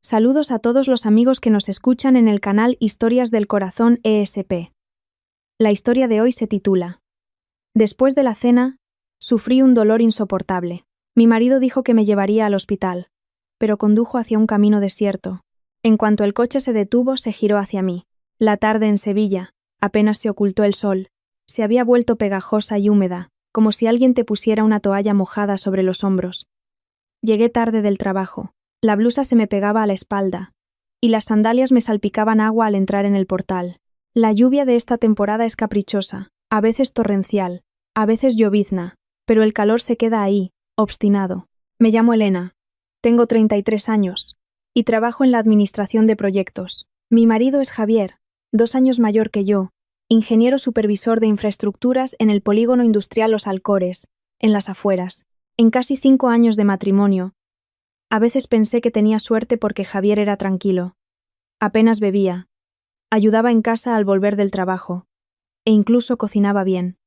Saludos a todos los amigos que nos escuchan en el canal Historias del Corazón ESP. La historia de hoy se titula Después de la cena, sufrí un dolor insoportable. Mi marido dijo que me llevaría al hospital, pero condujo hacia un camino desierto. En cuanto el coche se detuvo, se giró hacia mí. La tarde en Sevilla, apenas se ocultó el sol, se había vuelto pegajosa y húmeda, como si alguien te pusiera una toalla mojada sobre los hombros. Llegué tarde del trabajo. La blusa se me pegaba a la espalda, y las sandalias me salpicaban agua al entrar en el portal. La lluvia de esta temporada es caprichosa, a veces torrencial, a veces llovizna, pero el calor se queda ahí, obstinado. Me llamo Elena, tengo 33 años, y trabajo en la administración de proyectos. Mi marido es Javier, 2 años mayor que yo, ingeniero supervisor de infraestructuras en el polígono industrial Los Alcores, en las afueras. En casi 5 años de matrimonio, a veces pensé que tenía suerte porque Javier era tranquilo. Apenas bebía, ayudaba en casa al volver del trabajo, e incluso cocinaba bien.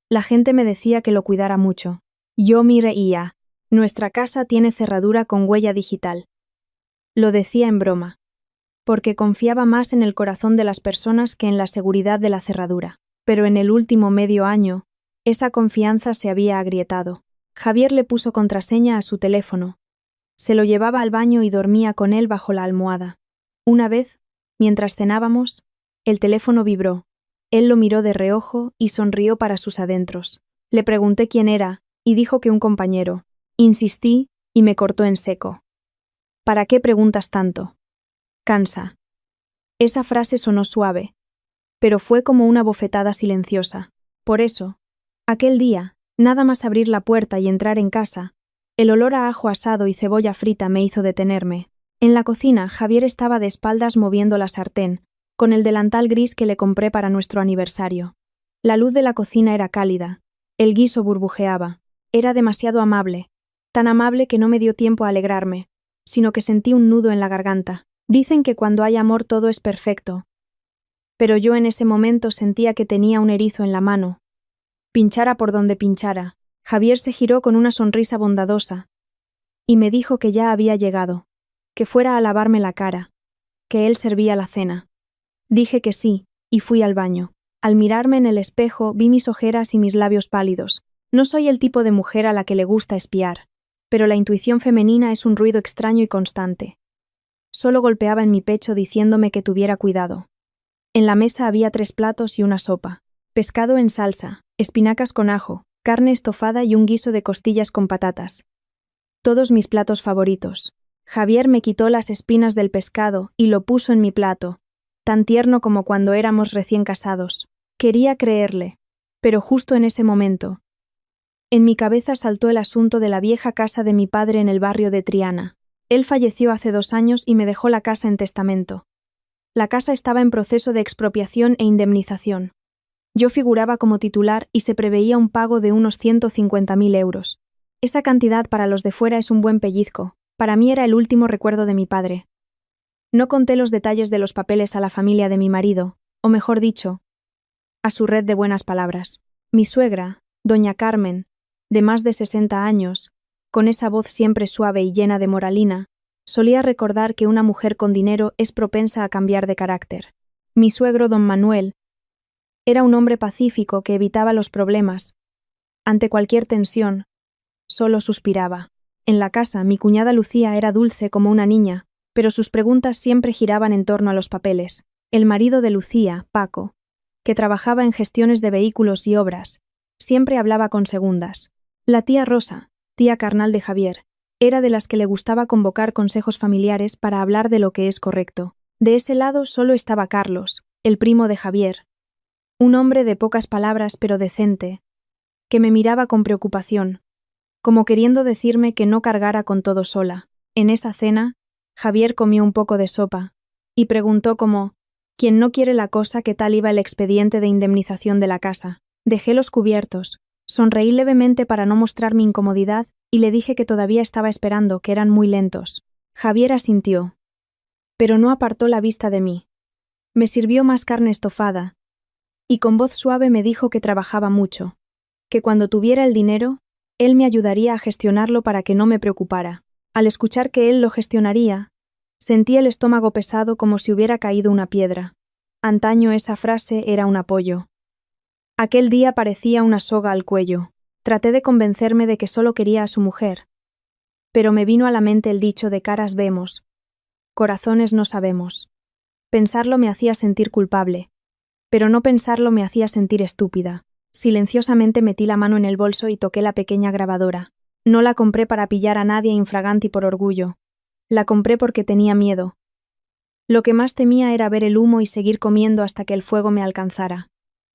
La gente me decía que lo cuidara mucho. Yo me reía. Nuestra casa tiene cerradura con huella digital. Lo decía en broma, porque confiaba más en el corazón de las personas que en la seguridad de la cerradura. Pero en el último medio año, esa confianza se había agrietado. Javier le puso contraseña a su teléfono. Se lo llevaba al baño y dormía con él bajo la almohada. Una vez, mientras cenábamos, el teléfono vibró. Él lo miró de reojo y sonrió para sus adentros. Le pregunté quién era, y dijo que un compañero. Insistí, y me cortó en seco. ¿Para qué preguntas tanto? Cansa. Esa frase sonó suave, pero fue como una bofetada silenciosa. Por eso, aquel día, nada más abrir la puerta y entrar en casa, el olor a ajo asado y cebolla frita me hizo detenerme. En la cocina, Javier estaba de espaldas moviendo la sartén, con el delantal gris que le compré para nuestro aniversario. La luz de la cocina era cálida, el guiso burbujeaba. Era demasiado amable, tan amable que no me dio tiempo a alegrarme, sino que sentí un nudo en la garganta. Dicen que cuando hay amor todo es perfecto, pero yo en ese momento sentía que tenía un erizo en la mano. Pinchara por donde pinchara. Javier se giró con una sonrisa bondadosa y me dijo que ya había llegado, que fuera a lavarme la cara, que él servía la cena. Dije que sí, y fui al baño. Al mirarme en el espejo vi mis ojeras y mis labios pálidos. No soy el tipo de mujer a la que le gusta espiar, pero la intuición femenina es un ruido extraño y constante. Solo golpeaba en mi pecho diciéndome que tuviera cuidado. En la mesa había 3 platos y una sopa, pescado en salsa, espinacas con ajo, carne estofada y un guiso de costillas con patatas. Todos mis platos favoritos. Javier me quitó las espinas del pescado y lo puso en mi plato, tan tierno como cuando éramos recién casados. Quería creerle, pero justo en ese momento, en mi cabeza saltó el asunto de la vieja casa de mi padre en el barrio de Triana. Él falleció hace 2 años y me dejó la casa en testamento. La casa estaba en proceso de expropiación e indemnización. Yo figuraba como titular y se preveía un pago de unos 150.000 euros. Esa cantidad para los de fuera es un buen pellizco. Para mí era el último recuerdo de mi padre. No conté los detalles de los papeles a la familia de mi marido, o mejor dicho, a su red de buenas palabras. Mi suegra, doña Carmen, de más de 60 años, con esa voz siempre suave y llena de moralina, solía recordar que una mujer con dinero es propensa a cambiar de carácter. Mi suegro, don Manuel, era un hombre pacífico que evitaba los problemas. Ante cualquier tensión, solo suspiraba. En la casa, mi cuñada Lucía era dulce como una niña, pero sus preguntas siempre giraban en torno a los papeles. El marido de Lucía, Paco, que trabajaba en gestiones de vehículos y obras, siempre hablaba con segundas. La tía Rosa, tía carnal de Javier, era de las que le gustaba convocar consejos familiares para hablar de lo que es correcto. De ese lado solo estaba Carlos, el primo de Javier, un hombre de pocas palabras pero decente, que me miraba con preocupación, como queriendo decirme que no cargara con todo sola. En esa cena, Javier comió un poco de sopa, y preguntó como, ¿quién no quiere la cosa qué tal iba el expediente de indemnización de la casa? Dejé los cubiertos, sonreí levemente para no mostrar mi incomodidad y le dije que todavía estaba esperando, que eran muy lentos. Javier asintió, pero no apartó la vista de mí. Me sirvió más carne estofada, y con voz suave me dijo que trabajaba mucho, que cuando tuviera el dinero, él me ayudaría a gestionarlo para que no me preocupara. Al escuchar que él lo gestionaría, Sentí el estómago pesado como si hubiera caído una piedra. Antaño esa frase era un apoyo. Aquel día parecía una soga al cuello. Traté de convencerme de que solo quería a su mujer. Pero me vino a la mente el dicho de caras vemos, corazones no sabemos. Pensarlo me hacía sentir culpable, pero no pensarlo me hacía sentir estúpida. Silenciosamente metí la mano en el bolso y toqué la pequeña grabadora. No la compré para pillar a nadie infraganti por orgullo. La compré porque tenía miedo. Lo que más temía era ver el humo y seguir comiendo hasta que el fuego me alcanzara.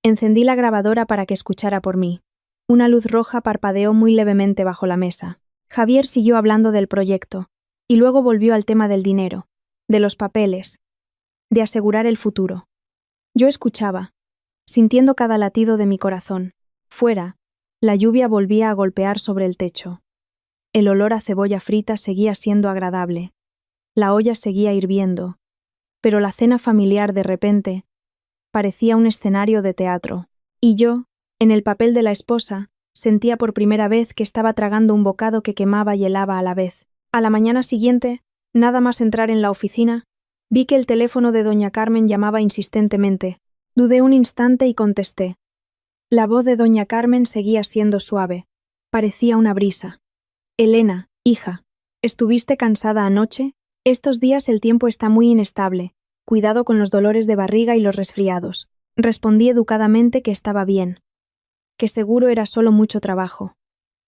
Encendí la grabadora para que escuchara por mí. Una luz roja parpadeó muy levemente bajo la mesa. Javier siguió hablando del proyecto, y luego volvió al tema del dinero, de los papeles, de asegurar el futuro. Yo escuchaba, sintiendo cada latido de mi corazón. Fuera, la lluvia volvía a golpear sobre el techo. El olor a cebolla frita seguía siendo agradable. La olla seguía hirviendo, pero la cena familiar de repente parecía un escenario de teatro, y yo, en el papel de la esposa, sentía por primera vez que estaba tragando un bocado que quemaba y helaba a la vez. A la mañana siguiente, nada más entrar en la oficina, vi que el teléfono de doña Carmen llamaba insistentemente. Dudé un instante y contesté. La voz de doña Carmen seguía siendo suave. Parecía una brisa. Elena, hija, ¿estuviste cansada anoche? Estos días el tiempo está muy inestable. Cuidado con los dolores de barriga y los resfriados. Respondí educadamente que estaba bien, que seguro era solo mucho trabajo.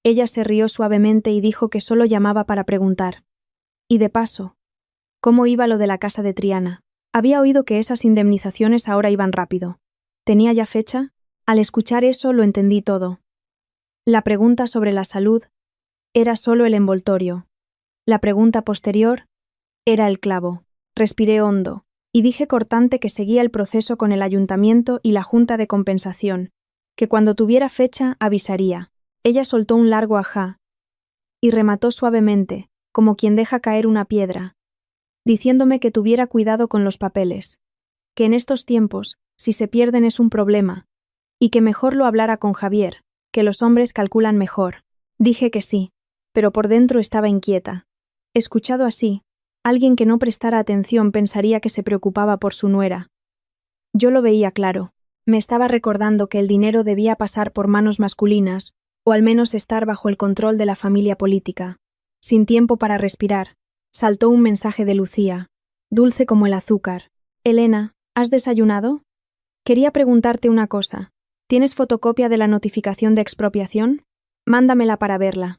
Ella se rió suavemente y dijo que solo llamaba para preguntar. Y de paso, ¿cómo iba lo de la casa de Triana? Había oído que esas indemnizaciones ahora iban rápido. ¿Tenía ya fecha? Al escuchar eso lo entendí todo. La pregunta sobre la salud era solo el envoltorio. La pregunta posterior era el clavo. Respiré hondo y dije cortante que seguía el proceso con el ayuntamiento y la Junta de Compensación, que cuando tuviera fecha avisaría. Ella soltó un largo ajá y remató suavemente, como quien deja caer una piedra, diciéndome que tuviera cuidado con los papeles, que en estos tiempos, si se pierden es un problema, y que mejor lo hablara con Javier, que los hombres calculan mejor. Dije que sí, pero por dentro estaba inquieta. Escuchado así, alguien que no prestara atención pensaría que se preocupaba por su nuera. Yo lo veía claro. Me estaba recordando que el dinero debía pasar por manos masculinas, o al menos estar bajo el control de la familia política. Sin tiempo para respirar, saltó un mensaje de Lucía, dulce como el azúcar. Elena, ¿has desayunado? Quería preguntarte una cosa. ¿Tienes fotocopia de la notificación de expropiación? Mándamela para verla.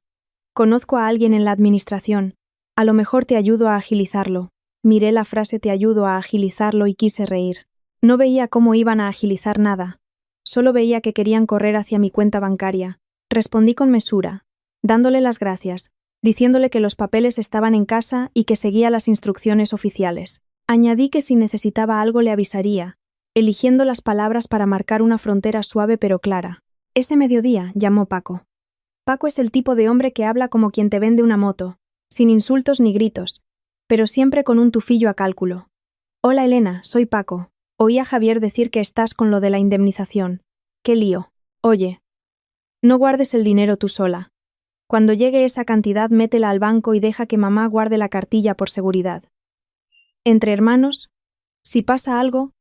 Conozco a alguien en la administración. A lo mejor te ayudo a agilizarlo. Miré la frase te ayudo a agilizarlo y quise reír. No veía cómo iban a agilizar nada. Solo veía que querían correr hacia mi cuenta bancaria. Respondí con mesura, dándole las gracias, diciéndole que los papeles estaban en casa y que seguía las instrucciones oficiales. Añadí que si necesitaba algo le avisaría, eligiendo las palabras para marcar una frontera suave pero clara. Ese mediodía llamó Paco. Paco es el tipo de hombre que habla como quien te vende una moto, sin insultos ni gritos, pero siempre con un tufillo a cálculo. Hola Elena, soy Paco. Oí a Javier decir que estás con lo de la indemnización. ¡Qué lío! Oye, no guardes el dinero tú sola. Cuando llegue esa cantidad métela al banco y deja que mamá guarde la cartilla por seguridad. Entre hermanos, si pasa algo,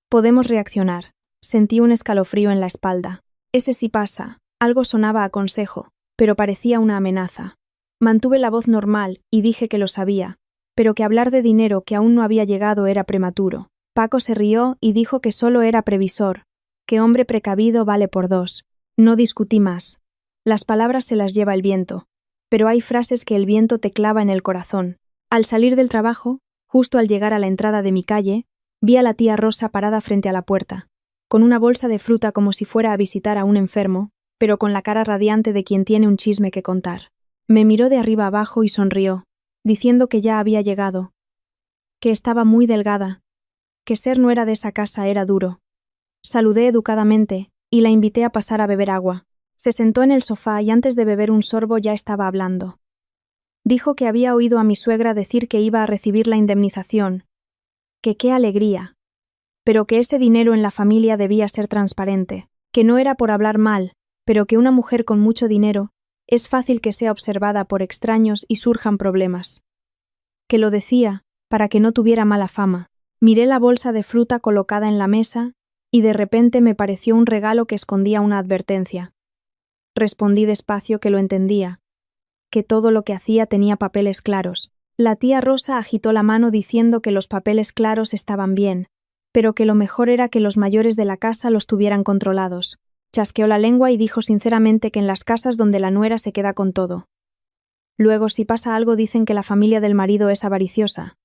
podemos reaccionar. Sentí un escalofrío en la espalda. Ese sí pasa, algo sonaba a consejo, pero parecía una amenaza. Mantuve la voz normal y dije que lo sabía, pero que hablar de dinero que aún no había llegado era prematuro. Paco se rió y dijo que solo era previsor, que hombre precavido vale por dos. No discutí más. Las palabras se las lleva el viento, pero hay frases que el viento te clava en el corazón. Al salir del trabajo, justo al llegar a la entrada de mi calle, vi a la tía Rosa parada frente a la puerta, con una bolsa de fruta como si fuera a visitar a un enfermo, pero con la cara radiante de quien tiene un chisme que contar. Me miró de arriba abajo y sonrió, diciendo que ya había llegado, que estaba muy delgada, que ser nuera de esa casa era duro. Saludé educadamente y la invité a pasar a beber agua. Se sentó en el sofá y antes de beber un sorbo ya estaba hablando. Dijo que había oído a mi suegra decir que iba a recibir la indemnización, que qué alegría, pero que ese dinero en la familia debía ser transparente, que no era por hablar mal, pero que una mujer con mucho dinero es fácil que sea observada por extraños y surjan problemas. Que lo decía para que no tuviera mala fama. Miré la bolsa de fruta colocada en la mesa y de repente me pareció un regalo que escondía una advertencia. Respondí despacio que lo entendía, que todo lo que hacía tenía papeles claros. La tía Rosa agitó la mano diciendo que los papeles claros estaban bien, pero que lo mejor era que los mayores de la casa los tuvieran controlados. Chasqueó la lengua y dijo sinceramente que en las casas donde la nuera se queda con todo. Luego, si pasa algo, dicen que la familia del marido es avariciosa.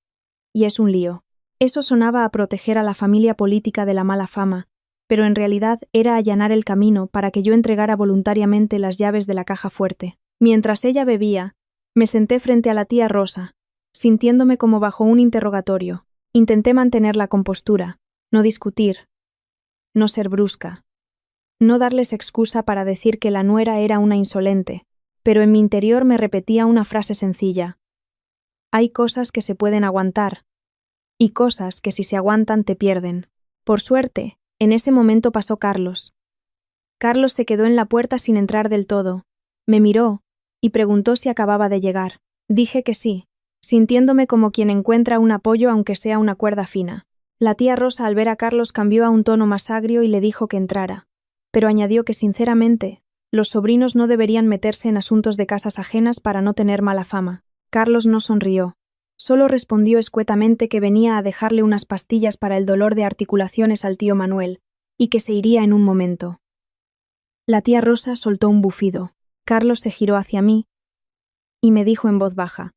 Y es un lío. Eso sonaba a proteger a la familia política de la mala fama, pero en realidad era allanar el camino para que yo entregara voluntariamente las llaves de la caja fuerte. Mientras ella bebía, me senté frente a la tía Rosa, sintiéndome como bajo un interrogatorio. Intenté mantener la compostura, no discutir, no ser brusca, no darles excusa para decir que la nuera era una insolente, pero en mi interior me repetía una frase sencilla. Hay cosas que se pueden aguantar, y cosas que si se aguantan te pierden. Por suerte, en ese momento pasó Carlos. Carlos se quedó en la puerta sin entrar del todo, me miró y preguntó si acababa de llegar. Dije que sí, sintiéndome como quien encuentra un apoyo aunque sea una cuerda fina. La tía Rosa al ver a Carlos cambió a un tono más agrio y le dijo que entrara, pero añadió que sinceramente, los sobrinos no deberían meterse en asuntos de casas ajenas para no tener mala fama. Carlos no sonrió, solo respondió escuetamente que venía a dejarle unas pastillas para el dolor de articulaciones al tío Manuel, y que se iría en un momento. La tía Rosa soltó un bufido. Carlos se giró hacia mí y me dijo en voz baja,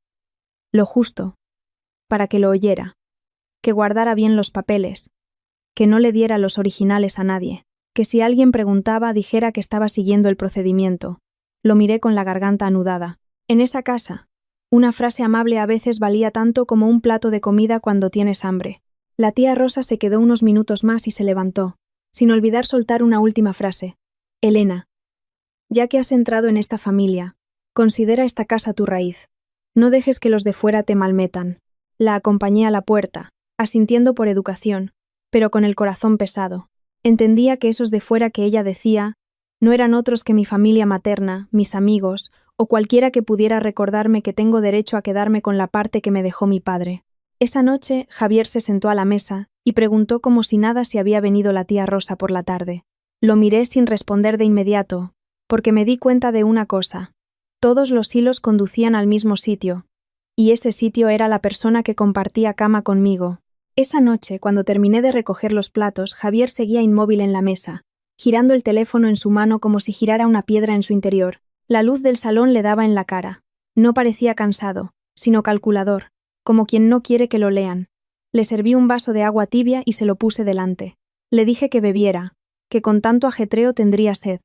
lo justo, para que lo oyera, que guardara bien los papeles, que no le diera los originales a nadie, que si alguien preguntaba dijera que estaba siguiendo el procedimiento. Lo miré con la garganta anudada. En esa casa, una frase amable a veces valía tanto como un plato de comida cuando tienes hambre. La tía Rosa se quedó unos minutos más y se levantó, sin olvidar soltar una última frase. Elena, ya que has entrado en esta familia, considera esta casa tu raíz. No dejes que los de fuera te malmetan. La acompañé a la puerta, asintiendo por educación, pero con el corazón pesado. Entendía que esos de fuera que ella decía no eran otros que mi familia materna, mis amigos, o cualquiera que pudiera recordarme que tengo derecho a quedarme con la parte que me dejó mi padre. Esa noche, Javier se sentó a la mesa y preguntó como si nada si había venido la tía Rosa por la tarde. Lo miré sin responder de inmediato, porque me di cuenta de una cosa. Todos los hilos conducían al mismo sitio, y ese sitio era la persona que compartía cama conmigo. Esa noche, cuando terminé de recoger los platos, Javier seguía inmóvil en la mesa, girando el teléfono en su mano como si girara una piedra en su interior. La luz del salón le daba en la cara. No parecía cansado, sino calculador, como quien no quiere que lo lean. Le serví un vaso de agua tibia y se lo puse delante. Le dije que bebiera, que con tanto ajetreo tendría sed.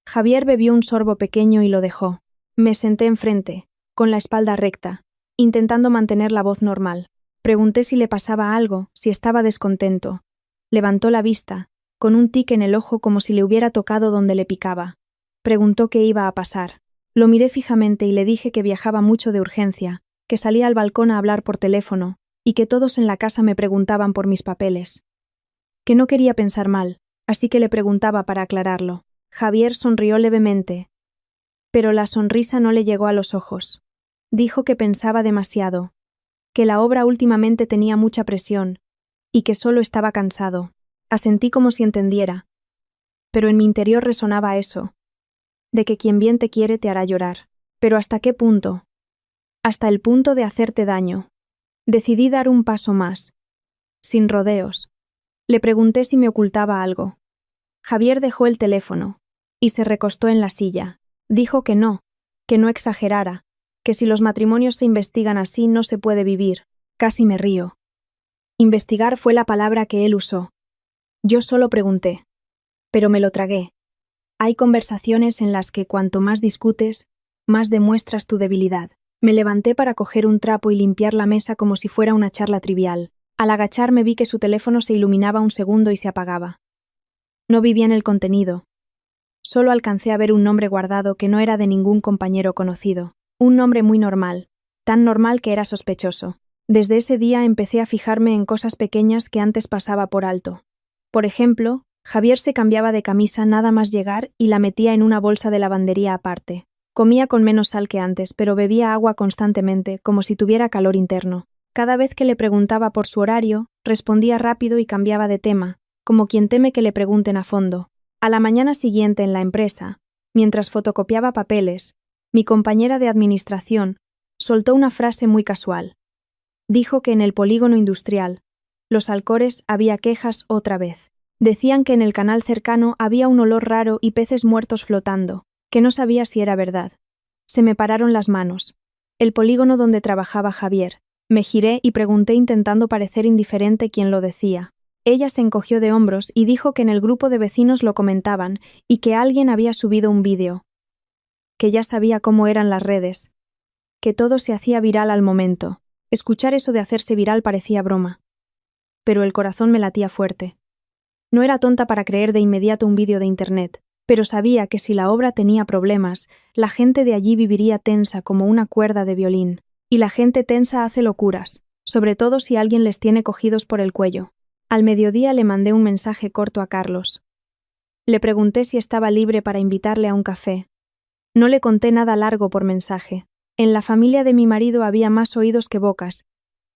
Javier bebió un sorbo pequeño y lo dejó. Me senté enfrente, con la espalda recta, intentando mantener la voz normal. Pregunté si le pasaba algo, si estaba descontento. Levantó la vista, con un tic en el ojo como si le hubiera tocado donde le picaba. Preguntó qué iba a pasar. Lo miré fijamente y le dije que viajaba mucho de urgencia, que salía al balcón a hablar por teléfono, y que todos en la casa me preguntaban por mis papeles. Que no quería pensar mal, así que le preguntaba para aclararlo. Javier sonrió levemente, pero la sonrisa no le llegó a los ojos. Dijo que pensaba demasiado, que la obra últimamente tenía mucha presión, y que solo estaba cansado. Asentí como si entendiera, pero en mi interior resonaba eso, de que quien bien te quiere te hará llorar. ¿Pero hasta qué punto? Hasta el punto de hacerte daño. Decidí dar un paso más, sin rodeos. Le pregunté si me ocultaba algo. Javier dejó el teléfono y se recostó en la silla. Dijo que no exagerara, que si los matrimonios se investigan así no se puede vivir. Casi me río. Investigar fue la palabra que él usó. Yo solo pregunté, pero me lo tragué. Hay conversaciones en las que cuanto más discutes, más demuestras tu debilidad. Me levanté para coger un trapo y limpiar la mesa como si fuera una charla trivial. Al agacharme vi que su teléfono se iluminaba un segundo y se apagaba. No vi bien el contenido. Solo alcancé a ver un nombre guardado que no era de ningún compañero conocido. Un nombre muy normal, tan normal que era sospechoso. Desde ese día empecé a fijarme en cosas pequeñas que antes pasaba por alto. Por ejemplo, Javier se cambiaba de camisa nada más llegar y la metía en una bolsa de lavandería aparte. Comía con menos sal que antes, pero bebía agua constantemente, como si tuviera calor interno. Cada vez que le preguntaba por su horario, respondía rápido y cambiaba de tema, como quien teme que le pregunten a fondo. A la mañana siguiente en la empresa, mientras fotocopiaba papeles, mi compañera de administración soltó una frase muy casual. Dijo que en el polígono industrial, Los Alcores, había quejas otra vez. Decían que en el canal cercano había un olor raro y peces muertos flotando, que no sabía si era verdad. Se me pararon las manos. El polígono donde trabajaba Javier. Me giré y pregunté intentando parecer indiferente quién lo decía. Ella se encogió de hombros y dijo que en el grupo de vecinos lo comentaban y que alguien había subido un vídeo. Que ya sabía cómo eran las redes. Que todo se hacía viral al momento. Escuchar eso de hacerse viral parecía broma. Pero el corazón me latía fuerte. No era tonta para creer de inmediato un vídeo de internet, pero sabía que si la obra tenía problemas, la gente de allí viviría tensa como una cuerda de violín. Y la gente tensa hace locuras, sobre todo si alguien les tiene cogidos por el cuello. Al mediodía le mandé un mensaje corto a Carlos. Le pregunté si estaba libre para invitarle a un café. No le conté nada largo por mensaje. En la familia de mi marido había más oídos que bocas,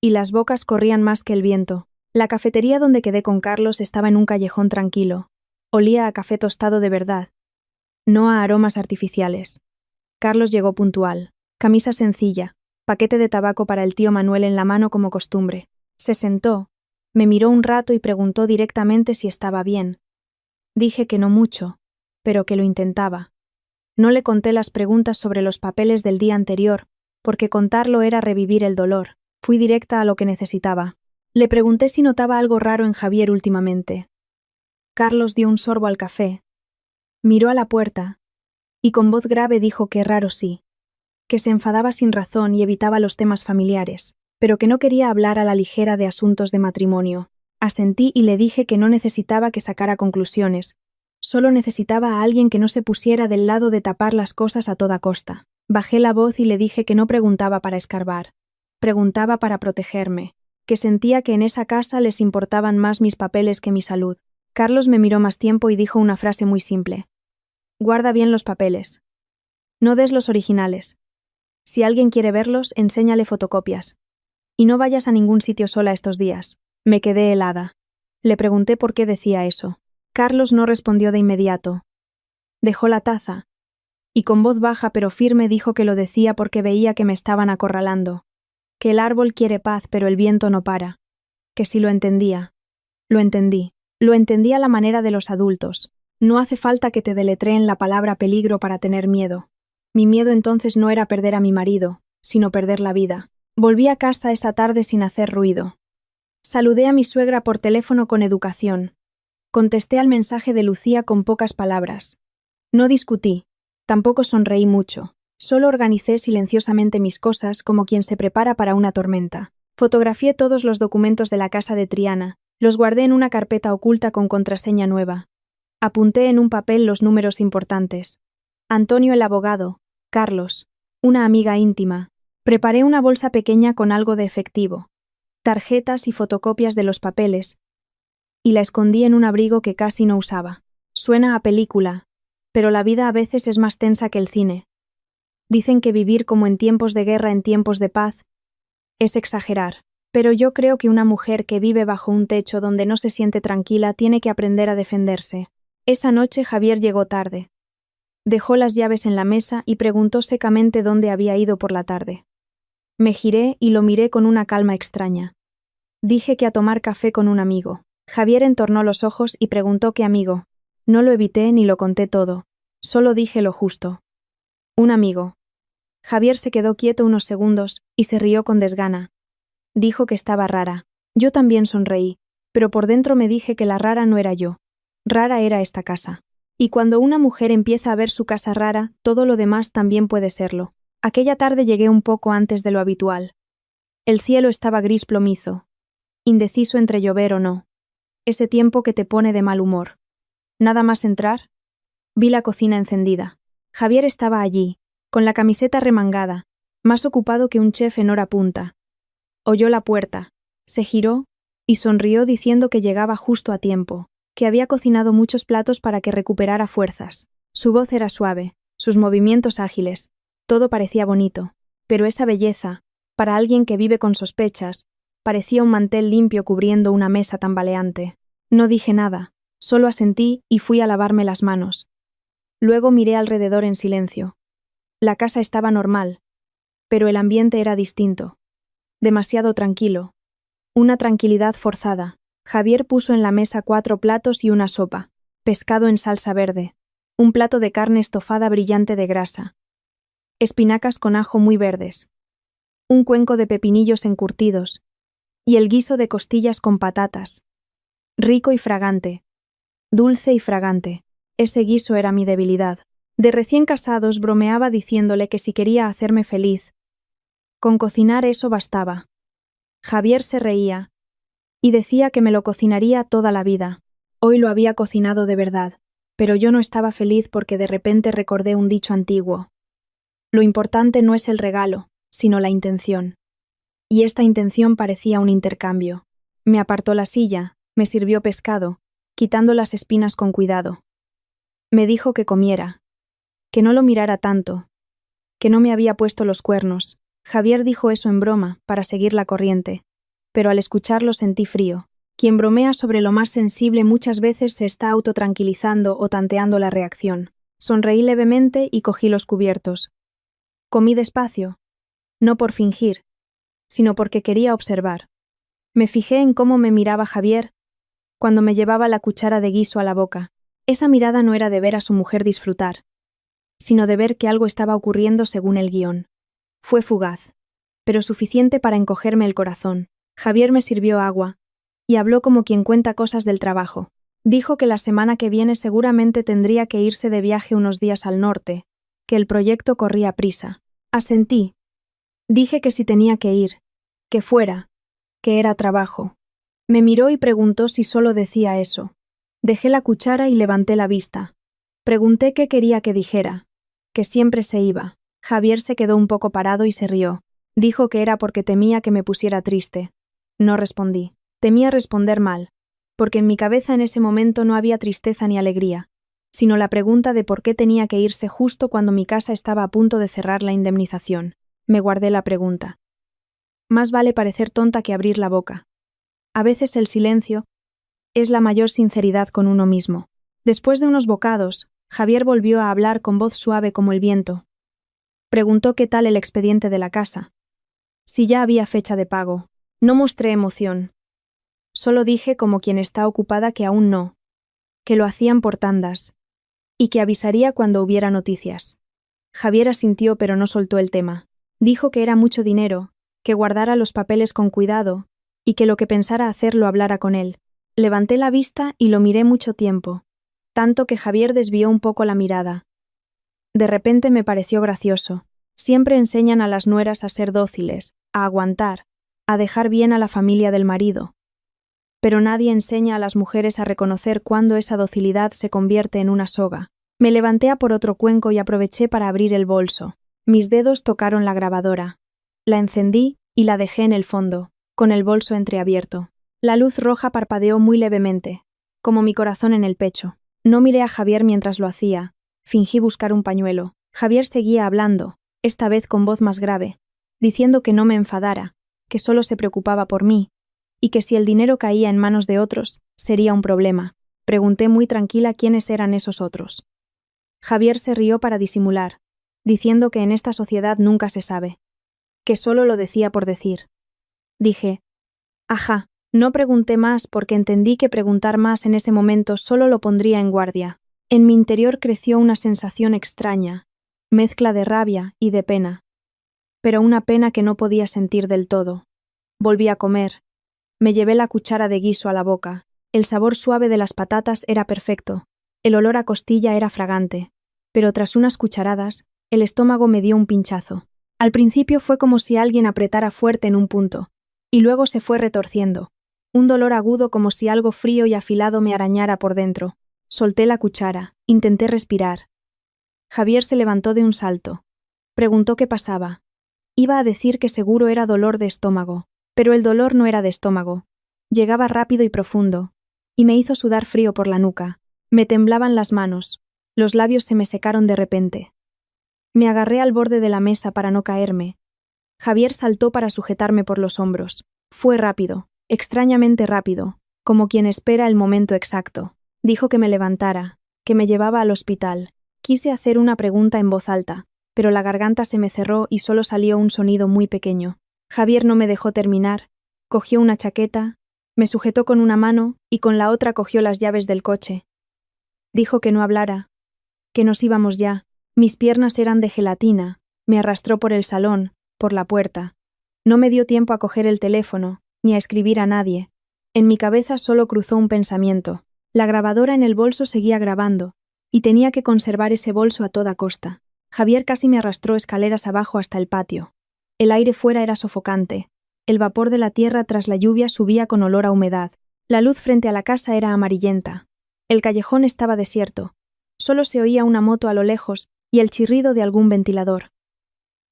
y las bocas corrían más que el viento. La cafetería donde quedé con Carlos estaba en un callejón tranquilo. Olía a café tostado de verdad, no a aromas artificiales. Carlos llegó puntual. Camisa sencilla, paquete de tabaco para el tío Manuel en la mano como costumbre. Se sentó, me miró un rato y preguntó directamente si estaba bien. Dije que no mucho, pero que lo intentaba. No le conté las preguntas sobre los papeles del día anterior, porque contarlo era revivir el dolor. Fui directa a lo que necesitaba. Le pregunté si notaba algo raro en Javier últimamente. Carlos dio un sorbo al café, miró a la puerta, y con voz grave dijo que raro sí, que se enfadaba sin razón y evitaba los temas familiares, pero que no quería hablar a la ligera de asuntos de matrimonio. Asentí y le dije que no necesitaba que sacara conclusiones, solo necesitaba a alguien que no se pusiera del lado de tapar las cosas a toda costa. Bajé la voz y le dije que no preguntaba para escarbar, preguntaba para protegerme, que sentía que en esa casa les importaban más mis papeles que mi salud. Carlos me miró más tiempo y dijo una frase muy simple. Guarda bien los papeles. No des los originales. Si alguien quiere verlos, enséñale fotocopias. Y no vayas a ningún sitio sola estos días. Me quedé helada. Le pregunté por qué decía eso. Carlos no respondió de inmediato. Dejó la taza, y con voz baja pero firme dijo que lo decía porque veía que me estaban acorralando. Que el árbol quiere paz pero el viento no para. Que si lo entendía. Lo entendí. Lo entendí a la manera de los adultos. No hace falta que te deletreen la palabra peligro para tener miedo. Mi miedo entonces no era perder a mi marido, sino perder la vida. Volví a casa esa tarde sin hacer ruido. Saludé a mi suegra por teléfono con educación. Contesté al mensaje de Lucía con pocas palabras. No discutí, tampoco sonreí mucho. Solo organicé silenciosamente mis cosas como quien se prepara para una tormenta. Fotografié todos los documentos de la casa de Triana. Los guardé en una carpeta oculta con contraseña nueva. Apunté en un papel los números importantes. Antonio el abogado, Carlos, una amiga íntima. Preparé una bolsa pequeña con algo de efectivo, tarjetas y fotocopias de los papeles, y la escondí en un abrigo que casi no usaba. Suena a película, pero la vida a veces es más tensa que el cine. Dicen que vivir como en tiempos de guerra en tiempos de paz es exagerar. Pero yo creo que una mujer que vive bajo un techo donde no se siente tranquila tiene que aprender a defenderse. Esa noche Javier llegó tarde. Dejó las llaves en la mesa y preguntó secamente dónde había ido por la tarde. Me giré y lo miré con una calma extraña. Dije que a tomar café con un amigo. Javier entornó los ojos y preguntó qué amigo. No lo evité ni lo conté todo. Solo dije lo justo. Un amigo. Javier se quedó quieto unos segundos y se rió con desgana. Dijo que estaba rara. Yo también sonreí, pero por dentro me dije que la rara no era yo. Rara era esta casa. Y cuando una mujer empieza a ver su casa rara, todo lo demás también puede serlo. Aquella tarde llegué un poco antes de lo habitual. El cielo estaba gris plomizo, indeciso entre llover o no. Ese tiempo que te pone de mal humor. ¿Nada más entrar? Vi la cocina encendida. Javier estaba allí, con la camiseta remangada, más ocupado que un chef en hora punta. Oyó la puerta, se giró y sonrió diciendo que llegaba justo a tiempo, que había cocinado muchos platos para que recuperara fuerzas. Su voz era suave, sus movimientos ágiles, todo parecía bonito, pero esa belleza, Para alguien que vive con sospechas, parecía un mantel limpio cubriendo una mesa tambaleante. No dije nada, solo asentí y fui a lavarme las manos. Luego miré alrededor en silencio. La casa estaba normal, pero el ambiente era distinto. Demasiado tranquilo. Una tranquilidad forzada. Javier puso en la mesa 4 platos y una sopa. Pescado en salsa verde. Un plato de carne estofada brillante de grasa. Espinacas con ajo muy verdes. Un cuenco de pepinillos encurtidos. Y el guiso de costillas con patatas. Rico y fragante. Dulce y fragante. Ese guiso era mi debilidad. De recién casados bromeaba diciéndole que si quería hacerme feliz, con cocinar eso bastaba. Javier se reía y decía que me lo cocinaría toda la vida. Hoy lo había cocinado de verdad, pero yo no estaba feliz porque de repente recordé un dicho antiguo. Lo importante no es el regalo, sino la intención. Y esta intención parecía un intercambio. Me apartó la silla, me sirvió pescado, quitando las espinas con cuidado. Me dijo que comiera, que no lo mirara tanto, que no me había puesto los cuernos. Javier dijo eso en broma, para seguir la corriente, pero al escucharlo sentí frío. Quien bromea sobre lo más sensible muchas veces se está autotranquilizando o tanteando la reacción. Sonreí levemente y cogí los cubiertos. Comí despacio, no por fingir, sino porque quería observar. Me fijé en cómo me miraba Javier cuando me llevaba la cuchara de guiso a la boca. Esa mirada no era de ver a su mujer disfrutar, sino de ver que algo estaba ocurriendo según el guión. Fue fugaz, pero suficiente para encogerme el corazón. Javier me sirvió agua y habló como quien cuenta cosas del trabajo. Dijo que la semana que viene seguramente tendría que irse de viaje unos días al norte, que el proyecto corría prisa. Asentí. Dije que si tenía que ir, que fuera, que era trabajo. Me miró y preguntó si solo decía eso. Dejé la cuchara y levanté la vista. Pregunté qué quería que dijera, que siempre se iba. Javier se quedó un poco parado y se rió. Dijo que era porque temía que me pusiera triste. No respondí. Temía responder mal, porque en mi cabeza en ese momento no había tristeza ni alegría, sino la pregunta de por qué tenía que irse justo cuando mi casa estaba a punto de cerrar la indemnización. Me guardé la pregunta. Más vale parecer tonta que abrir la boca. A veces el silencio es la mayor sinceridad con uno mismo. Después de unos bocados, Javier volvió a hablar con voz suave como el viento. Preguntó qué tal el expediente de la casa. Si ya había fecha de pago. No mostré emoción. Solo dije como quien está ocupada que aún no, que lo hacían por tandas, y que avisaría cuando hubiera noticias. Javier asintió pero no soltó el tema. Dijo que era mucho dinero, que guardara los papeles con cuidado, y que lo que pensara hacer lo hablara con él. Levanté la vista y lo miré mucho tiempo, tanto que Javier desvió un poco la mirada. De repente me pareció gracioso. Siempre enseñan a las nueras a ser dóciles, a aguantar, a dejar bien a la familia del marido. Pero nadie enseña a las mujeres a reconocer cuándo esa docilidad se convierte en una soga. Me levanté a por otro cuenco y aproveché para abrir el bolso. Mis dedos tocaron la grabadora. La encendí y la dejé en el fondo, con el bolso entreabierto. La luz roja parpadeó muy levemente, como mi corazón en el pecho. No miré a Javier mientras lo hacía. Fingí buscar un pañuelo. Javier seguía hablando, esta vez con voz más grave, diciendo que no me enfadara, que solo se preocupaba por mí, y que si el dinero caía en manos de otros, sería un problema. Pregunté muy tranquila quiénes eran esos otros. Javier se rió para disimular, diciendo que en esta sociedad nunca se sabe, que solo lo decía por decir. Dije, ajá, no pregunté más porque entendí que preguntar más en ese momento solo lo pondría en guardia. En mi interior creció una sensación extraña, mezcla de rabia y de pena, pero una pena que no podía sentir del todo. Volví a comer. Me llevé la cuchara de guiso a la boca. El sabor suave de las patatas era perfecto. El olor a costilla era fragante. Pero tras unas cucharadas, el estómago me dio un pinchazo. Al principio fue como si alguien apretara fuerte en un punto, y luego se fue retorciendo. Un dolor agudo como si algo frío y afilado me arañara por dentro. Solté la cuchara, intenté respirar. Javier se levantó de un salto. Preguntó qué pasaba. Iba a decir que seguro era dolor de estómago, pero el dolor no era de estómago. Llegaba rápido y profundo, y me hizo sudar frío por la nuca. Me temblaban las manos, los labios se me secaron de repente. Me agarré al borde de la mesa para no caerme. Javier saltó para sujetarme por los hombros. Fue rápido, extrañamente rápido, como quien espera el momento exacto. Dijo que me levantara, que me llevaba al hospital. Quise hacer una pregunta en voz alta, pero la garganta se me cerró y solo salió un sonido muy pequeño. Javier no me dejó terminar, cogió una chaqueta, me sujetó con una mano y con la otra cogió las llaves del coche. Dijo que no hablara, que nos íbamos ya. Mis piernas eran de gelatina, me arrastró por el salón, por la puerta. No me dio tiempo a coger el teléfono, ni a escribir a nadie. En mi cabeza solo cruzó un pensamiento. La grabadora en el bolso seguía grabando, y tenía que conservar ese bolso a toda costa. Javier casi me arrastró escaleras abajo hasta el patio. El aire fuera era sofocante. El vapor de la tierra tras la lluvia subía con olor a humedad. La luz frente a la casa era amarillenta. El callejón estaba desierto. Solo se oía una moto a lo lejos y el chirrido de algún ventilador.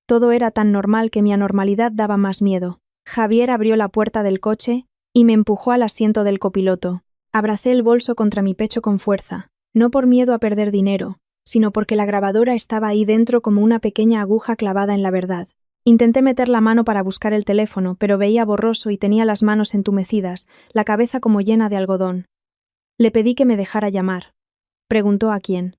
Todo era tan normal que mi anormalidad daba más miedo. Javier abrió la puerta del coche y me empujó al asiento del copiloto. Abracé el bolso contra mi pecho con fuerza, no por miedo a perder dinero, sino porque la grabadora estaba ahí dentro como una pequeña aguja clavada en la verdad. Intenté meter la mano para buscar el teléfono, pero veía borroso y tenía las manos entumecidas, la cabeza como llena de algodón. Le pedí que me dejara llamar. Preguntó a quién.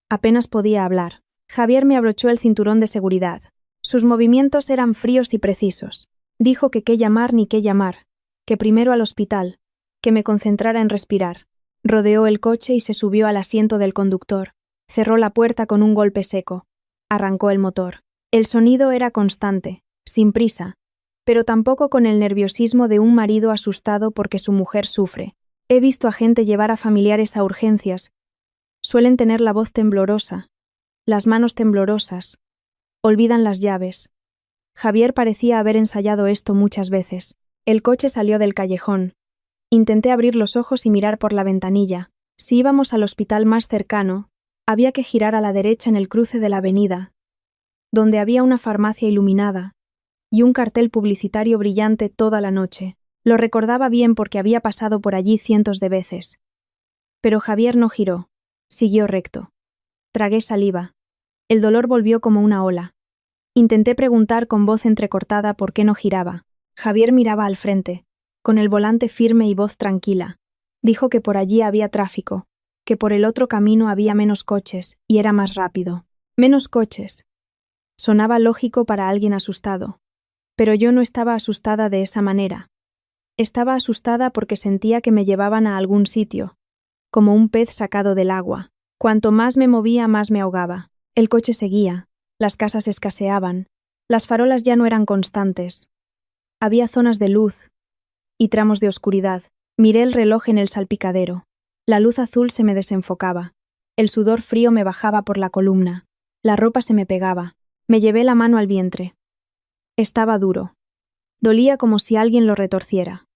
Apenas podía hablar. Javier me abrochó el cinturón de seguridad. Sus movimientos eran fríos y precisos. Dijo que qué llamar ni qué llamar, que primero al hospital, que me concentrara en respirar. Rodeó el coche y se subió al asiento del conductor. Cerró la puerta con un golpe seco. Arrancó el motor. El sonido era constante, sin prisa, pero tampoco con el nerviosismo de un marido asustado porque su mujer sufre. He visto a gente llevar a familiares a urgencias. Suelen tener la voz temblorosa, las manos temblorosas. Olvidan las llaves. Javier parecía haber ensayado esto muchas veces. El coche salió del callejón. Intenté abrir los ojos y mirar por la ventanilla. Si íbamos al hospital más cercano, había que girar a la derecha en el cruce de la avenida, donde había una farmacia iluminada y un cartel publicitario brillante toda la noche. Lo recordaba bien porque había pasado por allí cientos de veces. Pero Javier no giró. Siguió recto. Tragué saliva. El dolor volvió como una ola. Intenté preguntar con voz entrecortada por qué no giraba. Javier miraba al frente, con el volante firme y voz tranquila. Dijo que por allí había tráfico, que por el otro camino había menos coches y era más rápido. Menos coches. Sonaba lógico para alguien asustado. Pero yo no estaba asustada de esa manera. Estaba asustada porque sentía que me llevaban a algún sitio, como un pez sacado del agua. Cuanto más me movía, más me ahogaba. El coche seguía, las casas escaseaban, las farolas ya no eran constantes. Había zonas de luz y tramos de oscuridad. Miré el reloj en el salpicadero. La luz azul se me desenfocaba. El sudor frío me bajaba por la columna. La ropa se me pegaba. Me llevé la mano al vientre. Estaba duro. Dolía como si alguien lo retorciera.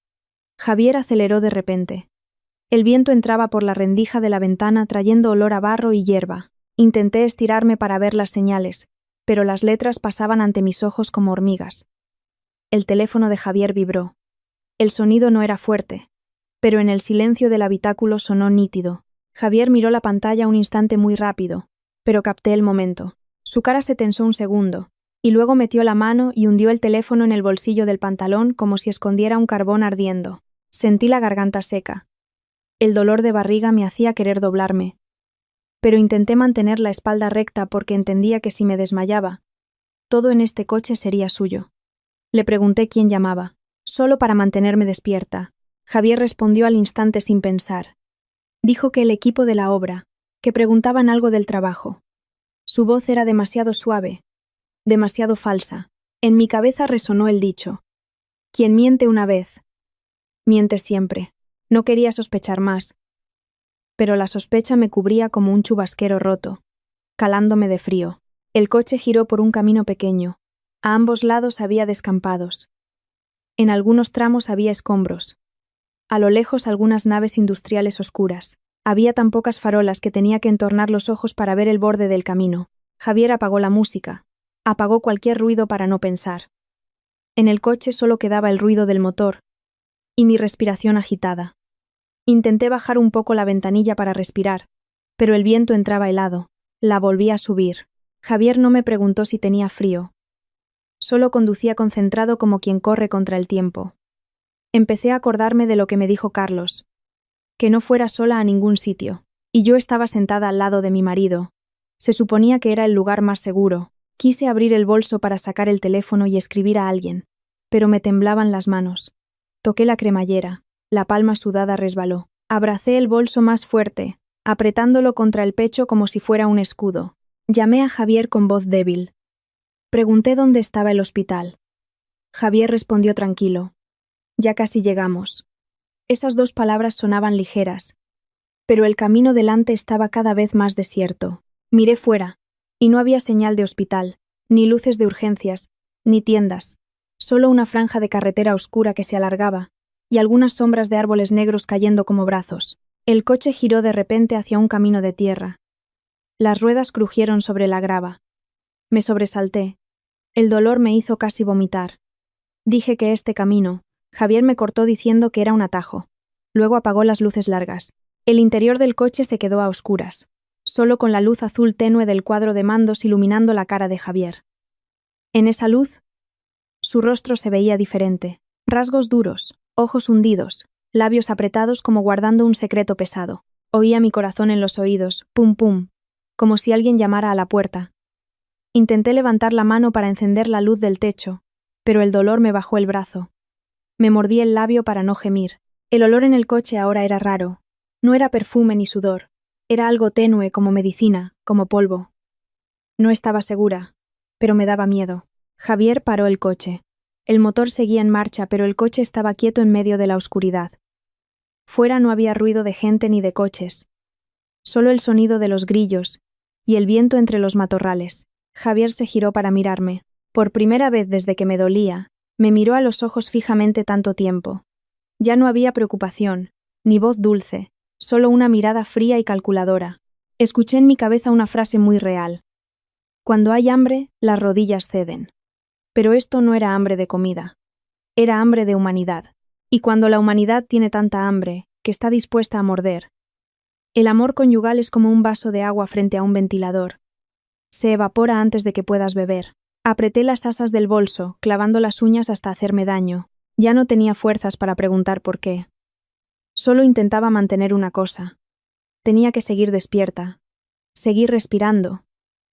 Javier aceleró de repente. El viento entraba por la rendija de la ventana trayendo olor a barro y hierba. Intenté estirarme para ver las señales, pero las letras pasaban ante mis ojos como hormigas. El teléfono de Javier vibró. El sonido no era fuerte, pero en el silencio del habitáculo sonó nítido. Javier miró la pantalla un instante muy rápido, pero capté el momento. Su cara se tensó un segundo, y luego metió la mano y hundió el teléfono en el bolsillo del pantalón como si escondiera un carbón ardiendo. Sentí la garganta seca. El dolor de barriga me hacía querer doblarme, pero intenté mantener la espalda recta porque entendía que si me desmayaba, todo en este coche sería suyo. Le pregunté quién llamaba, solo para mantenerme despierta. Javier respondió al instante sin pensar. Dijo que el equipo de la obra, que preguntaban algo del trabajo. Su voz era demasiado suave, demasiado falsa. En mi cabeza resonó el dicho: quien miente una vez, miente siempre. No quería sospechar más, pero la sospecha me cubría como un chubasquero roto, calándome de frío. El coche giró por un camino pequeño. A ambos lados había descampados. En algunos tramos había escombros. A lo lejos algunas naves industriales oscuras. Había tan pocas farolas que tenía que entornar los ojos para ver el borde del camino. Javier apagó la música. Apagó cualquier ruido para no pensar. En el coche solo quedaba el ruido del motor y mi respiración agitada. Intenté bajar un poco la ventanilla para respirar, pero el viento entraba helado. La volví a subir. Javier no me preguntó si tenía frío. Solo conducía concentrado como quien corre contra el tiempo. Empecé a acordarme de lo que me dijo Carlos, que no fuera sola a ningún sitio, y yo estaba sentada al lado de mi marido. Se suponía que era el lugar más seguro. Quise abrir el bolso para sacar el teléfono y escribir a alguien, pero me temblaban las manos. Toqué la cremallera, la palma sudada resbaló. Abracé el bolso más fuerte, apretándolo contra el pecho como si fuera un escudo. Llamé a Javier con voz débil. Pregunté dónde estaba el hospital. Javier respondió tranquilo. Ya casi llegamos. Esas dos palabras sonaban ligeras, pero el camino delante estaba cada vez más desierto. Miré fuera, y no había señal de hospital, ni luces de urgencias, ni tiendas, solo una franja de carretera oscura que se alargaba, y algunas sombras de árboles negros cayendo como brazos. El coche giró de repente hacia un camino de tierra. Las ruedas crujieron sobre la grava. Me sobresalté. El dolor me hizo casi vomitar. Dije que este camino. Javier me cortó diciendo que era un atajo. Luego apagó las luces largas. El interior del coche se quedó a oscuras, solo con la luz azul tenue del cuadro de mandos iluminando la cara de Javier. En esa luz, su rostro se veía diferente. Rasgos duros, ojos hundidos, labios apretados como guardando un secreto pesado. Oía mi corazón en los oídos, pum pum, como si alguien llamara a la puerta. Intenté levantar la mano para encender la luz del techo, pero el dolor me bajó el brazo. Me mordí el labio para no gemir. El olor en el coche ahora era raro. No era perfume ni sudor. Era algo tenue como medicina, como polvo. No estaba segura, pero me daba miedo. Javier paró el coche. El motor seguía en marcha, pero el coche estaba quieto en medio de la oscuridad. Fuera no había ruido de gente ni de coches. Solo el sonido de los grillos y el viento entre los matorrales. Javier se giró para mirarme. Por primera vez desde que me dolía, me miró a los ojos fijamente tanto tiempo. Ya no había preocupación, ni voz dulce, solo una mirada fría y calculadora. Escuché en mi cabeza una frase muy real. Cuando hay hambre, las rodillas ceden. Pero esto no era hambre de comida. Era hambre de humanidad. Y cuando la humanidad tiene tanta hambre, que está dispuesta a morder. El amor conyugal es como un vaso de agua frente a un ventilador. Se evapora antes de que puedas beber. Apreté las asas del bolso, clavando las uñas hasta hacerme daño. Ya no tenía fuerzas para preguntar por qué. Solo intentaba mantener una cosa. Tenía que seguir despierta. Seguir respirando.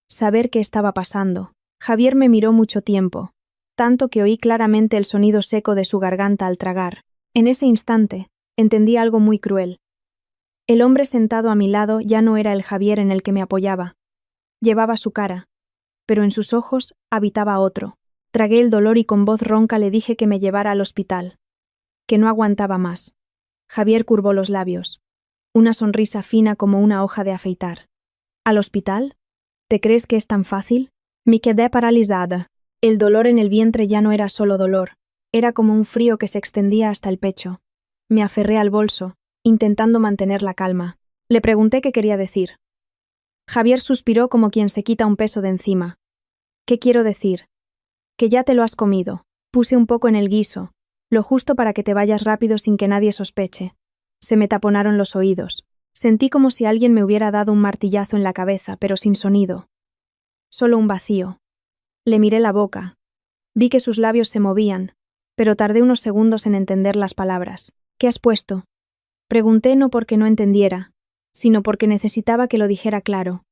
Saber qué estaba pasando. Javier me miró mucho tiempo, tanto que oí claramente el sonido seco de su garganta al tragar. En ese instante, entendí algo muy cruel. El hombre sentado a mi lado ya no era el Javier en el que me apoyaba. Llevaba su cara, pero en sus ojos habitaba otro. Tragué el dolor y con voz ronca le dije que me llevara al hospital, que no aguantaba más. Javier curvó los labios, una sonrisa fina como una hoja de afeitar. ¿Al hospital? ¿Te crees que es tan fácil? Me quedé paralizada. El dolor en el vientre ya no era solo dolor, era como un frío que se extendía hasta el pecho. Me aferré al bolso, intentando mantener la calma. Le pregunté qué quería decir. Javier suspiró como quien se quita un peso de encima. ¿Qué quiero decir? Que ya te lo has comido. Puse un poco en el guiso, lo justo para que te vayas rápido sin que nadie sospeche. Se me taponaron los oídos. Sentí como si alguien me hubiera dado un martillazo en la cabeza, pero sin sonido. Solo un vacío. Le miré la boca. Vi que sus labios se movían, pero tardé unos segundos en entender las palabras. ¿Qué has puesto? Pregunté no porque no entendiera, sino porque necesitaba que lo dijera claro.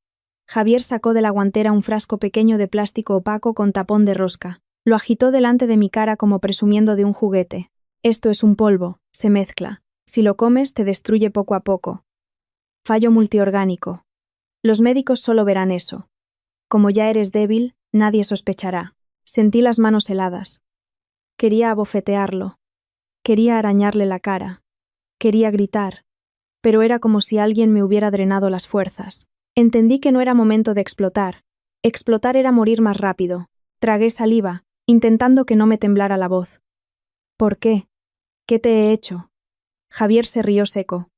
Javier sacó de la guantera un frasco pequeño de plástico opaco con tapón de rosca. Lo agitó delante de mi cara como presumiendo de un juguete. Esto es un polvo, se mezcla. Si lo comes, te destruye poco a poco. Fallo multiorgánico. Los médicos solo verán eso. Como ya eres débil, nadie sospechará. Sentí las manos heladas. Quería abofetearlo. Quería arañarle la cara. Quería gritar. Pero era como si alguien me hubiera drenado las fuerzas. Entendí que no era momento de explotar. Explotar era morir más rápido. Tragué saliva, intentando que no me temblara la voz. ¿Por qué? ¿Qué te he hecho? Javier se rió seco.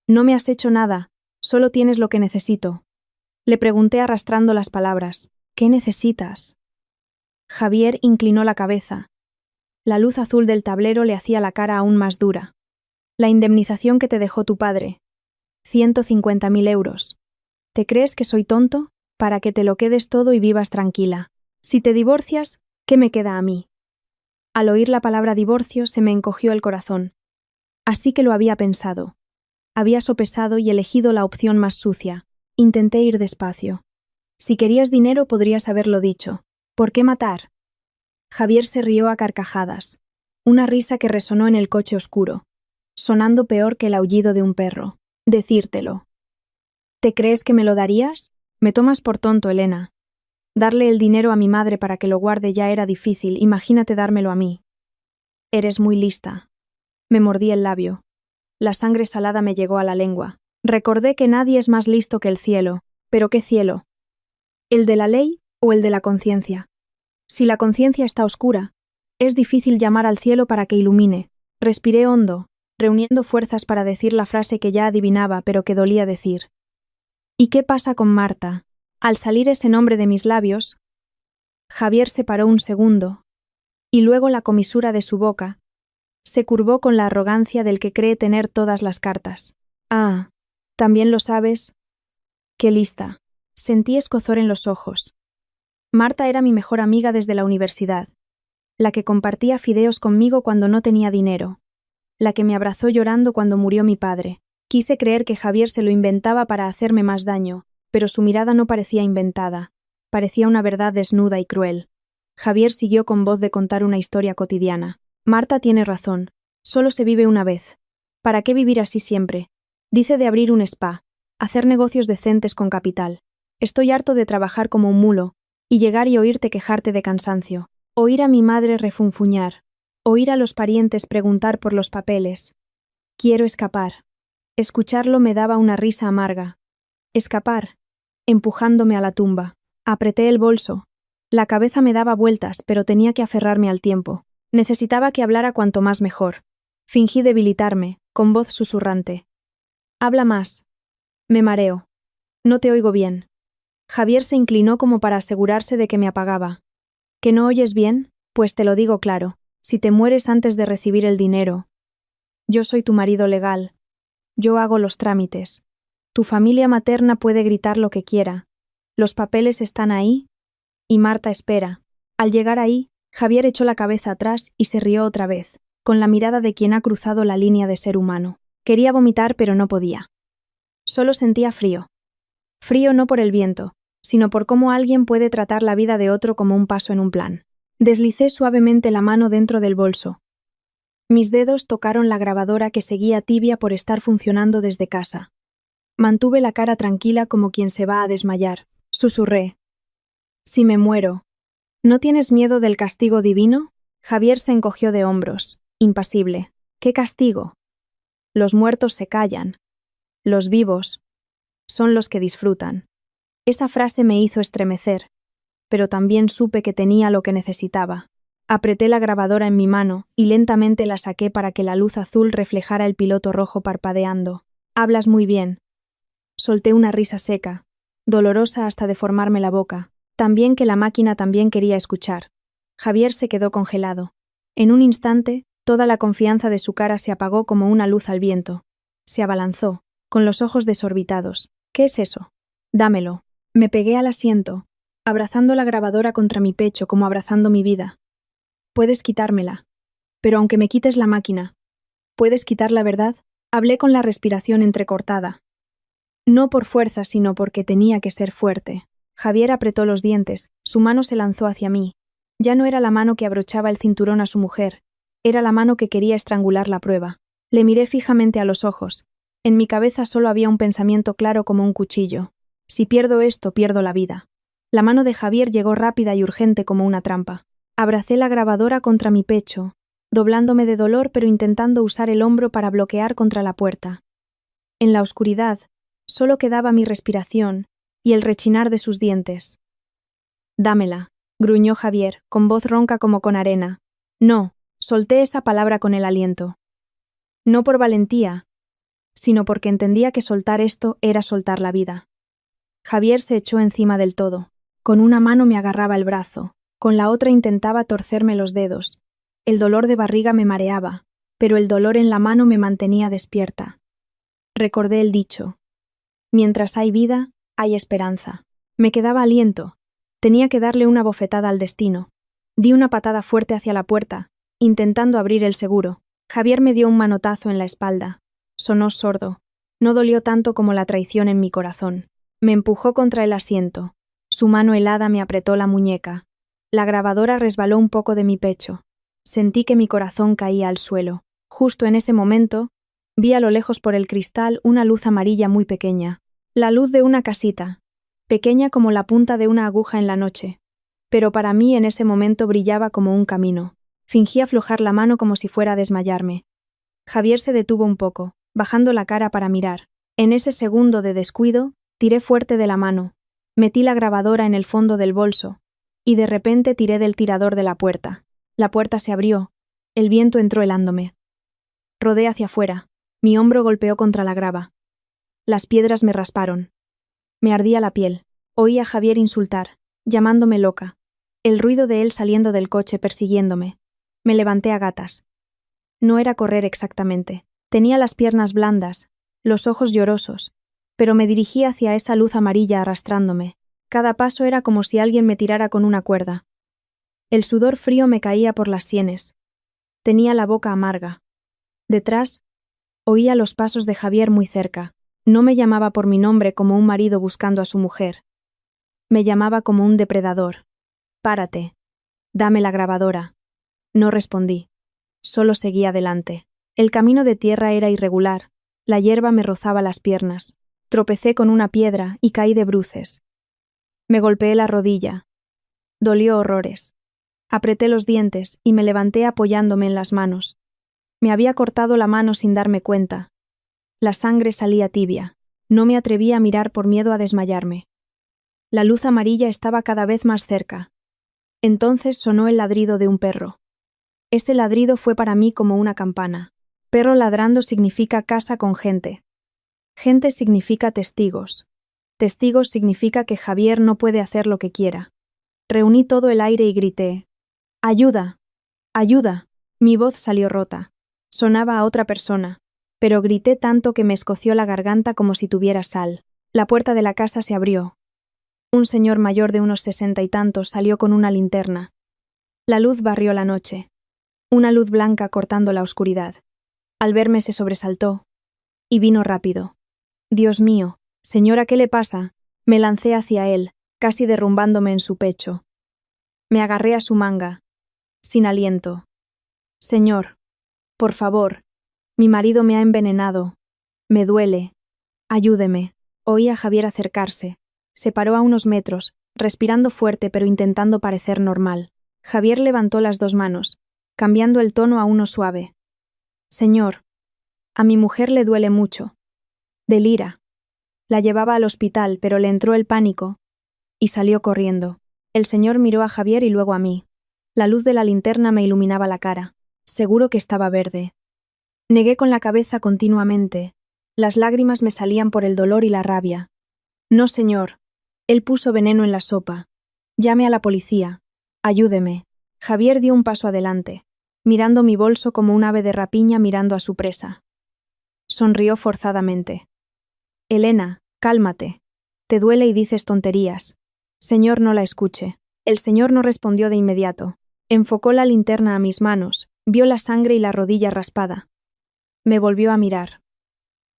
No me has hecho nada, solo tienes lo que necesito. Le pregunté arrastrando las palabras. ¿Qué necesitas? Javier inclinó la cabeza. La luz azul del tablero le hacía la cara aún más dura. La indemnización que te dejó tu padre. 150.000 euros. ¿Te crees que soy tonto? Para que te lo quedes todo y vivas tranquila. Si te divorcias, ¿Qué me queda a mí? Al oír la palabra divorcio se me encogió el corazón. Así que lo había pensado. Había sopesado y elegido la opción más sucia. Intenté ir despacio. Si querías dinero podrías haberlo dicho. ¿Por qué matar? Javier se rió a carcajadas. Una risa que resonó en el coche oscuro, sonando peor que el aullido de un perro. Decírtelo. ¿Te crees que me lo darías? Me tomas por tonto, Elena. Darle el dinero a mi madre para que lo guarde ya era difícil, imagínate dármelo a mí. Eres muy lista. Me mordí el labio. La sangre salada me llegó a la lengua. Recordé que nadie es más listo que el cielo. ¿Pero qué cielo? ¿El de la ley o el de la conciencia? Si la conciencia está oscura, es difícil llamar al cielo para que ilumine. Respiré hondo, reuniendo fuerzas para decir la frase que ya adivinaba pero que dolía decir. ¿Y qué pasa con Marta? Al salir ese nombre de mis labios, Javier se paró un segundo, y luego la comisura de su boca se curvó con la arrogancia del que cree tener todas las cartas. Ah, ¿también lo sabes? ¡Qué lista! Sentí escozor en los ojos. Marta era mi mejor amiga desde la universidad, la que compartía fideos conmigo cuando no tenía dinero, la que me abrazó llorando cuando murió mi padre. Quise creer que Javier se lo inventaba para hacerme más daño, pero su mirada no parecía inventada, parecía una verdad desnuda y cruel. Javier siguió con voz de contar una historia cotidiana. Marta tiene razón, solo se vive una vez. ¿Para qué vivir así siempre? Dice de abrir un spa, hacer negocios decentes con capital. Estoy harto de trabajar como un mulo, y llegar y oírte quejarte de cansancio, oír a mi madre refunfuñar, oír a los parientes preguntar por los papeles. Quiero escapar. Escucharlo me daba una risa amarga. Escapar, empujándome a la tumba. Apreté el bolso. La cabeza me daba vueltas, pero tenía que aferrarme al tiempo. Necesitaba que hablara cuanto más mejor. Fingí debilitarme, con voz susurrante. Habla más. Me mareo. No te oigo bien. Javier se inclinó como para asegurarse de que me apagaba. ¿Que no oyes bien? Pues te lo digo claro. Si te mueres antes de recibir el dinero. Yo soy tu marido legal. Yo hago los trámites. Tu familia materna puede gritar lo que quiera. Los papeles están ahí, y Marta espera. Al llegar ahí, Javier echó la cabeza atrás y se rió otra vez, con la mirada de quien ha cruzado la línea de ser humano. Quería vomitar, pero no podía. Solo sentía frío. Frío no por el viento, sino por cómo alguien puede tratar la vida de otro como un paso en un plan. Deslicé suavemente la mano dentro del bolso. Mis dedos tocaron la grabadora que seguía tibia por estar funcionando desde casa. Mantuve la cara tranquila como quien se va a desmayar. Susurré. Si me muero, ¿no tienes miedo del castigo divino? Javier se encogió de hombros, impasible. ¿Qué castigo? Los muertos se callan. Los vivos son los que disfrutan. Esa frase me hizo estremecer, pero también supe que tenía lo que necesitaba. Apreté la grabadora en mi mano y lentamente la saqué para que la luz azul reflejara el piloto rojo parpadeando. Hablas muy bien. Solté una risa seca, dolorosa hasta deformarme la boca, tan bien que la máquina también quería escuchar. Javier se quedó congelado. En un instante, toda la confianza de su cara se apagó como una luz al viento. Se abalanzó, con los ojos desorbitados. ¿Qué es eso? Dámelo. Me pegué al asiento, abrazando la grabadora contra mi pecho como abrazando mi vida. Puedes quitármela. Pero aunque me quites la máquina, ¿puedes quitar la verdad? Hablé con la respiración entrecortada. No por fuerza, sino porque tenía que ser fuerte. Javier apretó los dientes, su mano se lanzó hacia mí. Ya no era la mano que abrochaba el cinturón a su mujer, era la mano que quería estrangular la prueba. Le miré fijamente a los ojos. En mi cabeza solo había un pensamiento claro como un cuchillo. Si pierdo esto, pierdo la vida. La mano de Javier llegó rápida y urgente como una trampa. Abracé la grabadora contra mi pecho, doblándome de dolor pero intentando usar el hombro para bloquear contra la puerta. En la oscuridad, solo quedaba mi respiración y el rechinar de sus dientes. Dámela, gruñó Javier, con voz ronca como con arena. No, solté esa palabra con el aliento. No por valentía, sino porque entendía que soltar esto era soltar la vida. Javier se echó encima del todo. Con una mano me agarraba el brazo, con la otra intentaba torcerme los dedos. El dolor de barriga me mareaba, pero el dolor en la mano me mantenía despierta. Recordé el dicho. Mientras hay vida, hay esperanza. Me quedaba aliento. Tenía que darle una bofetada al destino. Di una patada fuerte hacia la puerta, intentando abrir el seguro. Javier me dio un manotazo en la espalda. Sonó sordo. No dolió tanto como la traición en mi corazón. Me empujó contra el asiento. Su mano helada me apretó la muñeca. La grabadora resbaló un poco de mi pecho. Sentí que mi corazón caía al suelo. Justo en ese momento, vi a lo lejos por el cristal una luz amarilla muy pequeña. La luz de una casita, pequeña como la punta de una aguja en la noche. Pero para mí en ese momento brillaba como un camino. Fingí aflojar la mano como si fuera a desmayarme. Javier se detuvo un poco, bajando la cara para mirar. En ese segundo de descuido, tiré fuerte de la mano. Metí la grabadora en el fondo del bolso, y de repente tiré del tirador de la puerta. La puerta se abrió. El viento entró helándome. Rodé hacia afuera. Mi hombro golpeó contra la grava. Las piedras me rasparon. Me ardía la piel. Oí a Javier insultar, llamándome loca. El ruido de él saliendo del coche persiguiéndome. Me levanté a gatas. No era correr exactamente. Tenía las piernas blandas, los ojos llorosos, pero me dirigí hacia esa luz amarilla arrastrándome. Cada paso era como si alguien me tirara con una cuerda. El sudor frío me caía por las sienes. Tenía la boca amarga. Detrás, oía los pasos de Javier muy cerca. No me llamaba por mi nombre como un marido buscando a su mujer. Me llamaba como un depredador. «Párate. Dame la grabadora». No respondí. Solo seguí adelante. El camino de tierra era irregular. La hierba me rozaba las piernas. Tropecé con una piedra y caí de bruces. Me golpeé la rodilla. Dolió horrores. Apreté los dientes y me levanté apoyándome en las manos. Me había cortado la mano sin darme cuenta. La sangre salía tibia. No me atrevía a mirar por miedo a desmayarme. La luz amarilla estaba cada vez más cerca. Entonces sonó el ladrido de un perro. Ese ladrido fue para mí como una campana. Perro ladrando significa casa con gente. Gente significa testigos. Testigos significa que Javier no puede hacer lo que quiera. Reuní todo el aire y grité: «¡Ayuda! ¡Ayuda!». Mi voz salió rota. Sonaba a otra persona, pero grité tanto que me escoció la garganta como si tuviera sal. La puerta de la casa se abrió. Un señor mayor de unos 60 y tantos salió con una linterna. La luz barrió la noche. Una luz blanca cortando la oscuridad. Al verme se sobresaltó. Y vino rápido. «Dios mío, señora, ¿qué le pasa?». Me lancé hacia él, casi derrumbándome en su pecho. Me agarré a su manga, sin aliento. «Señor, por favor, mi marido me ha envenenado. Me duele. Ayúdeme». Oí a Javier acercarse. Se paró a unos metros, respirando fuerte pero intentando parecer normal. Javier levantó las dos manos, cambiando el tono a uno suave. «Señor, a mi mujer le duele mucho. Delira». La llevaba al hospital, pero le entró el pánico y salió corriendo. El señor miró a Javier y luego a mí. La luz de la linterna me iluminaba la cara. Seguro que estaba verde. Negué con la cabeza continuamente. Las lágrimas me salían por el dolor y la rabia. «No, señor. Él puso veneno en la sopa. Llame a la policía. Ayúdeme». Javier dio un paso adelante, mirando mi bolso como un ave de rapiña mirando a su presa. Sonrió forzadamente. «Elena, cálmate. Te duele y dices tonterías. Señor, no la escuche». El señor no respondió de inmediato. Enfocó la linterna a mis manos, vio la sangre y la rodilla raspada. Me volvió a mirar.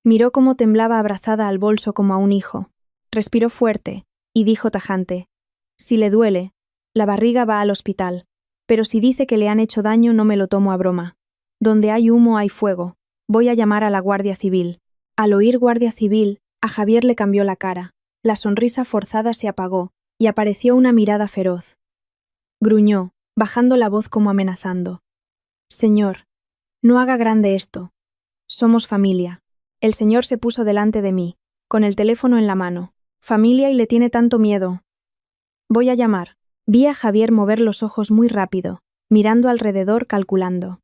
Miró cómo temblaba abrazada al bolso como a un hijo. Respiró fuerte y dijo tajante: «Si le duele, la barriga va al hospital. Pero si dice que le han hecho daño, no me lo tomo a broma. Donde hay humo hay fuego. Voy a llamar a la Guardia Civil». Al oír Guardia Civil, a Javier le cambió la cara. La sonrisa forzada se apagó y apareció una mirada feroz. Gruñó, bajando la voz como amenazando: «Señor, no haga grande esto. Somos familia». El señor se puso delante de mí, con el teléfono en la mano. «Familia y le tiene tanto miedo». «Voy a llamar». Vi a Javier mover los ojos muy rápido, mirando alrededor calculando.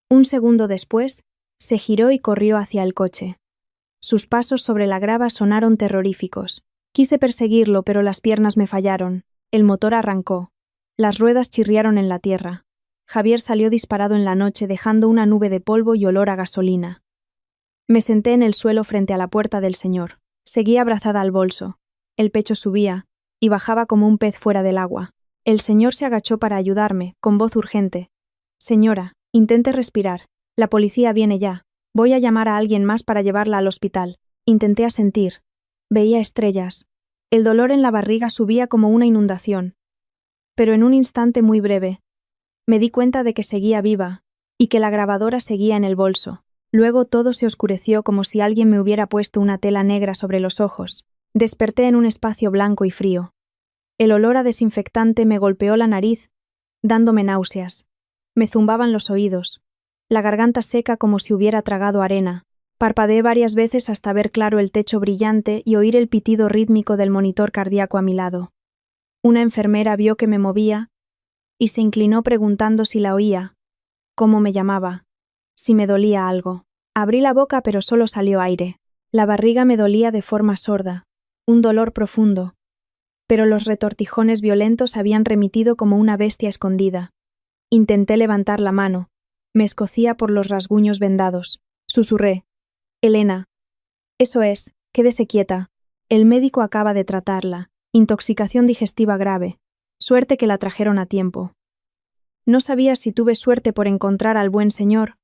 Un segundo después, se giró y corrió hacia el coche. Sus pasos sobre la grava sonaron terroríficos. Quise perseguirlo, pero las piernas me fallaron. El motor arrancó. Las ruedas chirriaron en la tierra. Javier salió disparado en la noche, dejando una nube de polvo y olor a gasolina. Me senté en el suelo frente a la puerta del señor. Seguía abrazada al bolso. El pecho subía y bajaba como un pez fuera del agua. El señor se agachó para ayudarme, con voz urgente. Señora, intente respirar. La policía viene ya. Voy a llamar a alguien más para llevarla al hospital. Intenté asentir. Veía estrellas. El dolor en la barriga subía como una inundación. Pero en un instante muy breve, me di cuenta de que seguía viva, y que la grabadora seguía en el bolso. Luego todo se oscureció como si alguien me hubiera puesto una tela negra sobre los ojos. Desperté en un espacio blanco y frío. El olor a desinfectante me golpeó la nariz, dándome náuseas. Me zumbaban los oídos. La garganta seca como si hubiera tragado arena. Parpadeé varias veces hasta ver claro el techo brillante y oír el pitido rítmico del monitor cardíaco a mi lado. Una enfermera vio que me movía y se inclinó preguntando si la oía, cómo me llamaba, si me dolía algo. Abrí la boca pero solo salió aire. La barriga me dolía de forma sorda, un dolor profundo, pero los retortijones violentos habían remitido como una bestia escondida. Intenté levantar la mano. Me escocía por los rasguños vendados. Susurré. Elena. Eso es, quédese quieta. El médico acaba de tratarla. Intoxicación digestiva grave. Suerte que la trajeron a tiempo. No sabía si tuve suerte por encontrar al buen señor,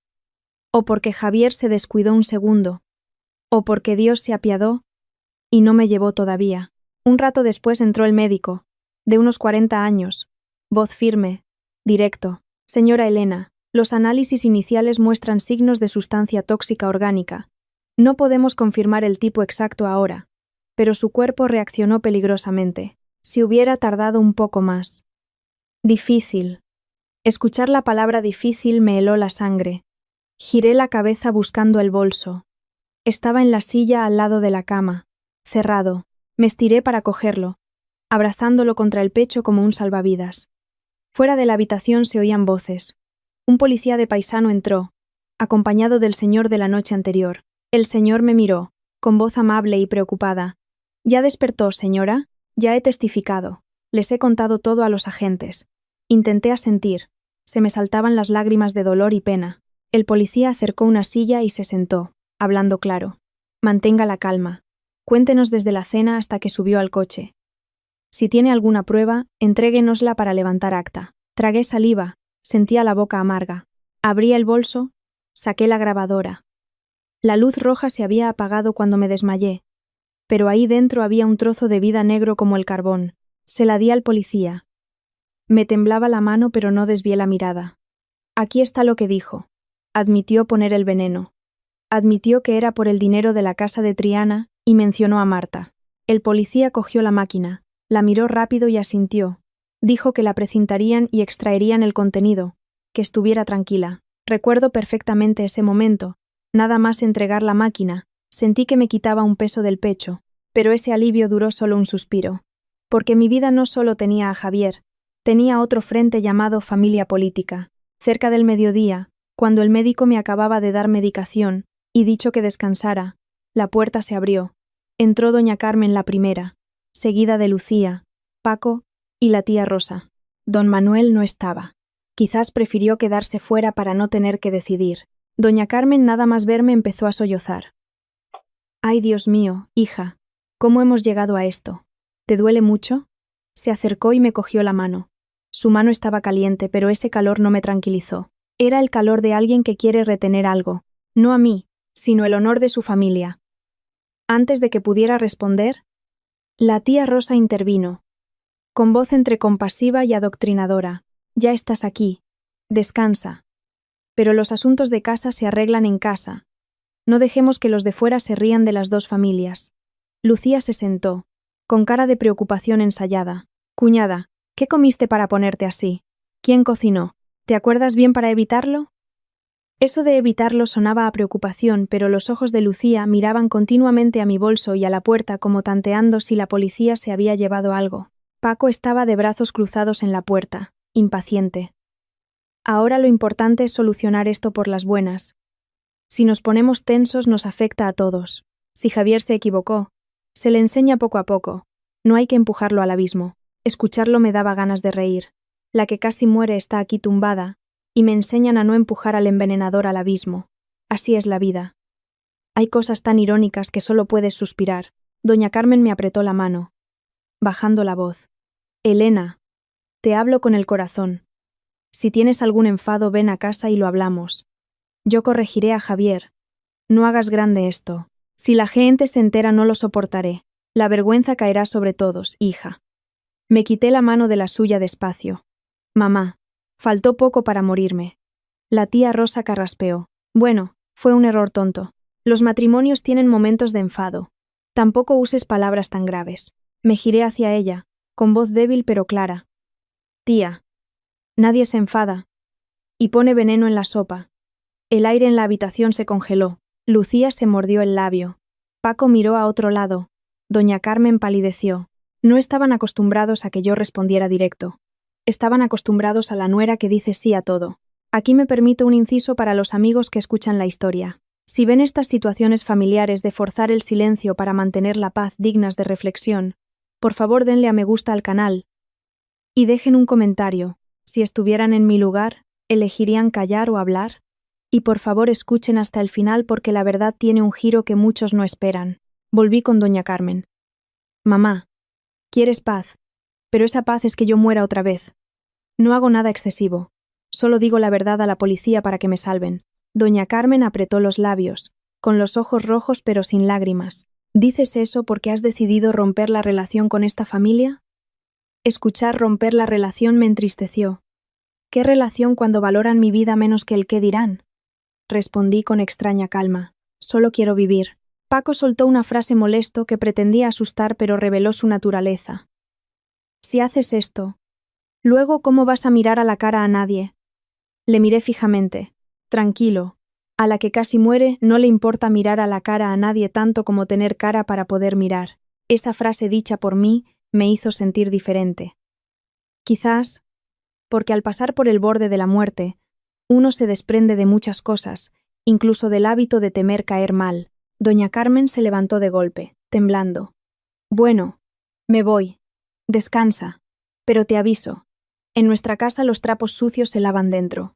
o porque Javier se descuidó un segundo, o porque Dios se apiadó y no me llevó todavía. Un rato después entró el médico, de unos 40 años, voz firme, directo. Señora Elena, los análisis iniciales muestran signos de sustancia tóxica orgánica. No podemos confirmar el tipo exacto ahora, pero su cuerpo reaccionó peligrosamente. Si hubiera tardado un poco más. Difícil. Escuchar la palabra difícil me heló la sangre. Giré la cabeza buscando el bolso. Estaba en la silla al lado de la cama, cerrado. Me estiré para cogerlo, abrazándolo contra el pecho como un salvavidas. Fuera de la habitación se oían voces. Un policía de paisano entró, acompañado del señor de la noche anterior. El señor me miró, con voz amable y preocupada. ¿Ya despertó, señora? Ya he testificado. Les he contado todo a los agentes. Intenté asentir. Se me saltaban las lágrimas de dolor y pena. El policía acercó una silla y se sentó, hablando claro. Mantenga la calma. Cuéntenos desde la cena hasta que subió al coche. Si tiene alguna prueba, entréguenosla para levantar acta. Tragué saliva, sentía la boca amarga. Abrí el bolso, saqué la grabadora. La luz roja se había apagado cuando me desmayé, pero ahí dentro había un trozo de vida negro como el carbón. Se la di al policía. Me temblaba la mano pero no desvié la mirada. Aquí está lo que dijo. Admitió poner el veneno. Admitió que era por el dinero de la casa de Triana y mencionó a Marta. El policía cogió la máquina, la miró rápido y asintió. Dijo que la precintarían y extraerían el contenido, que estuviera tranquila. Recuerdo perfectamente ese momento. Nada más entregar la máquina, sentí que me quitaba un peso del pecho, pero ese alivio duró solo un suspiro. Porque mi vida no solo tenía a Javier, tenía otro frente llamado familia política. Cerca del mediodía, cuando el médico me acababa de dar medicación y dicho que descansara, la puerta se abrió. Entró doña Carmen la primera, seguida de Lucía, Paco y la tía Rosa. Don Manuel no estaba. Quizás prefirió quedarse fuera para no tener que decidir. Doña Carmen nada más verme empezó a sollozar. «Ay, Dios mío, hija, ¿cómo hemos llegado a esto? ¿Te duele mucho?» Se acercó y me cogió la mano. Su mano estaba caliente, pero ese calor no me tranquilizó. Era el calor de alguien que quiere retener algo, no a mí, sino el honor de su familia. Antes de que pudiera responder, la tía Rosa intervino, con voz entre compasiva y adoctrinadora. «Ya estás aquí. Descansa. Pero los asuntos de casa se arreglan en casa. No dejemos que los de fuera se rían de las dos familias». Lucía se sentó, con cara de preocupación ensayada. «Cuñada, ¿qué comiste para ponerte así? ¿Quién cocinó? ¿Te acuerdas bien para evitarlo?» Eso de evitarlo sonaba a preocupación, pero los ojos de Lucía miraban continuamente a mi bolso y a la puerta como tanteando si la policía se había llevado algo. Paco estaba de brazos cruzados en la puerta, impaciente. Ahora lo importante es solucionar esto por las buenas. Si nos ponemos tensos nos afecta a todos. Si Javier se equivocó, se le enseña poco a poco. No hay que empujarlo al abismo. Escucharlo me daba ganas de reír. La que casi muere está aquí tumbada, y me enseñan a no empujar al envenenador al abismo. Así es la vida. Hay cosas tan irónicas que solo puedes suspirar. Doña Carmen me apretó la mano, bajando la voz. «Elena, Te hablo con el corazón. Si tienes algún enfado, ven a casa y lo hablamos. Yo corregiré a Javier. No hagas grande esto. Si la gente se entera, no lo soportaré. La vergüenza caerá sobre todos, hija. Me quité la mano de la suya despacio. Mamá, faltó poco para morirme. La tía Rosa carraspeó. Bueno, fue un error tonto. Los matrimonios tienen momentos de enfado. Tampoco uses palabras tan graves. Me giré hacia ella, con voz débil pero clara. Tía, nadie se enfada. Y pone veneno en la sopa. El aire en la habitación se congeló. Lucía se mordió el labio. Paco miró a otro lado. Doña Carmen palideció. No estaban acostumbrados a que yo respondiera directo. Estaban acostumbrados a la nuera que dice sí a todo. Aquí me permito un inciso para los amigos que escuchan la historia. Si ven estas situaciones familiares de forzar el silencio para mantener la paz dignas de reflexión, por favor denle a me gusta al canal y dejen un comentario. Si estuvieran en mi lugar, ¿elegirían callar o hablar? Y por favor escuchen hasta el final porque la verdad tiene un giro que muchos no esperan. Volví con doña Carmen. Mamá, quieres paz, pero esa paz es que yo muera otra vez. No hago nada excesivo. Solo digo la verdad a la policía para que me salven. Doña Carmen apretó los labios, con los ojos rojos pero sin lágrimas. ¿Dices eso porque has decidido romper la relación con esta familia? Escuchar romper la relación me entristeció. ¿Qué relación cuando valoran mi vida menos que el qué dirán? Respondí con extraña calma. Solo quiero vivir. Paco soltó una frase molesto que pretendía asustar pero reveló su naturaleza. Si haces esto, luego ¿cómo vas a mirar a la cara a nadie? Le miré fijamente. Tranquilo. A la que casi muere no le importa mirar a la cara a nadie tanto como tener cara para poder mirar. Esa frase dicha por mí me hizo sentir diferente. Quizás, porque al pasar por el borde de la muerte, uno se desprende de muchas cosas, incluso del hábito de temer caer mal. Doña Carmen se levantó de golpe, temblando. Bueno, me voy. Descansa. Pero te aviso. En nuestra casa los trapos sucios se lavan dentro.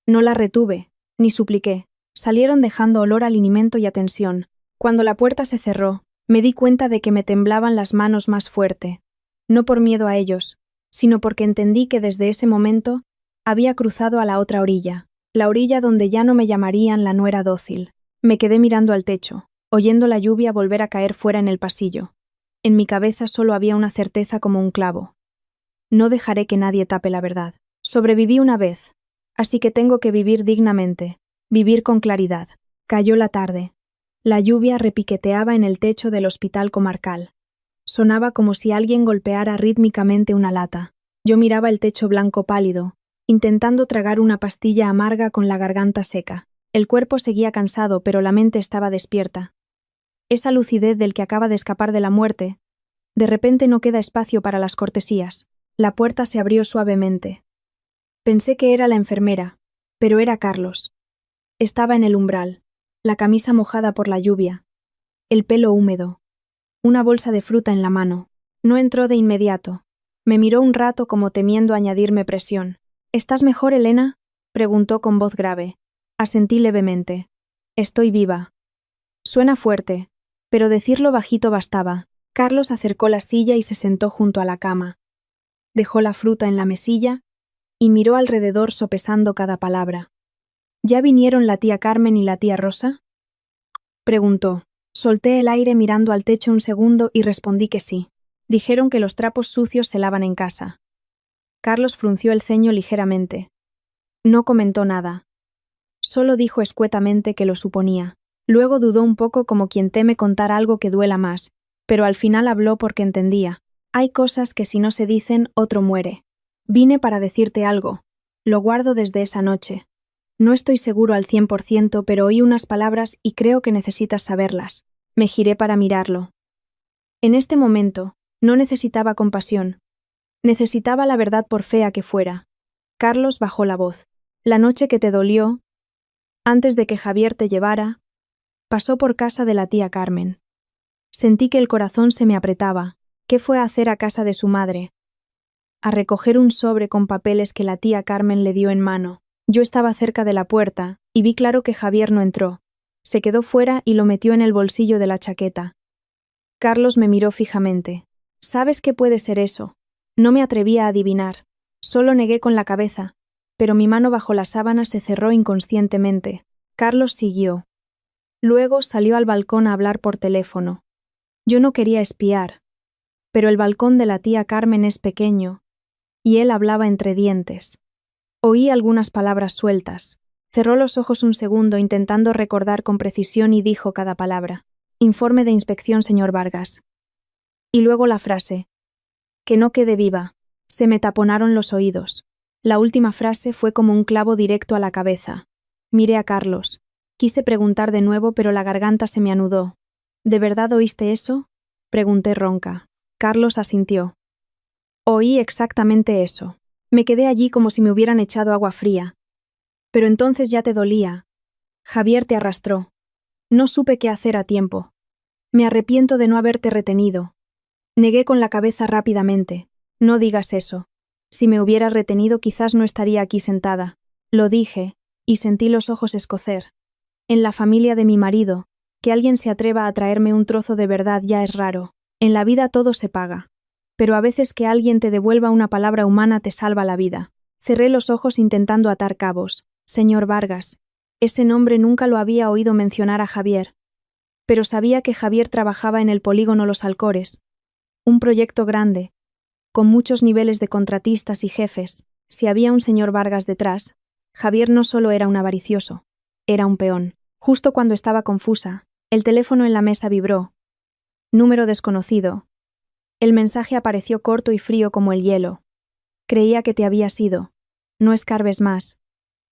No la retuve, ni supliqué. Salieron dejando olor a linimento y a tensión. Cuando la puerta se cerró, me di cuenta de que me temblaban las manos más fuerte. No por miedo a ellos, sino porque entendí que desde ese momento había cruzado a la otra orilla, la orilla donde ya no me llamarían la nuera dócil. Me quedé mirando al techo, oyendo la lluvia volver a caer fuera en el pasillo. En mi cabeza solo había una certeza como un clavo. No dejaré que nadie tape la verdad. Sobreviví una vez, así que tengo que vivir dignamente, vivir con claridad. Cayó la tarde. La lluvia repiqueteaba en el techo del hospital comarcal. Sonaba como si alguien golpeara rítmicamente una lata. Yo miraba el techo blanco pálido, intentando tragar una pastilla amarga con la garganta seca. El cuerpo seguía cansado, pero la mente estaba despierta. Esa lucidez del que acaba de escapar de la muerte. De repente no queda espacio para las cortesías. La puerta se abrió suavemente. Pensé que era la enfermera, pero era Carlos. Estaba en el umbral, la camisa mojada por la lluvia, el pelo húmedo, una bolsa de fruta en la mano. No entró de inmediato. Me miró un rato como temiendo añadirme presión. ¿Estás mejor, Elena?, preguntó con voz grave. Asentí levemente. Estoy viva. Suena fuerte, pero decirlo bajito bastaba. Carlos acercó la silla y se sentó junto a la cama. Dejó la fruta en la mesilla y miró alrededor sopesando cada palabra. ¿Ya vinieron la tía Carmen y la tía Rosa?, preguntó. Solté el aire mirando al techo un segundo y respondí que sí. Dijeron que los trapos sucios se lavan en casa. Carlos frunció el ceño ligeramente. No comentó nada. Solo dijo escuetamente que lo suponía. Luego dudó un poco como quien teme contar algo que duela más, pero al final habló porque entendía. Hay cosas que si no se dicen, otro muere. Vine para decirte algo. Lo guardo desde esa noche. No estoy seguro al 100%, pero oí unas palabras y creo que necesitas saberlas. Me giré para mirarlo. En este momento, no necesitaba compasión. Necesitaba la verdad por fea que fuera. Carlos bajó la voz. La noche que te dolió, antes de que Javier te llevara, pasó por casa de la tía Carmen. Sentí que el corazón se me apretaba. ¿Qué fue a hacer a casa de su madre? A recoger un sobre con papeles que la tía Carmen le dio en mano. Yo estaba cerca de la puerta y vi claro que Javier no entró. Se quedó fuera y lo metió en el bolsillo de la chaqueta. Carlos me miró fijamente. ¿Sabes qué puede ser eso? No me atrevía a adivinar. Solo negué con la cabeza, pero mi mano bajo la sábana se cerró inconscientemente. Carlos siguió. Luego salió al balcón a hablar por teléfono. Yo no quería espiar, pero el balcón de la tía Carmen es pequeño, y él hablaba entre dientes. Oí algunas palabras sueltas. Cerró los ojos un segundo intentando recordar con precisión y dijo cada palabra. Informe de inspección, señor Vargas. Y luego la frase. Que no quede viva. Se me taponaron los oídos. La última frase fue como un clavo directo a la cabeza. Miré a Carlos. Quise preguntar de nuevo, pero la garganta se me anudó. ¿De verdad oíste eso? Pregunté ronca. Carlos asintió. Oí exactamente eso. Me quedé allí como si me hubieran echado agua fría. Pero entonces ya te dolía. Javier te arrastró. No supe qué hacer a tiempo. Me arrepiento de no haberte retenido. Negué con la cabeza rápidamente. No digas eso. Si me hubiera retenido quizás no estaría aquí sentada. Lo dije, y sentí los ojos escocer. En la familia de mi marido, que alguien se atreva a traerme un trozo de verdad ya es raro. En la vida todo se paga. Pero a veces que alguien te devuelva una palabra humana te salva la vida. Cerré los ojos intentando atar cabos. Señor Vargas. Ese nombre nunca lo había oído mencionar a Javier. Pero sabía que Javier trabajaba en el polígono Los Alcores. Un proyecto grande, con muchos niveles de contratistas y jefes. Si había un señor Vargas detrás, Javier no solo era un avaricioso, era un peón. Justo cuando estaba confusa, el teléfono en la mesa vibró. Número desconocido. El mensaje apareció corto y frío como el hielo. Creía que te habías ido. No escarbes más.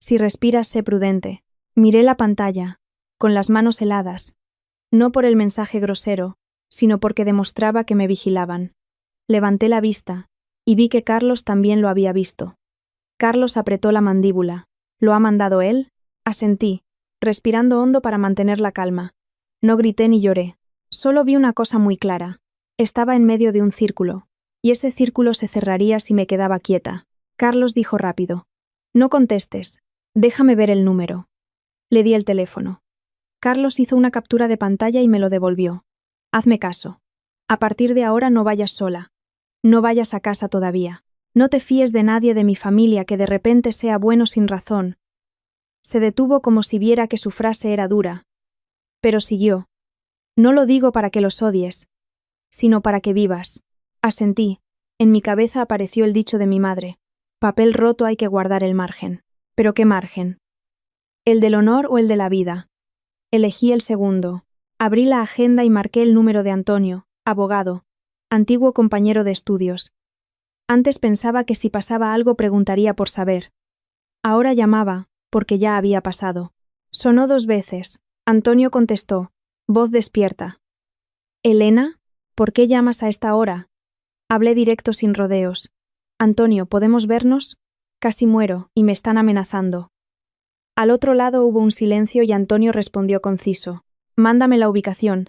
Si respiras, sé prudente. Miré la pantalla, con las manos heladas, no por el mensaje grosero, sino porque demostraba que me vigilaban. Levanté la vista, y vi que Carlos también lo había visto. Carlos apretó la mandíbula. ¿Lo ha mandado él? Asentí, respirando hondo para mantener la calma. No grité ni lloré. Solo vi una cosa muy clara. Estaba en medio de un círculo, y ese círculo se cerraría si me quedaba quieta. Carlos dijo rápido. No contestes. Déjame ver el número. Le di el teléfono. Carlos hizo una captura de pantalla y me lo devolvió. Hazme caso. A partir de ahora no vayas sola. No vayas a casa todavía. No te fíes de nadie de mi familia que de repente sea bueno sin razón. Se detuvo como si viera que su frase era dura. Pero siguió. No lo digo para que los odies, sino para que vivas. Asentí. En mi cabeza apareció el dicho de mi madre. Papel roto hay que guardar el margen. ¿Pero qué margen? ¿El del honor o el de la vida? Elegí el segundo. Abrí la agenda y marqué el número de Antonio, abogado, antiguo compañero de estudios. Antes pensaba que si pasaba algo preguntaría por saber. Ahora llamaba, porque ya había pasado. Sonó 2 veces. Antonio contestó, voz despierta. ¿Elena? ¿Por qué llamas a esta hora? Hablé directo sin rodeos. Antonio, ¿podemos vernos? Casi muero, y me están amenazando. Al otro lado hubo un silencio y Antonio respondió conciso. Mándame la ubicación.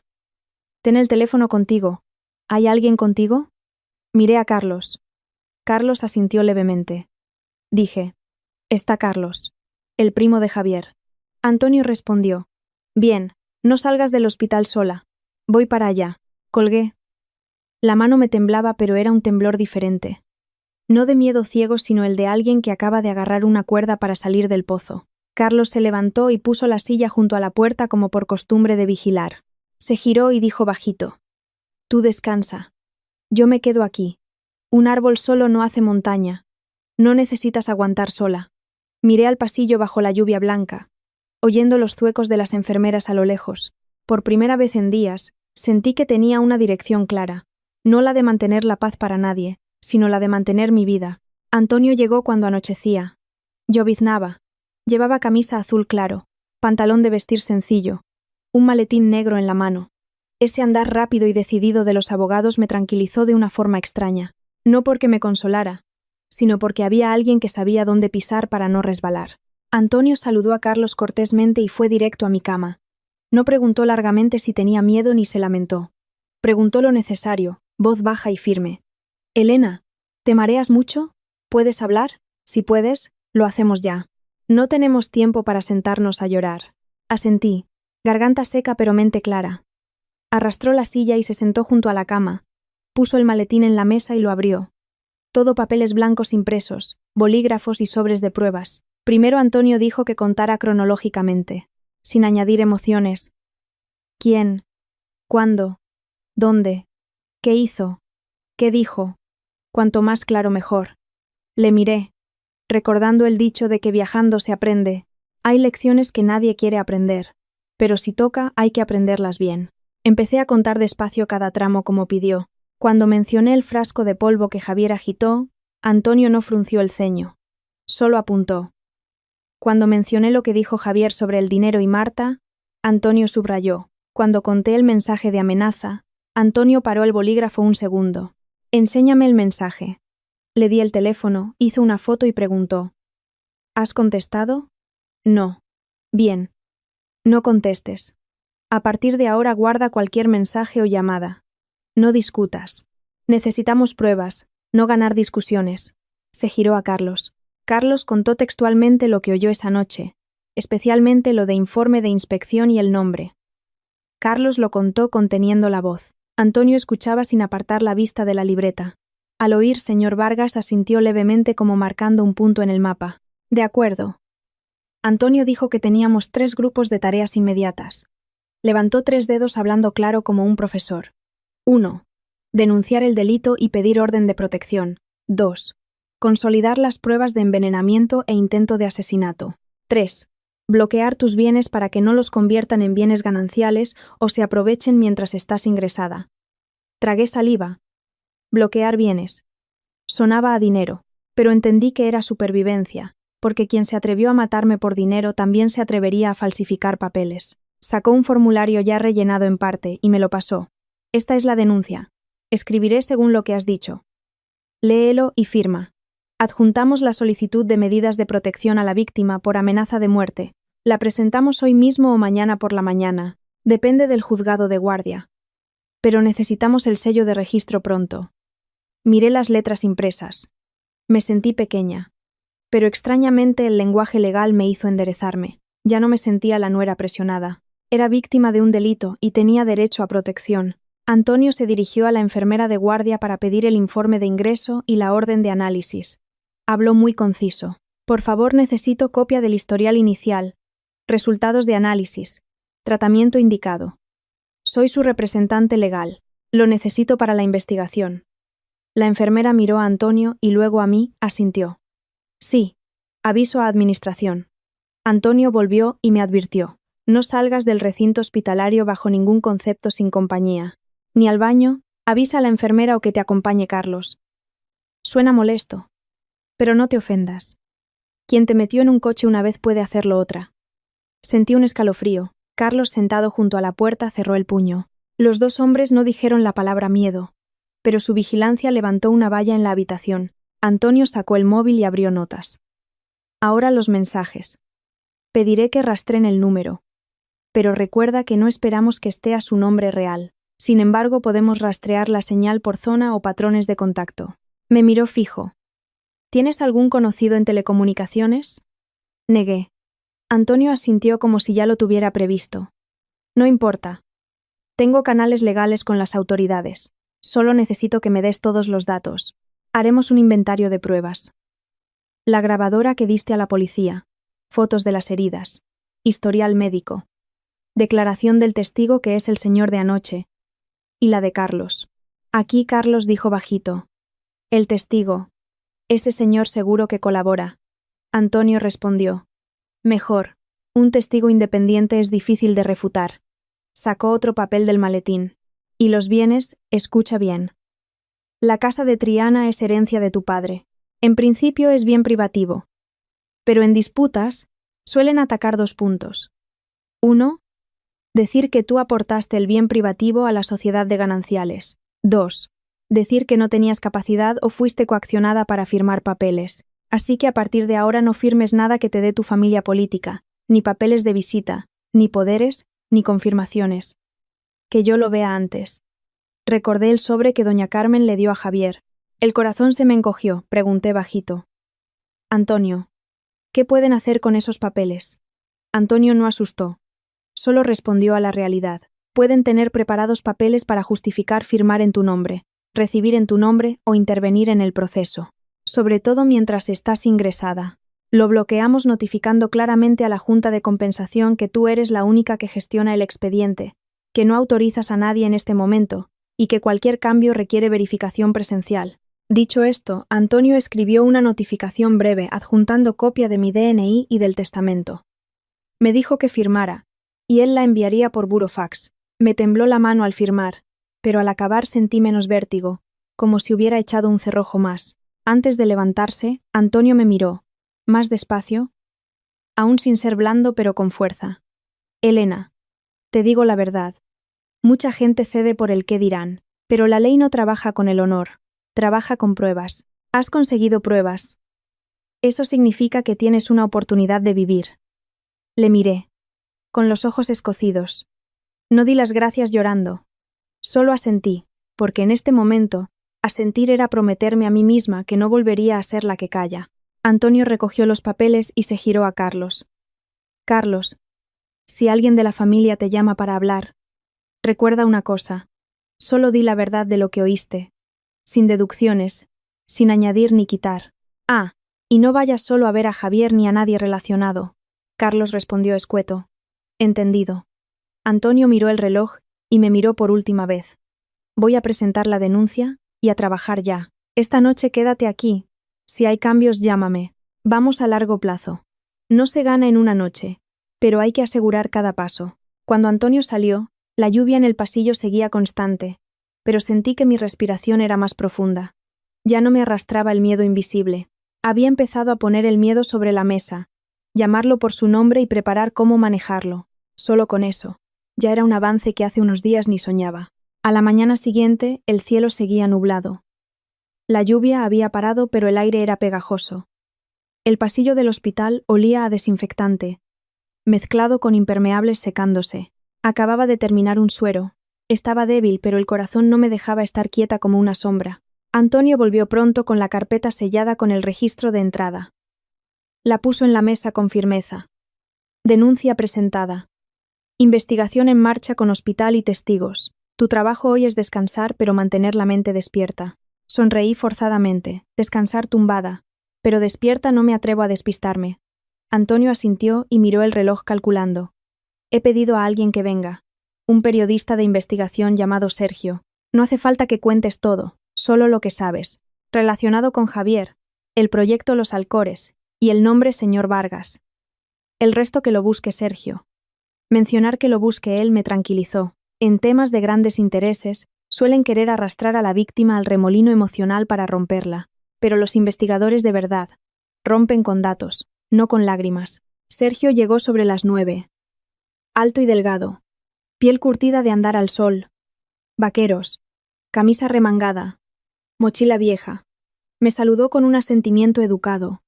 Ten el teléfono contigo. ¿Hay alguien contigo? Miré a Carlos. Carlos asintió levemente. Dije, está Carlos, el primo de Javier. Antonio respondió, bien, no salgas del hospital sola. Voy para allá. Colgué. La mano me temblaba, pero era un temblor diferente. No de miedo ciego, sino el de alguien que acaba de agarrar una cuerda para salir del pozo. Carlos se levantó y puso la silla junto a la puerta como por costumbre de vigilar. Se giró y dijo bajito. Tú descansa. Yo me quedo aquí. Un árbol solo no hace montaña. No necesitas aguantar sola. Miré al pasillo bajo la lluvia blanca, oyendo los zuecos de las enfermeras a lo lejos. Por primera vez en días, sentí que tenía una dirección clara. No la de mantener la paz para nadie, sino la de mantener mi vida. Antonio llegó cuando anochecía. Lloviznaba. Llevaba camisa azul claro, pantalón de vestir sencillo, un maletín negro en la mano. Ese andar rápido y decidido de los abogados me tranquilizó de una forma extraña, no porque me consolara, sino porque había alguien que sabía dónde pisar para no resbalar. Antonio saludó a Carlos cortésmente y fue directo a mi cama. No preguntó largamente si tenía miedo ni se lamentó. Preguntó lo necesario, voz baja y firme. Elena, ¿te mareas mucho? ¿Puedes hablar? Si puedes, lo hacemos ya. No tenemos tiempo para sentarnos a llorar. Asentí, garganta seca pero mente clara. Arrastró la silla y se sentó junto a la cama. Puso el maletín en la mesa y lo abrió. Todo papeles blancos impresos, bolígrafos y sobres de pruebas. Primero Antonio dijo que contara cronológicamente, sin añadir emociones. ¿Quién? ¿Cuándo? ¿Dónde? ¿Qué hizo? ¿Qué dijo? Cuanto más claro mejor. Le miré, recordando el dicho de que viajando se aprende. Hay lecciones que nadie quiere aprender, pero si toca hay que aprenderlas bien. Empecé a contar despacio cada tramo como pidió. Cuando mencioné el frasco de polvo que Javier agitó, Antonio no frunció el ceño. Solo apuntó. Cuando mencioné lo que dijo Javier sobre el dinero y Marta, Antonio subrayó. Cuando conté el mensaje de amenaza, Antonio paró el bolígrafo un segundo. Enséñame el mensaje. Le di el teléfono, hizo una foto y preguntó. ¿Has contestado? No. Bien. No contestes. A partir de ahora guarda cualquier mensaje o llamada. No discutas. Necesitamos pruebas, no ganar discusiones. Se giró a Carlos. Carlos contó textualmente lo que oyó esa noche, especialmente lo de informe de inspección y el nombre. Carlos lo contó conteniendo la voz. Antonio escuchaba sin apartar la vista de la libreta. Al oír, señor Vargas asintió levemente como marcando un punto en el mapa. De acuerdo. Antonio dijo que teníamos 3 grupos de tareas inmediatas. Levantó 3 dedos hablando claro como un profesor. 1. Denunciar el delito y pedir orden de protección. 2. Consolidar las pruebas de envenenamiento e intento de asesinato. 3. Bloquear tus bienes para que no los conviertan en bienes gananciales o se aprovechen mientras estás ingresada. Tragué saliva. Bloquear bienes. Sonaba a dinero, pero entendí que era supervivencia, porque quien se atrevió a matarme por dinero también se atrevería a falsificar papeles. Sacó un formulario ya rellenado en parte y me lo pasó. Esta es la denuncia. Escribiré según lo que has dicho. Léelo y firma. Adjuntamos la solicitud de medidas de protección a la víctima por amenaza de muerte. La presentamos hoy mismo o mañana por la mañana. Depende del juzgado de guardia. Pero necesitamos el sello de registro pronto. Miré las letras impresas. Me sentí pequeña. Pero extrañamente el lenguaje legal me hizo enderezarme. Ya no me sentía la nuera presionada. Era víctima de un delito y tenía derecho a protección. Antonio se dirigió a la enfermera de guardia para pedir el informe de ingreso y la orden de análisis. Habló muy conciso. Por favor, necesito copia del historial inicial. Resultados de análisis. Tratamiento indicado. Soy su representante legal. Lo necesito para la investigación. La enfermera miró a Antonio y luego a mí, asintió. Sí. Aviso a administración. Antonio volvió y me advirtió. No salgas del recinto hospitalario bajo ningún concepto sin compañía. Ni al baño, avisa a la enfermera o que te acompañe Carlos. Suena molesto. Pero no te ofendas. Quien te metió en un coche una vez puede hacerlo otra. Sentí un escalofrío. Carlos, sentado junto a la puerta, cerró el puño. Los 2 hombres no dijeron la palabra miedo, pero su vigilancia levantó una valla en la habitación. Antonio sacó el móvil y abrió notas. Ahora los mensajes. Pediré que rastreen el número. Pero recuerda que no esperamos que esté a su nombre real. Sin embargo, podemos rastrear la señal por zona o patrones de contacto. Me miró fijo. ¿Tienes algún conocido en telecomunicaciones? Negué. Antonio asintió como si ya lo tuviera previsto. No importa. Tengo canales legales con las autoridades. Solo necesito que me des todos los datos. Haremos un inventario de pruebas. La grabadora que diste a la policía. Fotos de las heridas. Historial médico. Declaración del testigo que es el señor de anoche. Y la de Carlos. Aquí Carlos dijo bajito. El testigo. Ese señor seguro que colabora. Antonio respondió. Mejor. Un testigo independiente es difícil de refutar. Sacó otro papel del maletín. Y los bienes, escucha bien. La casa de Triana es herencia de tu padre. En principio es bien privativo. Pero en disputas suelen atacar 2 puntos. 1. Decir que tú aportaste el bien privativo a la sociedad de gananciales. 2. Decir que no tenías capacidad o fuiste coaccionada para firmar papeles. Así que a partir de ahora no firmes nada que te dé tu familia política, ni papeles de visita, ni poderes, ni confirmaciones. Que yo lo vea antes. Recordé el sobre que doña Carmen le dio a Javier. El corazón se me encogió, pregunté bajito. Antonio, ¿qué pueden hacer con esos papeles? Antonio no asustó. Solo respondió a la realidad. Pueden tener preparados papeles para justificar firmar en tu nombre. recibir en tu nombre o intervenir en el proceso, sobre todo mientras estás ingresada. Lo bloqueamos notificando claramente a la Junta de Compensación que tú eres la única que gestiona el expediente, que no autorizas a nadie en este momento, y que cualquier cambio requiere verificación presencial. Dicho esto, Antonio escribió una notificación breve adjuntando copia de mi DNI y del testamento. Me dijo que firmara, y él la enviaría por burofax. Me tembló la mano al firmar, pero al acabar sentí menos vértigo, como si hubiera echado un cerrojo más. Antes de levantarse, Antonio me miró, más despacio, aún sin ser blando pero con fuerza. Elena, te digo la verdad. Mucha gente cede por el qué dirán, pero la ley no trabaja con el honor, trabaja con pruebas. Has conseguido pruebas. Eso significa que tienes una oportunidad de vivir. Le miré, con los ojos escocidos. No di las gracias llorando. Solo asentí, porque en este momento, asentir era prometerme a mí misma que no volvería a ser la que calla. Antonio recogió los papeles y se giró a Carlos. Carlos, si alguien de la familia te llama para hablar, recuerda una cosa. Solo di la verdad de lo que oíste, sin deducciones, sin añadir ni quitar. Ah, y no vayas solo a ver a Javier ni a nadie relacionado. Carlos respondió escueto. Entendido. Antonio miró el reloj y me miró por última vez. Voy a presentar la denuncia y a trabajar ya. Esta noche quédate aquí. Si hay cambios, llámame. Vamos a largo plazo. No se gana en una noche, pero hay que asegurar cada paso. Cuando Antonio salió, la lluvia en el pasillo seguía constante, pero sentí que mi respiración era más profunda. Ya no me arrastraba el miedo invisible. Había empezado a poner el miedo sobre la mesa, llamarlo por su nombre y preparar cómo manejarlo. Solo con eso. Ya era un avance que hace unos días ni soñaba. A la mañana siguiente, el cielo seguía nublado. La lluvia había parado, pero el aire era pegajoso. El pasillo del hospital olía a desinfectante, mezclado con impermeables secándose. Acababa de terminar un suero. Estaba débil, pero el corazón no me dejaba estar quieta como una sombra. Antonio volvió pronto con la carpeta sellada con el registro de entrada. La puso en la mesa con firmeza. Denuncia presentada. Investigación en marcha con hospital y testigos. Tu trabajo hoy es descansar, pero mantener la mente despierta. Sonreí forzadamente, descansar tumbada, pero despierta no me atrevo a despistarme. Antonio asintió y miró el reloj calculando. He pedido a alguien que venga. Un periodista de investigación llamado Sergio. No hace falta que cuentes todo, solo lo que sabes. Relacionado con Javier, el proyecto Los Alcores y el nombre señor Vargas. El resto que lo busque Sergio. Mencionar que lo busque él me tranquilizó. En temas de grandes intereses, suelen querer arrastrar a la víctima al remolino emocional para romperla, pero los investigadores de verdad rompen con datos, no con lágrimas. Sergio llegó sobre las 9. Alto y delgado, piel curtida de andar al sol, vaqueros, camisa remangada, mochila vieja. Me saludó con un asentimiento educado,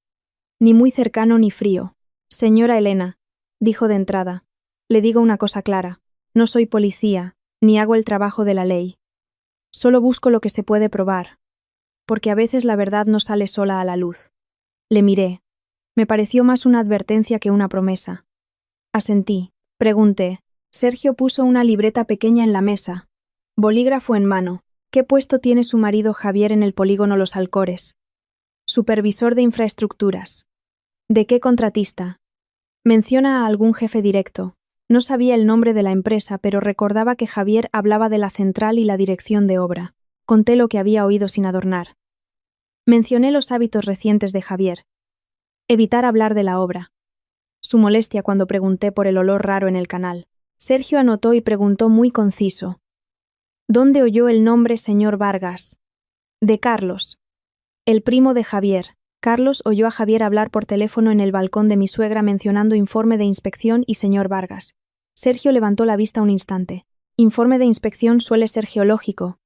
ni muy cercano ni frío. Señora Elena, dijo de entrada, le digo una cosa clara, no soy policía, ni hago el trabajo de la ley. Solo busco lo que se puede probar, porque a veces la verdad no sale sola a la luz. Le miré. Me pareció más una advertencia que una promesa. Asentí. Pregunté. Sergio puso una libreta pequeña en la mesa, bolígrafo en mano. ¿Qué puesto tiene su marido Javier en el polígono Los Alcores? Supervisor de infraestructuras. ¿De qué contratista? Menciona a algún jefe directo. No sabía el nombre de la empresa, pero recordaba que Javier hablaba de la central y la dirección de obra. Conté lo que había oído sin adornar. Mencioné los hábitos recientes de Javier. Evitar hablar de la obra. Su molestia cuando pregunté por el olor raro en el canal. Sergio anotó y preguntó muy conciso. ¿Dónde oyó el nombre señor Vargas? De Carlos. El primo de Javier. Carlos oyó a Javier hablar por teléfono en el balcón de mi suegra mencionando informe de inspección y señor Vargas. Sergio levantó la vista un instante. Informe de inspección suele ser geológico,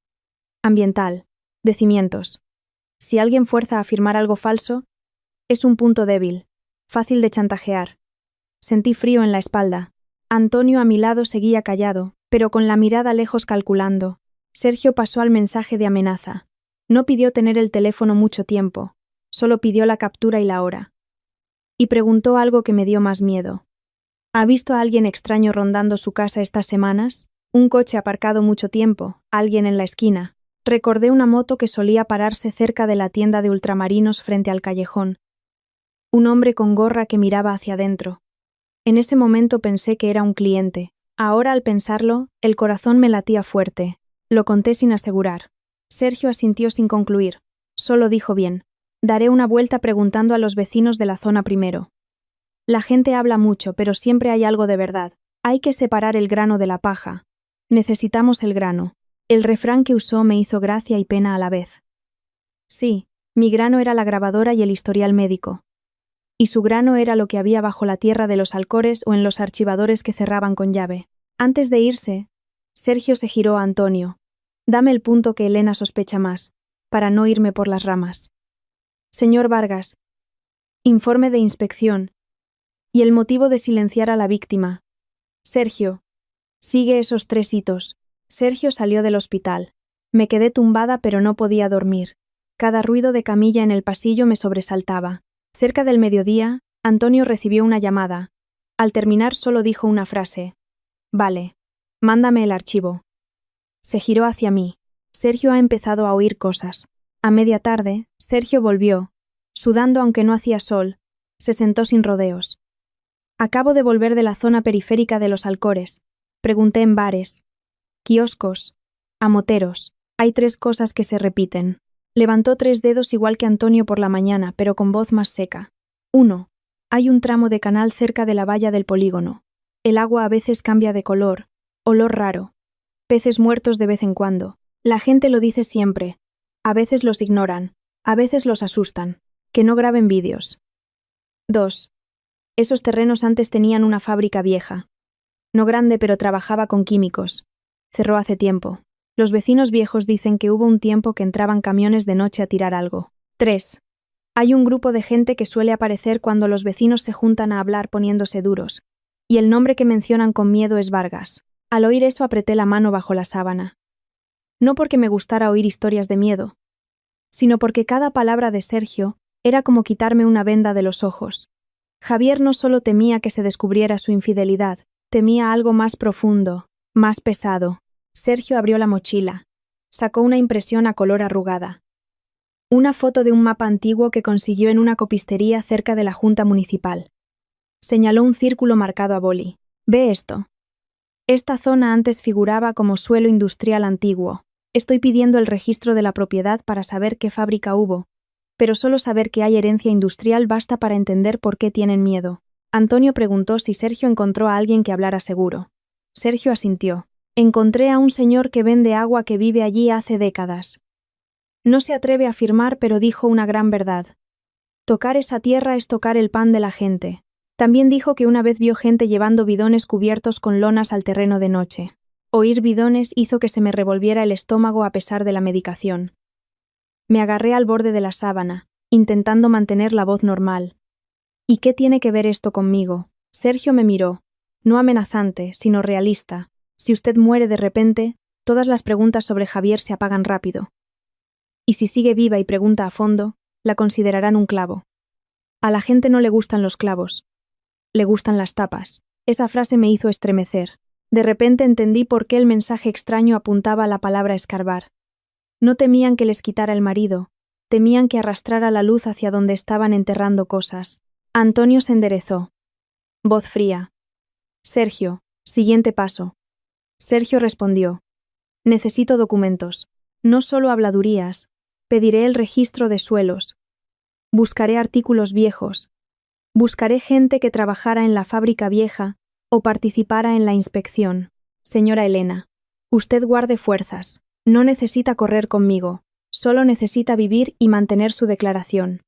ambiental, de cimientos. Si alguien fuerza a afirmar algo falso, es un punto débil, fácil de chantajear. Sentí frío en la espalda. Antonio a mi lado seguía callado, pero con la mirada lejos calculando. Sergio pasó al mensaje de amenaza. No pidió tener el teléfono mucho tiempo, solo pidió la captura y la hora. Y preguntó algo que me dio más miedo. ¿Ha visto a alguien extraño rondando su casa estas semanas? Un coche aparcado mucho tiempo, alguien en la esquina. Recordé una moto que solía pararse cerca de la tienda de ultramarinos frente al callejón. Un hombre con gorra que miraba hacia adentro. En ese momento pensé que era un cliente. Ahora, al pensarlo, el corazón me latía fuerte. Lo conté sin asegurar. Sergio asintió sin concluir. Solo dijo bien. Daré una vuelta preguntando a los vecinos de la zona primero. La gente habla mucho, pero siempre hay algo de verdad. Hay que separar el grano de la paja. Necesitamos el grano. El refrán que usó me hizo gracia y pena a la vez. Sí, mi grano era la grabadora y el historial médico. Y su grano era lo que había bajo la tierra de los alcores o en los archivadores que cerraban con llave. Antes de irse, Sergio se giró a Antonio. Dame el punto que Elena sospecha más, para no irme por las ramas. Señor Vargas. Informe de inspección. Y el motivo de silenciar a la víctima. Sergio. Sigue esos 3 hitos. Sergio salió del hospital. Me quedé tumbada pero no podía dormir. Cada ruido de camilla en el pasillo me sobresaltaba. Cerca del mediodía, Antonio recibió una llamada. Al terminar solo dijo una frase. Vale. Mándame el archivo. Se giró hacia mí. Sergio ha empezado a oír cosas. A media tarde, Sergio volvió. Sudando aunque no hacía sol. Se sentó sin rodeos. Acabo de volver de la zona periférica de los Alcores. Pregunté en bares, kioscos, a moteros. Hay 3 cosas que se repiten. Levantó 3 dedos igual que Antonio por la mañana, pero con voz más seca. 1. Hay un tramo de canal cerca de la valla del polígono. El agua a veces cambia de color, olor raro. Peces muertos de vez en cuando. La gente lo dice siempre. A veces los ignoran, a veces los asustan. Que no graben vídeos. 2. Esos terrenos antes tenían una fábrica vieja. No grande, pero trabajaba con químicos. Cerró hace tiempo. Los vecinos viejos dicen que hubo un tiempo que entraban camiones de noche a tirar algo. 3. Hay un grupo de gente que suele aparecer cuando los vecinos se juntan a hablar poniéndose duros. Y el nombre que mencionan con miedo es Vargas. Al oír eso apreté la mano bajo la sábana. No porque me gustara oír historias de miedo, sino porque cada palabra de Sergio era como quitarme una venda de los ojos. Javier no solo temía que se descubriera su infidelidad, temía algo más profundo, más pesado. Sergio abrió la mochila. Sacó una impresión a color arrugada. Una foto de un mapa antiguo que consiguió en una copistería cerca de la Junta Municipal. Señaló un círculo marcado a boli. Ve esto. Esta zona antes figuraba como suelo industrial antiguo. Estoy pidiendo el registro de la propiedad para saber qué fábrica hubo, pero solo saber que hay herencia industrial basta para entender por qué tienen miedo. Antonio preguntó si Sergio encontró a alguien que hablara seguro. Sergio asintió. Encontré a un señor que vende agua que vive allí hace décadas. No se atreve a afirmar, pero dijo una gran verdad. Tocar esa tierra es tocar el pan de la gente. También dijo que una vez vio gente llevando bidones cubiertos con lonas al terreno de noche. Oír bidones hizo que se me revolviera el estómago a pesar de la medicación. Me agarré al borde de la sábana, intentando mantener la voz normal. ¿Y qué tiene que ver esto conmigo? Sergio me miró. No amenazante, sino realista. Si usted muere de repente, todas las preguntas sobre Javier se apagan rápido. Y si sigue viva y pregunta a fondo, la considerarán un clavo. A la gente no le gustan los clavos. Le gustan las tapas. Esa frase me hizo estremecer. De repente entendí por qué el mensaje extraño apuntaba a la palabra escarbar. No temían que les quitara el marido, temían que arrastrara la luz hacia donde estaban enterrando cosas. Antonio se enderezó. Voz fría. Sergio, siguiente paso. Sergio respondió. Necesito documentos. No solo habladurías. Pediré el registro de suelos. Buscaré artículos viejos. Buscaré gente que trabajara en la fábrica vieja o participara en la inspección. Señora Elena, usted guarde fuerzas. No necesita correr conmigo. Solo necesita vivir y mantener su declaración.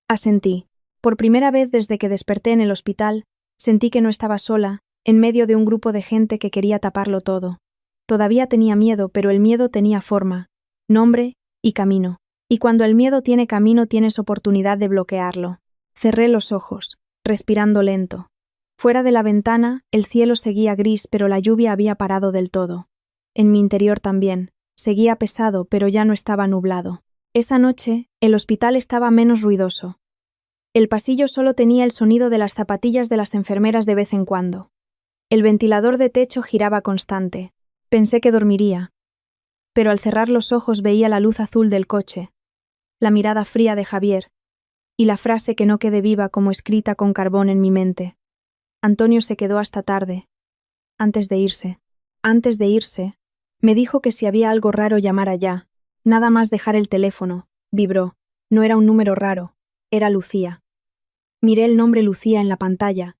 Asentí. Por primera vez desde que desperté en el hospital, sentí que no estaba sola, en medio de un grupo de gente que quería taparlo todo. Todavía tenía miedo, pero el miedo tenía forma, nombre y camino. Y cuando el miedo tiene camino, tienes oportunidad de bloquearlo. Cerré los ojos, respirando lento. Fuera de la ventana, el cielo seguía gris, pero la lluvia había parado del todo. En mi interior también. Seguía pesado, pero ya no estaba nublado. Esa noche, el hospital estaba menos ruidoso. El pasillo solo tenía el sonido de las zapatillas de las enfermeras de vez en cuando. El ventilador de techo giraba constante. Pensé que dormiría. pero al cerrar los ojos veía la luz azul del coche, la mirada fría de Javier, y la frase que no quede viva como escrita con carbón en mi mente. Antonio se quedó hasta tarde. Antes de irse, me dijo que si había algo raro llamara ya. Nada más dejar el teléfono, vibró. No era un número raro, era Lucía. Miré el nombre Lucía en la pantalla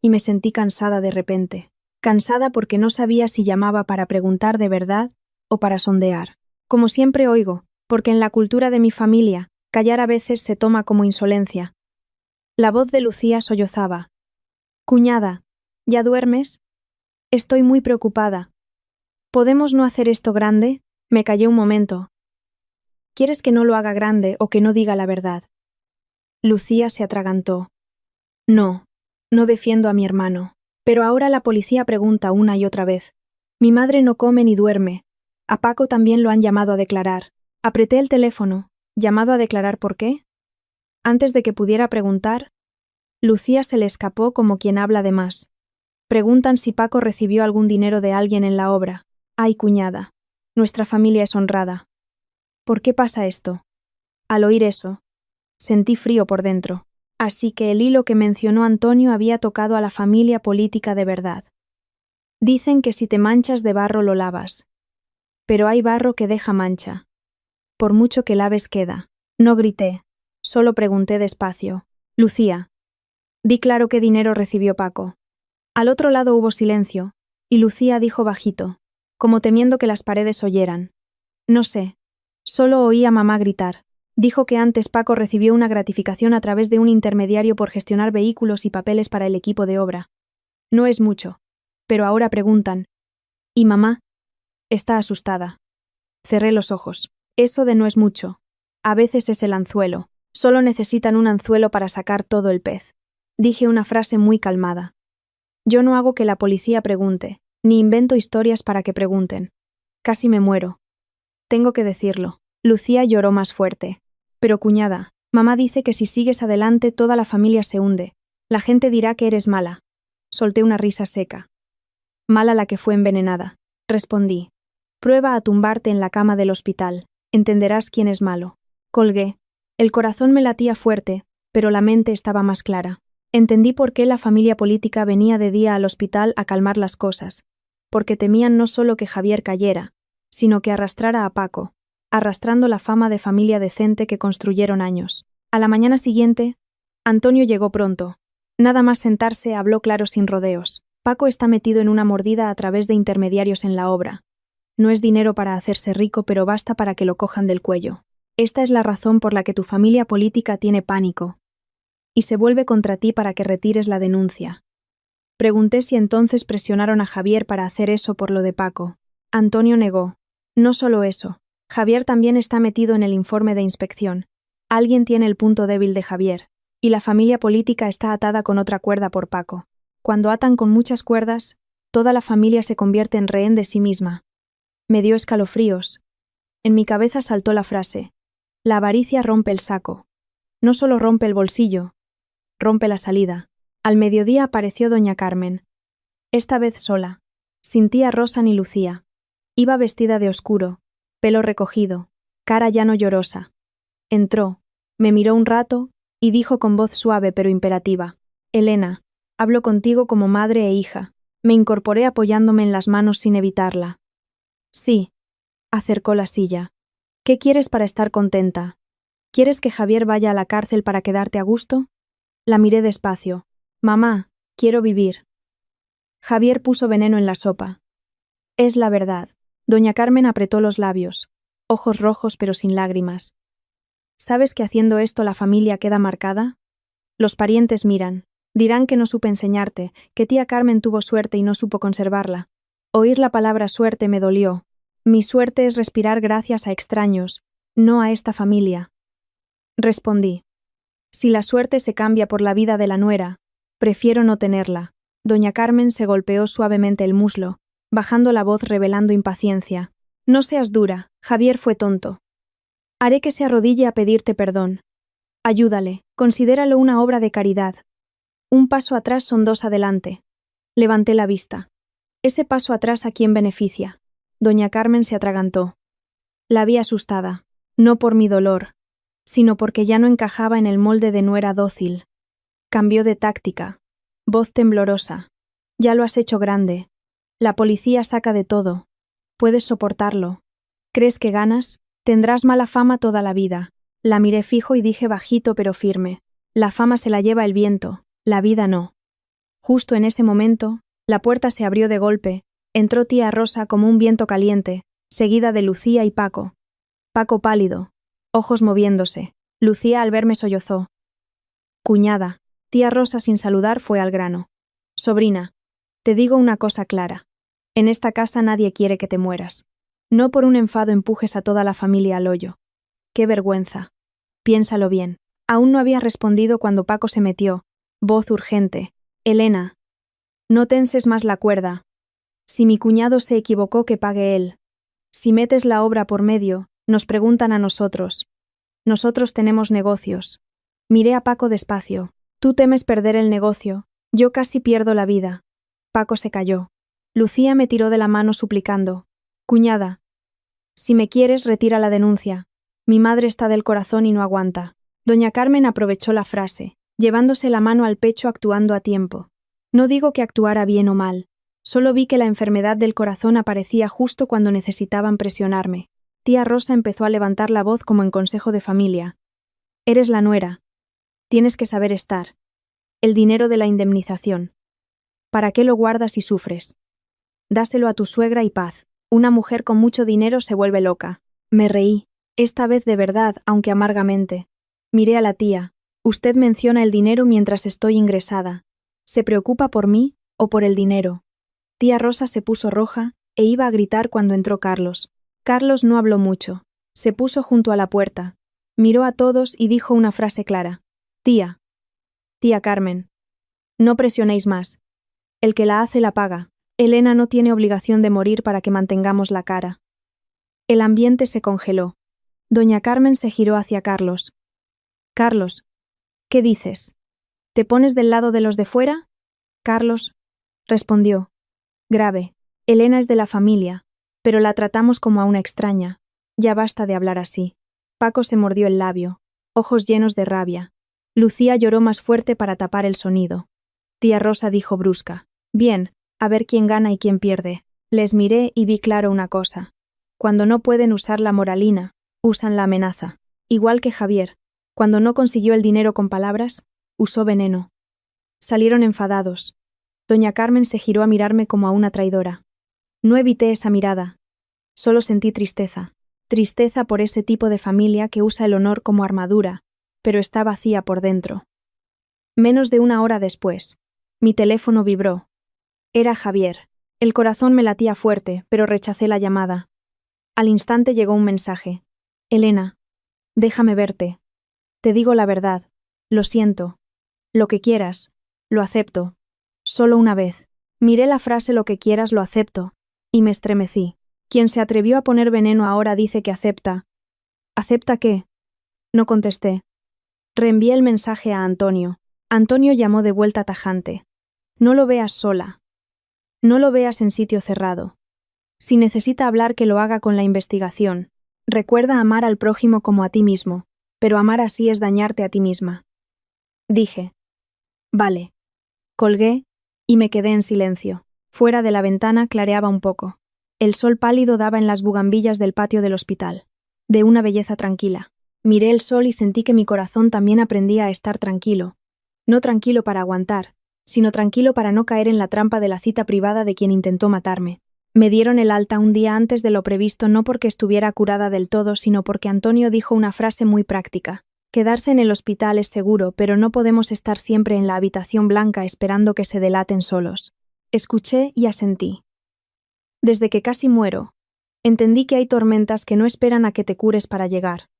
y me sentí cansada de repente. Cansada porque no sabía si llamaba para preguntar de verdad o para sondear. Como siempre oigo, porque en la cultura de mi familia, callar a veces se toma como insolencia. La voz de Lucía sollozaba. Cuñada, ¿ya duermes? Estoy muy preocupada. ¿Podemos no hacer esto grande? Me callé un momento. ¿Quieres que no lo haga grande o que no diga la verdad? Lucía se atragantó. No, no defiendo a mi hermano. Pero ahora la policía pregunta una y otra vez. Mi madre no come ni duerme. A Paco también lo han llamado a declarar. Apreté el teléfono. ¿Llamado a declarar por qué? Antes de que pudiera preguntar, Lucía se le escapó como quien habla de más. Preguntan si Paco recibió algún dinero de alguien en la obra. Ay, cuñada, nuestra familia es honrada. ¿Por qué pasa esto? Al oír eso, sentí frío por dentro. Así que el hilo que mencionó Antonio había tocado a la familia política de verdad. Dicen que si te manchas de barro lo lavas. Pero hay barro que deja mancha. Por mucho que laves queda. No grité, solo pregunté despacio. Lucía, di claro qué dinero recibió Paco. Al otro lado hubo silencio, y Lucía dijo bajito, como temiendo que las paredes oyeran. No sé, solo oí a mamá gritar. Dijo que antes Paco recibió una gratificación a través de un intermediario por gestionar vehículos y papeles para el equipo de obra. No es mucho, pero ahora preguntan. ¿Y mamá? Está asustada. Cerré los ojos. Eso de no es mucho. A veces es el anzuelo. Solo necesitan un anzuelo para sacar todo el pez. Dije una frase muy calmada. Yo no hago que la policía pregunte, ni invento historias para que pregunten. Casi me muero. Tengo que decirlo. Lucía lloró más fuerte. Pero cuñada, mamá dice que si sigues adelante toda la familia se hunde. La gente dirá que eres mala. Solté una risa seca. Mala la que fue envenenada. Respondí. Prueba a tumbarte en la cama del hospital. Entenderás quién es malo. Colgué. El corazón me latía fuerte, pero la mente estaba más clara. Entendí por qué la familia política venía de día al hospital a calmar las cosas. Porque temían no solo que Javier cayera, sino que arrastrara a Paco, arrastrando la fama de familia decente que construyeron años. A la mañana siguiente, Antonio llegó pronto. Nada más sentarse habló claro sin rodeos. Paco está metido en una mordida a través de intermediarios en la obra. No es dinero para hacerse rico, pero basta para que lo cojan del cuello. Esta es la razón por la que tu familia política tiene pánico. Y se vuelve contra ti para que retires la denuncia. Pregunté si entonces presionaron a Javier para hacer eso por lo de Paco. Antonio negó. No solo eso. Javier también está metido en el informe de inspección. Alguien tiene el punto débil de Javier. Y la familia política está atada con otra cuerda por Paco. Cuando atan con muchas cuerdas, toda la familia se convierte en rehén de sí misma. Me dio escalofríos. En mi cabeza saltó la frase. La avaricia rompe el saco. No solo rompe el bolsillo, rompe la salida. Al mediodía apareció doña Carmen. Esta vez sola. Sin tía Rosa ni Lucía. Iba vestida de oscuro, pelo recogido, cara ya no llorosa. Entró, me miró un rato y dijo con voz suave pero imperativa. Elena, hablo contigo como madre e hija. Me incorporé apoyándome en las manos sin evitarla. Sí. Acercó la silla. ¿Qué quieres para estar contenta? ¿Quieres que Javier vaya a la cárcel para quedarte a gusto? La miré despacio. Mamá, quiero vivir. Javier puso veneno en la sopa. Es la verdad. Doña Carmen apretó los labios, ojos rojos pero sin lágrimas. ¿Sabes que haciendo esto la familia queda marcada? Los parientes miran. Dirán que no supe enseñarte, que tía Carmen tuvo suerte y no supo conservarla. Oír la palabra suerte me dolió. Mi suerte es respirar gracias a extraños, no a esta familia. Respondí. Si la suerte se cambia por la vida de la nuera, prefiero no tenerla. Doña Carmen se golpeó suavemente el muslo, bajando la voz revelando impaciencia. No seas dura, Javier fue tonto. Haré que se arrodille a pedirte perdón. Ayúdale, considéralo una obra de caridad. Un paso atrás son dos adelante. Levanté la vista. Ese paso atrás ¿a quién beneficia? Doña Carmen se atragantó. La vi asustada, no por mi dolor, sino porque ya no encajaba en el molde de nuera dócil. Cambió de táctica. Voz temblorosa. Ya lo has hecho grande. La policía saca de todo. Puedes soportarlo. ¿Crees que ganas? Tendrás mala fama toda la vida. La miré fijo y dije bajito pero firme. La fama se la lleva el viento, la vida no. Justo en ese momento, la puerta se abrió de golpe. Entró tía Rosa como un viento caliente, seguida de Lucía y Paco. Paco pálido, ojos moviéndose. Lucía al verme sollozó. Cuñada. Tía Rosa sin saludar fue al grano. Sobrina, te digo una cosa clara. En esta casa nadie quiere que te mueras. No por un enfado empujes a toda la familia al hoyo. ¡Qué vergüenza! Piénsalo bien. Aún no había respondido cuando Paco se metió. Voz urgente. Elena. No tenses más la cuerda. Si mi cuñado se equivocó, que pague él. Si metes la obra por medio, nos preguntan a nosotros. Nosotros tenemos negocios. Miré a Paco despacio. Tú temes perder el negocio. Yo casi pierdo la vida. Paco se calló. Lucía me tiró de la mano suplicando. Cuñada. Si me quieres, retira la denuncia. Mi madre está del corazón y no aguanta. Doña Carmen aprovechó la frase, llevándose la mano al pecho actuando a tiempo. No digo que actuara bien o mal. Solo vi que la enfermedad del corazón aparecía justo cuando necesitaban presionarme. Tía Rosa empezó a levantar la voz como en consejo de familia. Eres la nuera. Tienes que saber estar. El dinero de la indemnización. ¿Para qué lo guardas y sufres? Dáselo a tu suegra y paz. Una mujer con mucho dinero se vuelve loca. Me reí, esta vez de verdad, aunque amargamente. Miré a la tía. Usted menciona el dinero mientras estoy ingresada. ¿Se preocupa por mí o por el dinero? Tía Rosa se puso roja e iba a gritar cuando entró Carlos. Carlos no habló mucho. Se puso junto a la puerta. Miró a todos y dijo una frase clara. Tía. Tía Carmen. No presionéis más. El que la hace la paga. Elena no tiene obligación de morir para que mantengamos la cara. El ambiente se congeló. Doña Carmen se giró hacia Carlos. Carlos, ¿qué dices? ¿Te pones del lado de los de fuera? Carlos respondió. Grave. Elena es de la familia, pero la tratamos como a una extraña. Ya basta de hablar así. Paco se mordió el labio, ojos llenos de rabia. Lucía lloró más fuerte para tapar el sonido. Tía Rosa dijo brusca. Bien, a ver quién gana y quién pierde. Les miré y vi claro una cosa. Cuando no pueden usar la moralina, usan la amenaza. Igual que Javier, cuando no consiguió el dinero con palabras, usó veneno. Salieron enfadados. Doña Carmen se giró a mirarme como a una traidora. No evité esa mirada. Solo sentí tristeza. Tristeza por ese tipo de familia que usa el honor como armadura, pero está vacía por dentro. Menos de una hora después, mi teléfono vibró. Era Javier. El corazón me latía fuerte, pero rechacé la llamada. Al instante llegó un mensaje. Elena, déjame verte. Te digo la verdad. Lo siento. Lo que quieras. Lo acepto. Solo una vez. Miré la frase lo que quieras lo acepto, y me estremecí. Quien se atrevió a poner veneno ahora dice que acepta. ¿Acepta qué? No contesté. Reenvié el mensaje a Antonio. Antonio llamó de vuelta tajante. No lo veas sola. No lo veas en sitio cerrado. Si necesita hablar, que lo haga con la investigación. Recuerda amar al prójimo como a ti mismo, pero amar así es dañarte a ti misma. Dije. Vale. Colgué y me quedé en silencio. Fuera de la ventana clareaba un poco. El sol pálido daba en las bugambillas del patio del hospital. De una belleza tranquila. Miré el sol y sentí que mi corazón también aprendía a estar tranquilo. No tranquilo para aguantar, sino tranquilo para no caer en la trampa de la cita privada de quien intentó matarme. Me dieron el alta un día antes de lo previsto, no porque estuviera curada del todo, sino porque Antonio dijo una frase muy práctica. Quedarse en el hospital es seguro, pero no podemos estar siempre en la habitación blanca esperando que se delaten solos. Escuché y asentí. Desde que casi muero, entendí que hay tormentas que no esperan a que te cures para llegar.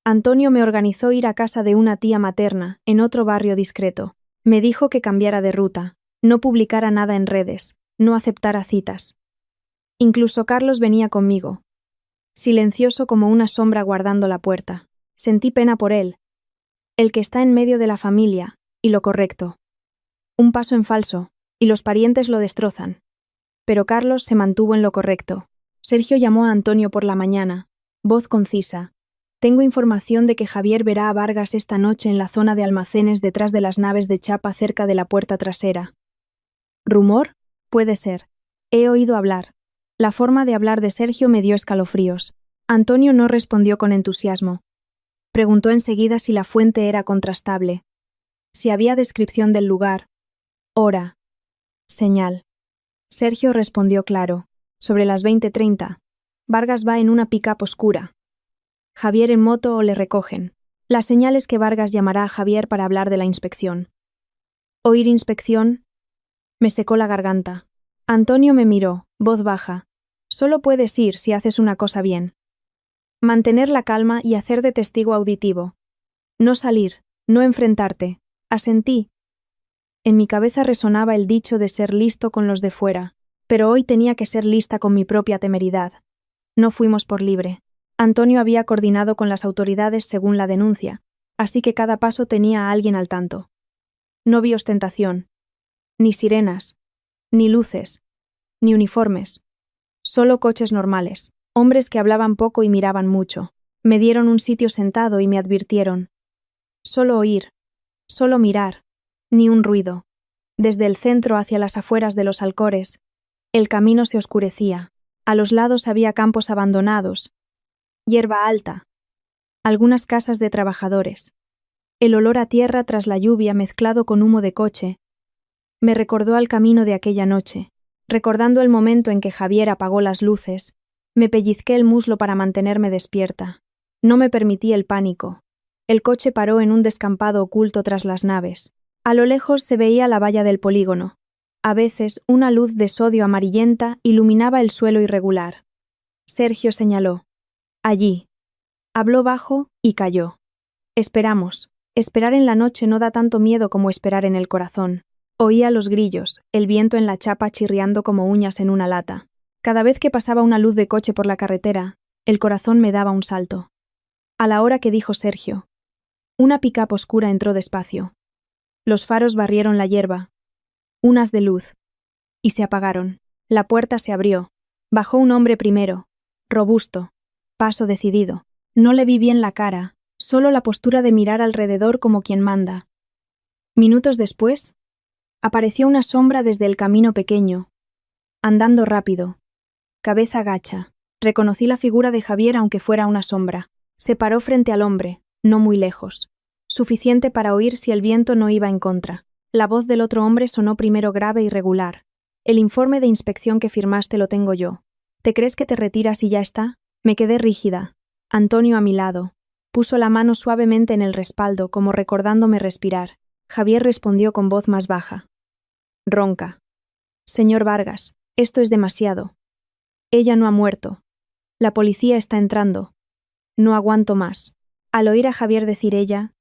Antonio me organizó ir a casa de una tía materna, en otro barrio discreto. Me dijo que cambiara de ruta, no publicara nada en redes, no aceptara citas. Incluso Carlos venía conmigo, silencioso como una sombra guardando la puerta. Sentí pena por él, el que está en medio de la familia, y lo correcto. Un paso en falso, y los parientes lo destrozan. Pero Carlos se mantuvo en lo correcto. Sergio llamó a Antonio por la mañana, voz concisa. Tengo información de que Javier verá a Vargas esta noche en la zona de almacenes detrás de las naves de chapa cerca de la puerta trasera. ¿Rumor? Puede ser. He oído hablar. La forma de hablar de Sergio me dio escalofríos. Antonio no respondió con entusiasmo. Preguntó enseguida si la fuente era contrastable, si había descripción del lugar, hora, señal. Sergio respondió claro. Sobre las 20:30. Vargas va en una pick-up oscura. Javier en moto o le recogen. La señal es que Vargas llamará a Javier para hablar de la inspección. Oír inspección. Me secó la garganta. Antonio me miró, voz baja. Solo puedes ir si haces una cosa bien. Mantener la calma y hacer de testigo auditivo. No salir, no enfrentarte. Asentí. En mi cabeza resonaba el dicho de ser listo con los de fuera, pero hoy tenía que ser lista con mi propia temeridad. No fuimos por libre. Antonio había coordinado con las autoridades según la denuncia, así que cada paso tenía a alguien al tanto. No vi ostentación, ni sirenas, ni luces, ni uniformes. Solo coches normales, hombres que hablaban poco y miraban mucho. Me dieron un sitio sentado y me advirtieron. Solo oír, solo mirar, ni un ruido. Desde el centro hacia las afueras de los Alcores, el camino se oscurecía. A los lados había campos abandonados, hierba alta, algunas casas de trabajadores. El olor a tierra tras la lluvia mezclado con humo de coche me recordó al camino de aquella noche. Recordando el momento en que Javier apagó las luces, me pellizqué el muslo para mantenerme despierta. No me permití el pánico. El coche paró en un descampado oculto tras las naves. A lo lejos se veía la valla del polígono. A veces una luz de sodio amarillenta iluminaba el suelo irregular. Sergio señaló. Allí. Habló bajo y calló. Esperamos. Esperar en la noche no da tanto miedo como esperar en el corazón. Oía los grillos, el viento en la chapa chirriando como uñas en una lata. Cada vez que pasaba una luz de coche por la carretera, el corazón me daba un salto. A la hora que dijo Sergio, una pick-up oscura entró despacio. Los faros barrieron la hierba, unas de luz, y se apagaron. La puerta se abrió. Bajó un hombre primero, robusto, paso decidido. No le vi bien la cara, solo la postura de mirar alrededor como quien manda. Minutos después, apareció una sombra desde el camino pequeño, andando rápido, cabeza gacha. Reconocí la figura de Javier aunque fuera una sombra. Se paró frente al hombre, no muy lejos, suficiente para oír si el viento no iba en contra. La voz del otro hombre sonó primero grave y regular. El informe de inspección que firmaste lo tengo yo. ¿Te crees que te retiras y ya está? Me quedé rígida. Antonio a mi lado. Puso la mano suavemente en el respaldo, como recordándome respirar. Javier respondió con voz más baja. Ronca. Señor Vargas, esto es demasiado. Ella no ha muerto. La policía está entrando. No aguanto más. Al oír a Javier decir ella,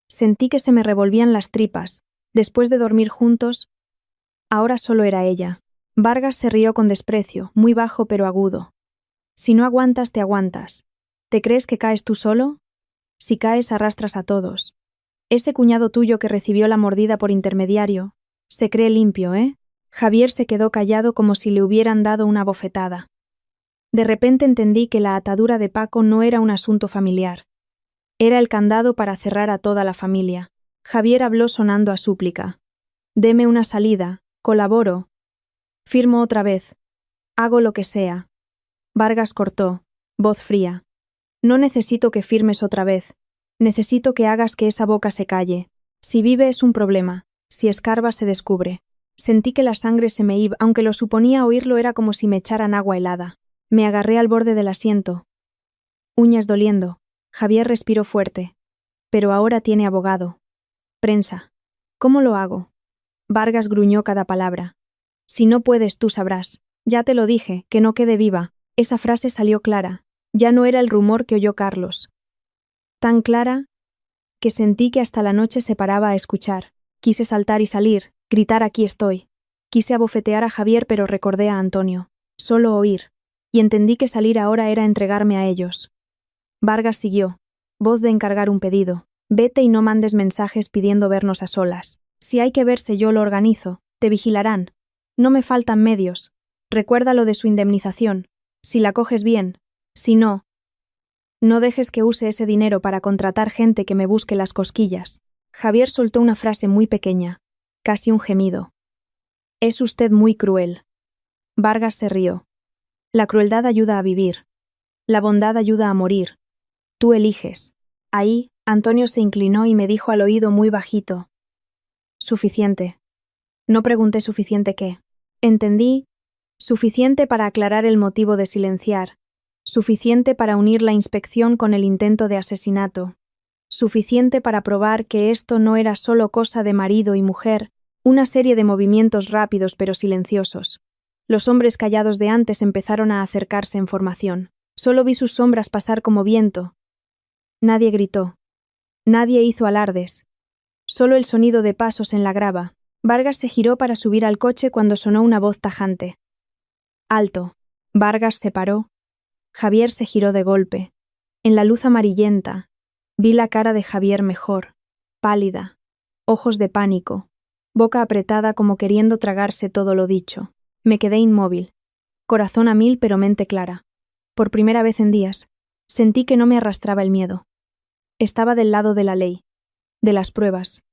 sentí que se me revolvían las tripas. Después de dormir juntos, ahora solo era ella. Vargas se rió con desprecio, muy bajo pero agudo. Si no aguantas, te aguantas. ¿Te crees que caes tú solo? Si caes, arrastras a todos. Ese cuñado tuyo que recibió la mordida por intermediario, se cree limpio, ¿eh? Javier se quedó callado como si le hubieran dado una bofetada. De repente entendí que la atadura de Paco no era un asunto familiar. Era el candado para cerrar a toda la familia. Javier habló sonando a súplica. Deme una salida, colaboro. Firmo otra vez. Hago lo que sea. Vargas cortó, voz fría. No necesito que firmes otra vez. Necesito que hagas que esa boca se calle. Si vive es un problema. Si escarba se descubre. Sentí que la sangre se me iba, aunque lo suponía oírlo era como si me echaran agua helada. Me agarré al borde del asiento. Uñas doliendo. Javier respiró fuerte. Pero ahora tiene abogado. Prensa. ¿Cómo lo hago? Vargas gruñó cada palabra. Si no puedes, tú sabrás. Ya te lo dije, que no quede viva. Esa frase salió clara. Ya no era el rumor que oyó Carlos. Tan clara que sentí que hasta la noche se paraba a escuchar. Quise saltar y salir, gritar aquí estoy. Quise abofetear a Javier pero recordé a Antonio. Solo oír. Y entendí que salir ahora era entregarme a ellos. Vargas siguió. Voz de encargar un pedido. Vete y no mandes mensajes pidiendo vernos a solas. Si hay que verse yo lo organizo. Te vigilarán. No me faltan medios. Recuerda lo de su indemnización. Si la coges bien, si no, no dejes que use ese dinero para contratar gente que me busque las cosquillas. Javier soltó una frase muy pequeña, casi un gemido. Es usted muy cruel. Vargas se rió. La crueldad ayuda a vivir. La bondad ayuda a morir. Tú eliges. Ahí, Antonio se inclinó y me dijo al oído muy bajito. Suficiente. No pregunté suficiente qué. Entendí. Suficiente para aclarar el motivo de silenciar. Suficiente para unir la inspección con el intento de asesinato. Suficiente para probar que esto no era solo cosa de marido y mujer, una serie de movimientos rápidos pero silenciosos. Los hombres callados de antes empezaron a acercarse en formación. Solo vi sus sombras pasar como viento. Nadie gritó. Nadie hizo alardes. Solo el sonido de pasos en la grava. Vargas se giró para subir al coche cuando sonó una voz tajante. Alto. Vargas se paró. Javier se giró de golpe. En la luz amarillenta, vi la cara de Javier mejor, pálida, ojos de pánico, boca apretada como queriendo tragarse todo lo dicho. Me quedé inmóvil, corazón a mil pero mente clara. Por primera vez en días, sentí que no me arrastraba el miedo. Estaba del lado de la ley, de las pruebas,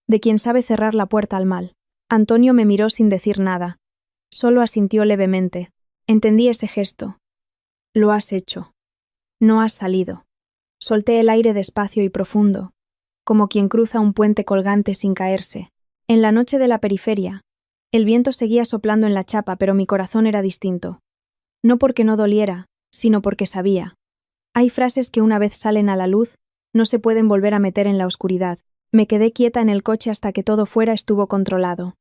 de quien sabe cerrar la puerta al mal. Antonio me miró sin decir nada. Solo asintió levemente. Entendí ese gesto. Lo has hecho. No has salido. Solté el aire despacio y profundo, como quien cruza un puente colgante sin caerse. En la noche de la periferia, el viento seguía soplando en la chapa, pero mi corazón era distinto. No porque no doliera, sino porque sabía. Hay frases que una vez salen a la luz, no se pueden volver a meter en la oscuridad. Me quedé quieta en el coche hasta que todo fuera estuvo controlado.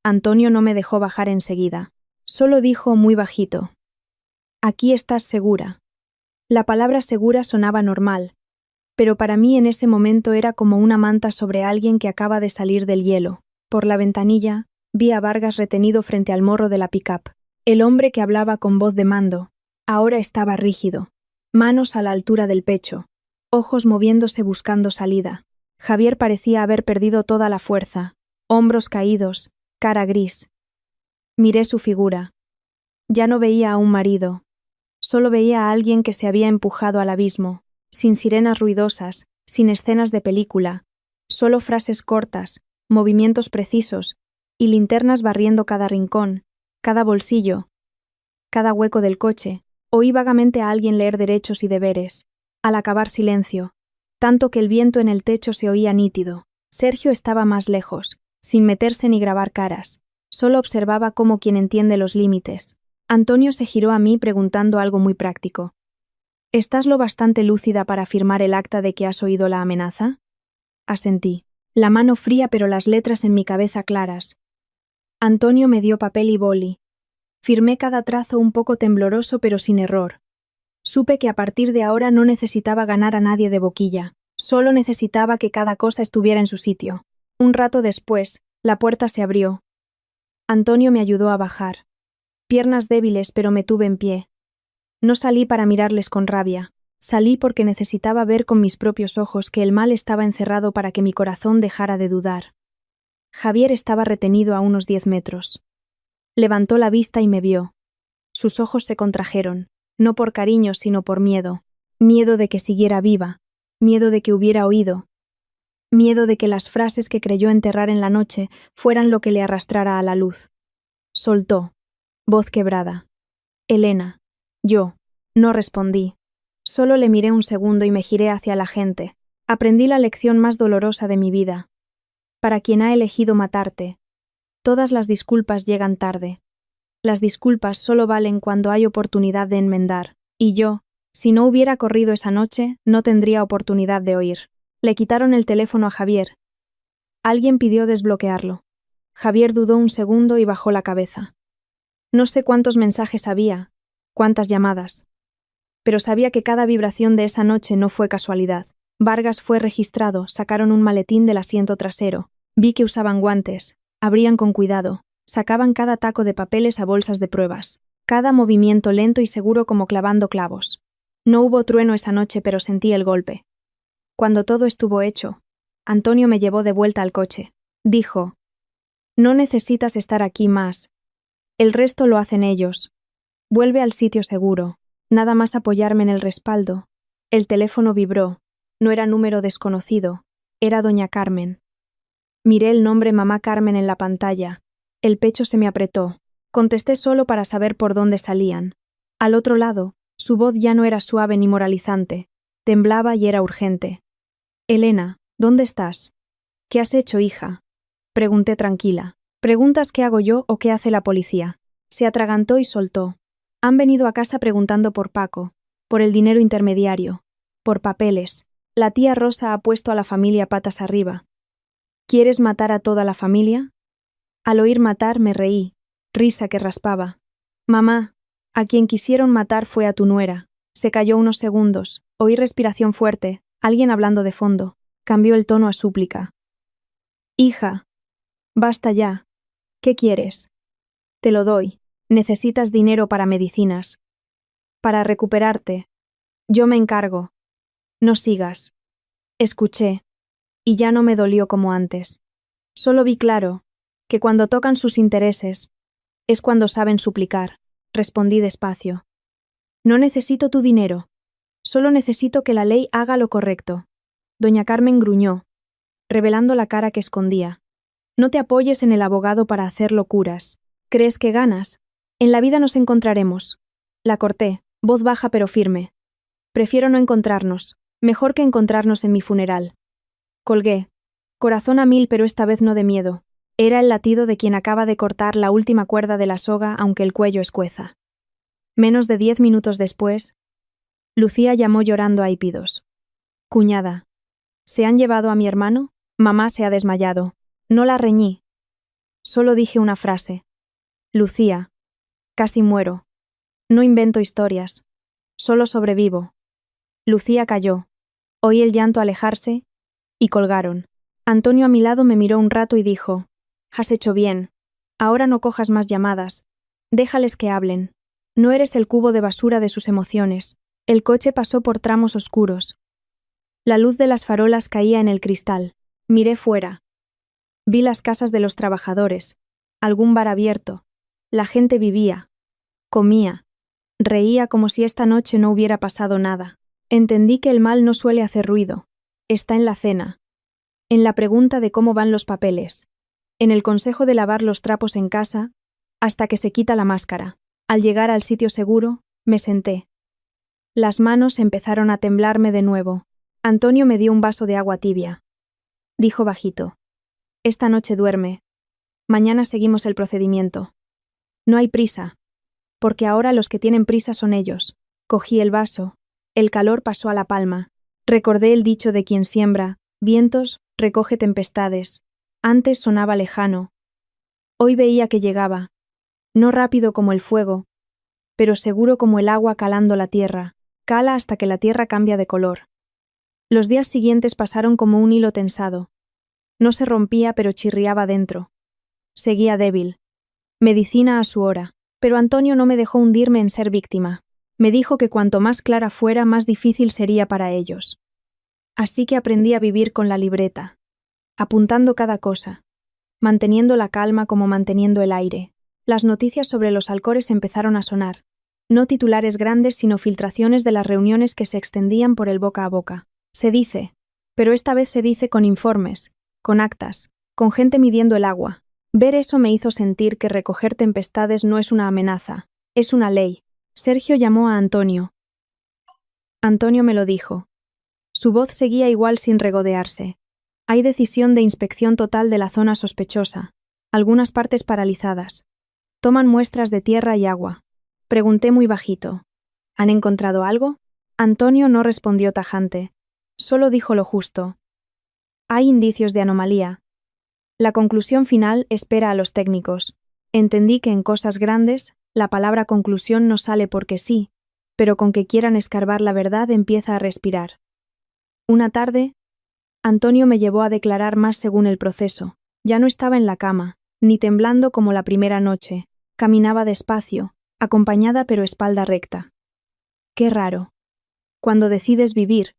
Antonio no me dejó bajar enseguida. Solo dijo muy bajito. Aquí estás segura. La palabra segura sonaba normal, pero para mí en ese momento era como una manta sobre alguien que acaba de salir del hielo. Por la ventanilla, vi a Vargas retenido frente al morro de la pick-up. El hombre que hablaba con voz de mando, ahora estaba rígido, manos a la altura del pecho, ojos moviéndose buscando salida. Javier parecía haber perdido toda la fuerza, hombros caídos, cara gris. Miré su figura. Ya no veía a un marido. Solo veía a alguien que se había empujado al abismo, sin sirenas ruidosas, sin escenas de película, solo frases cortas, movimientos precisos, y linternas barriendo cada rincón, cada bolsillo, cada hueco del coche. Oí vagamente a alguien leer derechos y deberes. Al acabar silencio, tanto que el viento en el techo se oía nítido. Sergio estaba más lejos, sin meterse ni grabar caras, solo observaba como quien entiende los límites. Antonio se giró a mí preguntando algo muy práctico. ¿Estás lo bastante lúcida para firmar el acta de que has oído la amenaza? Asentí, la mano fría pero las letras en mi cabeza claras. Antonio me dio papel y boli. Firmé cada trazo un poco tembloroso pero sin error. Supe que a partir de ahora no necesitaba ganar a nadie de boquilla, solo necesitaba que cada cosa estuviera en su sitio. Un rato después, la puerta se abrió. Antonio me ayudó a bajar. Piernas débiles pero me tuve en pie. No salí para mirarles con rabia, salí porque necesitaba ver con mis propios ojos que el mal estaba encerrado para que mi corazón dejara de dudar. Javier estaba retenido a unos 10 metros. Levantó la vista y me vio. Sus ojos se contrajeron, no por cariño sino por miedo. Miedo de que siguiera viva, miedo de que hubiera oído, miedo de que las frases que creyó enterrar en la noche fueran lo que le arrastrara a la luz. Soltó. Voz quebrada. Elena. Yo. No respondí. Solo le miré un segundo y me giré hacia la gente. Aprendí la lección más dolorosa de mi vida. Para quien ha elegido matarte, todas las disculpas llegan tarde. Las disculpas solo valen cuando hay oportunidad de enmendar. Y yo, si no hubiera corrido esa noche, no tendría oportunidad de oír. Le quitaron el teléfono a Javier. Alguien pidió desbloquearlo. Javier dudó un segundo y bajó la cabeza. No sé cuántos mensajes había, cuántas llamadas, pero sabía que cada vibración de esa noche no fue casualidad. Vargas fue registrado, sacaron un maletín del asiento trasero. Vi que usaban guantes, abrían con cuidado, sacaban cada taco de papeles a bolsas de pruebas, cada movimiento lento y seguro como clavando clavos. No hubo trueno esa noche, pero sentí el golpe. Cuando todo estuvo hecho, Antonio me llevó de vuelta al coche. Dijo: «No necesitas estar aquí más. El resto lo hacen ellos. Vuelve al sitio seguro. Nada más apoyarme en el respaldo. El teléfono vibró. No era número desconocido. Era doña Carmen. Miré el nombre Mamá Carmen en la pantalla. El pecho se me apretó. Contesté solo para saber por dónde salían. Al otro lado, su voz ya no era suave ni moralizante. Temblaba y era urgente. Elena, ¿dónde estás? ¿Qué has hecho, hija? Pregunté tranquila. ¿Preguntas qué hago yo o qué hace la policía? Se atragantó y soltó. Han venido a casa preguntando por Paco, por el dinero intermediario, por papeles. La tía Rosa ha puesto a la familia patas arriba. ¿Quieres matar a toda la familia? Al oír matar me reí, risa que raspaba. Mamá, a quien quisieron matar fue a tu nuera. Se calló unos segundos, oí respiración fuerte, alguien hablando de fondo. Cambió el tono a súplica. Hija, basta ya. ¿Qué quieres? Te lo doy. Necesitas dinero para medicinas. Para recuperarte. Yo me encargo. No sigas. Escuché, y ya no me dolió como antes. Solo vi claro que cuando tocan sus intereses es cuando saben suplicar. Respondí despacio. No necesito tu dinero. Solo necesito que la ley haga lo correcto. Doña Carmen gruñó, revelando la cara que escondía. No te apoyes en el abogado para hacer locuras. ¿Crees que ganas? En la vida nos encontraremos. La corté, voz baja pero firme. Prefiero no encontrarnos. Mejor que encontrarnos en mi funeral. Colgué. Corazón a mil, pero esta vez no de miedo. Era el latido de quien acaba de cortar la última cuerda de la soga aunque el cuello escueza. Menos de 10 minutos después, Lucía llamó llorando a hípidos. Cuñada. ¿Se han llevado a mi hermano? Mamá se ha desmayado. No la reñí. Solo dije una frase. Lucía. Casi muero. No invento historias. Solo sobrevivo. Lucía calló. Oí el llanto alejarse y colgaron. Antonio a mi lado me miró un rato y dijo: Has hecho bien. Ahora no cojas más llamadas. Déjales que hablen. No eres el cubo de basura de sus emociones. El coche pasó por tramos oscuros. La luz de las farolas caía en el cristal. Miré fuera. Vi las casas de los trabajadores, algún bar abierto. La gente vivía, comía, reía como si esta noche no hubiera pasado nada. Entendí que el mal no suele hacer ruido. Está en la cena, en la pregunta de cómo van los papeles, en el consejo de lavar los trapos en casa, hasta que se quita la máscara. Al llegar al sitio seguro, me senté. Las manos empezaron a temblarme de nuevo. Antonio me dio un vaso de agua tibia. Dijo bajito: Esta noche duerme. Mañana seguimos el procedimiento. No hay prisa, porque ahora los que tienen prisa son ellos. Cogí el vaso. El calor pasó a la palma. Recordé el dicho de quien siembra vientos recoge tempestades. Antes sonaba lejano. Hoy veía que llegaba. No rápido como el fuego, pero seguro como el agua calando la tierra. Cala hasta que la tierra cambia de color. Los días siguientes pasaron como un hilo tensado. No se rompía, pero chirriaba dentro. Seguía débil. Medicina a su hora. Pero Antonio no me dejó hundirme en ser víctima. Me dijo que cuanto más clara fuera, más difícil sería para ellos. Así que aprendí a vivir con la libreta, apuntando cada cosa, manteniendo la calma como manteniendo el aire. Las noticias sobre los Alcores empezaron a sonar. No titulares grandes, sino filtraciones de las reuniones que se extendían por el boca a boca. Se dice, pero esta vez se dice con informes, con actas, con gente midiendo el agua. Ver eso me hizo sentir que recoger tempestades no es una amenaza, es una ley. Sergio llamó a Antonio. Antonio me lo dijo. Su voz seguía igual sin regodearse. Hay decisión de inspección total de la zona sospechosa, algunas partes paralizadas. Toman muestras de tierra y agua. Pregunté muy bajito. ¿Han encontrado algo? Antonio no respondió tajante. Solo dijo lo justo. Hay indicios de anomalía. La conclusión final espera a los técnicos. Entendí que en cosas grandes, la palabra conclusión no sale porque sí, pero con que quieran escarbar la verdad empieza a respirar. Una tarde, Antonio me llevó a declarar más según el proceso. Ya no estaba en la cama, ni temblando como la primera noche. Caminaba despacio, acompañada pero espalda recta. Qué raro. Cuando decides vivir,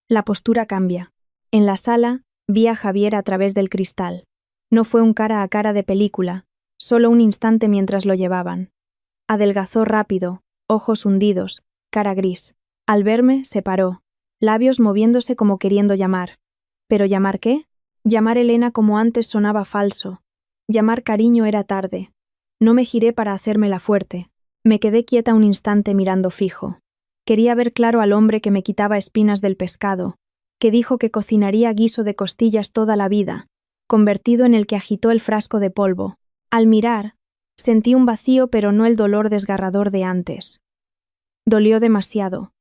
la postura cambia. En la sala, vi a Javier a través del cristal. No fue un cara a cara de película, solo un instante mientras lo llevaban. Adelgazó rápido, ojos hundidos, cara gris. Al verme, se paró, labios moviéndose como queriendo llamar. ¿Pero llamar qué? Llamar Elena como antes sonaba falso. Llamar cariño era tarde. No me giré para hacérmela fuerte. Me quedé quieta un instante mirando fijo. Quería ver claro al hombre que me quitaba espinas del pescado, que dijo que cocinaría guiso de costillas toda la vida, convertido en el que agitó el frasco de polvo. Al mirar, sentí un vacío pero no el dolor desgarrador de antes. Dolió demasiado.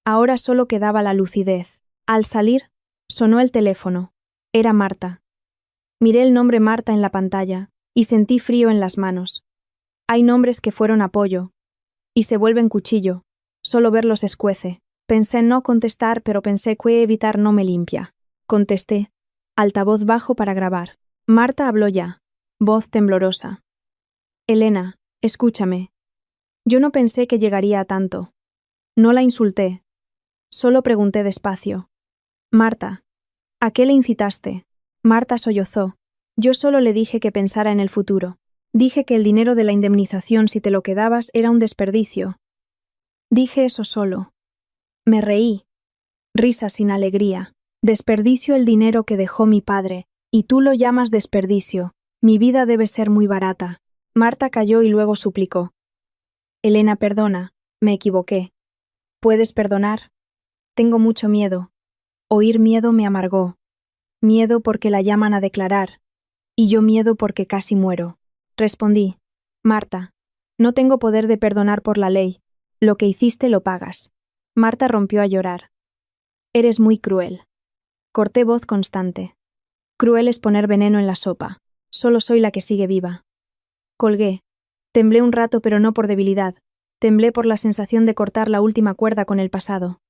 Ahora solo quedaba la lucidez. Al salir, sonó el teléfono. Era Marta. Miré el nombre Marta en la pantalla y sentí frío en las manos. Hay nombres que fueron apoyo y se vuelven cuchillo. Solo verlos escuece. Pensé en no contestar, pero pensé que evitar no me limpia. Contesté. Altavoz bajo para grabar. Marta habló ya. Voz temblorosa. Elena, escúchame. Yo no pensé que llegaría a tanto. No la insulté. Solo pregunté despacio. Marta, ¿a qué le incitaste? Marta sollozó. Yo solo le dije que pensara en el futuro. Dije que el dinero de la indemnización si te lo quedabas era un desperdicio. Dije eso solo. Me reí. Risa sin alegría. Desperdicio el dinero que dejó mi padre, y tú lo llamas desperdicio. Mi vida debe ser muy barata. Marta calló y luego suplicó. Elena, perdona, me equivoqué. ¿Puedes perdonar? Tengo mucho miedo. Oír miedo me amargó. Miedo porque la llaman a declarar, y yo miedo porque casi muero. Respondí. Marta, no tengo poder de perdonar por la ley. Lo que hiciste lo pagas. Marta rompió a llorar. Eres muy cruel. Corté voz constante. Cruel es poner veneno en la sopa. Solo soy la que sigue viva. Colgué. Temblé un rato, pero no por debilidad. Temblé por la sensación de cortar la última cuerda con el pasado.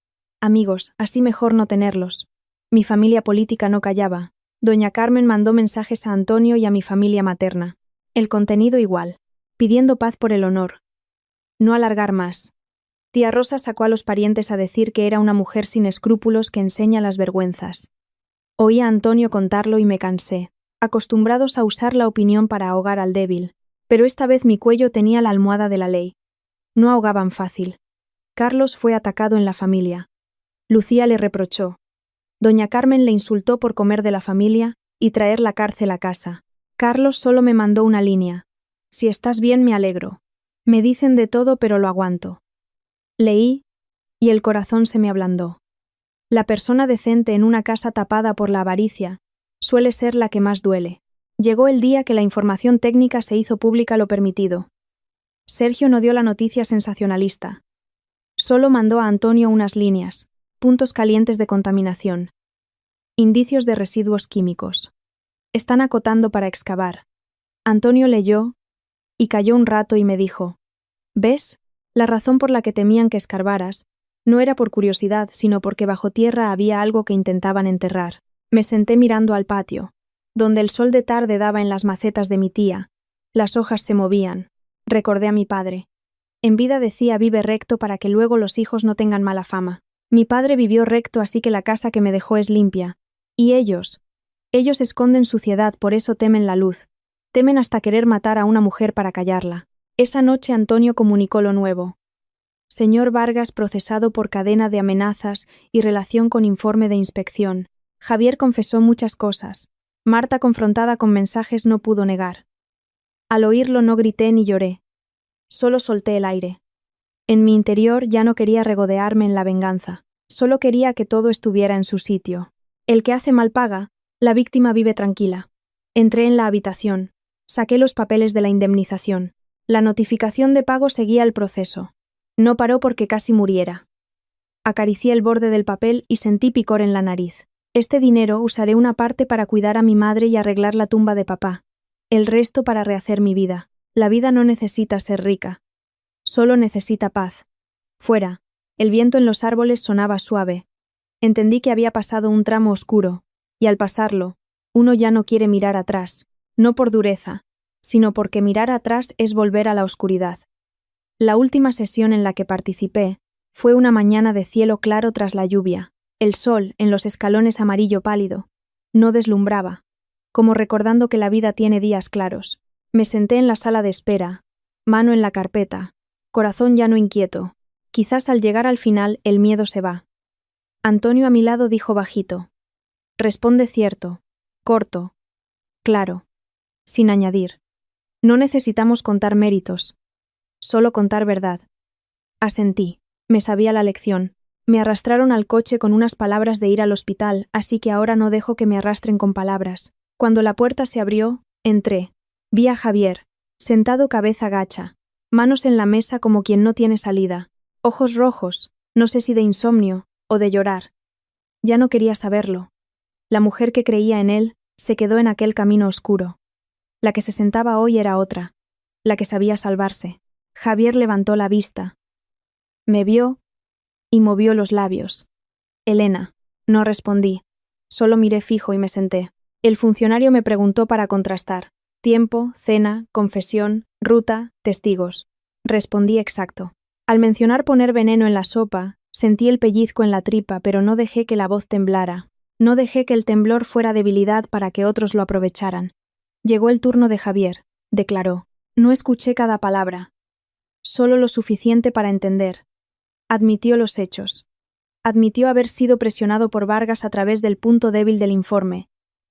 Amigos, así mejor no tenerlos. Mi familia política no callaba. Doña Carmen mandó mensajes a Antonio y a mi familia materna. El contenido igual. Pidiendo paz por el honor. No alargar más. Tía Rosa sacó a los parientes a decir que era una mujer sin escrúpulos que enseña las vergüenzas. Oí a Antonio contarlo y me cansé, acostumbrados a usar la opinión para ahogar al débil, pero esta vez mi cuello tenía la almohada de la ley. No ahogaban fácil. Carlos fue atacado en la familia. Lucía le reprochó. Doña Carmen le insultó por comer de la familia y traer la cárcel a casa. Carlos solo me mandó una línea. Si estás bien me alegro. Me dicen de todo pero lo aguanto. Leí, y el corazón se me ablandó. La persona decente en una casa tapada por la avaricia suele ser la que más duele. Llegó el día que la información técnica se hizo pública lo permitido. Sergio no dio la noticia sensacionalista. Solo mandó a Antonio unas líneas, puntos calientes de contaminación. Indicios de residuos químicos. Están acotando para excavar. Antonio leyó y calló un rato y me dijo: ¿Ves? La razón por la que temían que escarbaras no era por curiosidad, sino porque bajo tierra había algo que intentaban enterrar. Me senté mirando al patio, donde el sol de tarde daba en las macetas de mi tía. Las hojas se movían. Recordé a mi padre. En vida decía vive recto para que luego los hijos no tengan mala fama. Mi padre vivió recto, así que la casa que me dejó es limpia. Y ellos esconden suciedad, por eso temen la luz. Temen hasta querer matar a una mujer para callarla. Esa noche Antonio comunicó lo nuevo. Señor Vargas procesado por cadena de amenazas y relación con informe de inspección. Javier confesó muchas cosas. Marta, confrontada con mensajes, no pudo negar. Al oírlo no grité ni lloré. Solo solté el aire. En mi interior ya no quería regodearme en la venganza. Solo quería que todo estuviera en su sitio. El que hace mal paga, la víctima vive tranquila. Entré en la habitación. Saqué los papeles de la indemnización. La notificación de pago seguía el proceso. No paró porque casi muriera. Acaricié el borde del papel y sentí picor en la nariz. Este dinero usaré una parte para cuidar a mi madre y arreglar la tumba de papá. El resto para rehacer mi vida. La vida no necesita ser rica. Solo necesita paz. Fuera, el viento en los árboles sonaba suave. Entendí que había pasado un tramo oscuro, y al pasarlo, uno ya no quiere mirar atrás, no por dureza, sino porque mirar atrás es volver a la oscuridad. La última sesión en la que participé fue una mañana de cielo claro tras la lluvia. El sol, en los escalones amarillo pálido, no deslumbraba, como recordando que la vida tiene días claros. Me senté en la sala de espera, Mano en la carpeta. Corazón llano inquieto. Quizás al llegar al final el miedo se va. Antonio a mi lado dijo bajito. Responde cierto, corto, claro, sin añadir. No necesitamos contar méritos, solo contar verdad. Asentí. Me sabía la lección. Me arrastraron al coche con unas palabras de ir al hospital, así que ahora no dejo que me arrastren con palabras. Cuando la puerta se abrió, entré. Vi a Javier, sentado cabeza gacha, manos en la mesa como quien no tiene salida, ojos rojos, no sé si de insomnio o de llorar. Ya no quería saberlo. La mujer que creía en él se quedó en aquel camino oscuro. La que se sentaba hoy era otra, la que sabía salvarse. Javier levantó la vista. Me vio y movió los labios. Elena. No respondí. Solo miré fijo y me senté. El funcionario me preguntó para contrastar. Tiempo, cena, confesión, ruta, testigos. Respondí exacto. Al mencionar poner veneno en la sopa, sentí el pellizco en la tripa, pero no dejé que la voz temblara. No dejé que el temblor fuera debilidad para que otros lo aprovecharan. Llegó el turno de Javier, declaró. No escuché cada palabra. Solo lo suficiente para entender. Admitió los hechos. Admitió haber sido presionado por Vargas a través del punto débil del informe,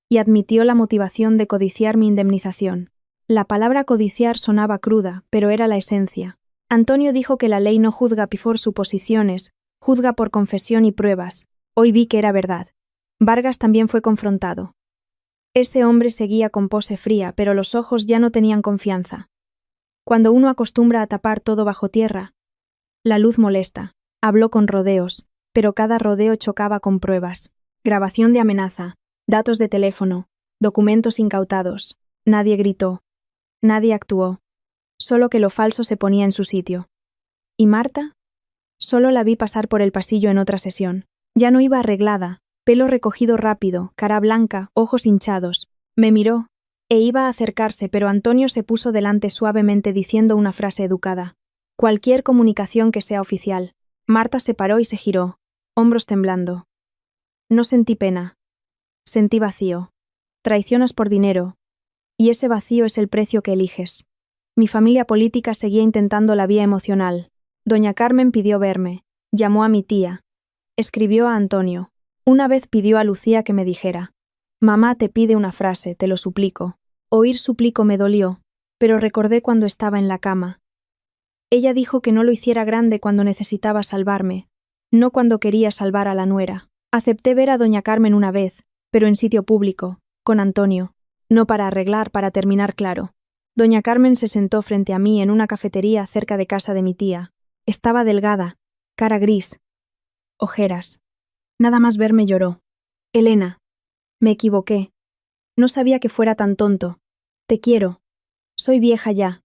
y admitió la motivación de codiciar mi indemnización. La palabra codiciar sonaba cruda, pero era la esencia. Antonio dijo que la ley no juzga por suposiciones, juzga por confesión y pruebas. Hoy vi que era verdad. Vargas también fue confrontado. Ese hombre seguía con pose fría, pero los ojos ya no tenían confianza. Cuando uno acostumbra a tapar todo bajo tierra, la luz molesta. Habló con rodeos, pero cada rodeo chocaba con pruebas. Grabación de amenaza, datos de teléfono, documentos incautados. Nadie gritó. Nadie actuó. Solo que lo falso se ponía en su sitio. ¿Y Marta? Solo la vi pasar por el pasillo en otra sesión. Ya no iba arreglada, pelo recogido rápido, cara blanca, ojos hinchados. Me miró, e iba a acercarse, pero Antonio se puso delante suavemente diciendo una frase educada. Cualquier comunicación que sea oficial. Marta se paró y se giró, hombros temblando. No sentí pena. Sentí vacío. Traicionas por dinero. Y ese vacío es el precio que eliges. Mi familia política seguía intentando la vía emocional. Doña Carmen pidió verme. Llamó a mi tía. Escribió a Antonio. Una vez pidió a Lucía que me dijera. Mamá te pide una frase, te lo suplico. Oír suplico me dolió, pero recordé cuando estaba en la cama. Ella dijo que no lo hiciera grande cuando necesitaba salvarme, no cuando quería salvar a la nuera. Acepté ver a doña Carmen una vez, pero en sitio público, con Antonio, no para arreglar, para terminar claro. Doña Carmen se sentó frente a mí en una cafetería cerca de casa de mi tía. Estaba delgada, cara gris, ojeras. Nada más verme lloró. Elena, me equivoqué. No sabía que fuera tan tonto. Te quiero. Soy vieja ya.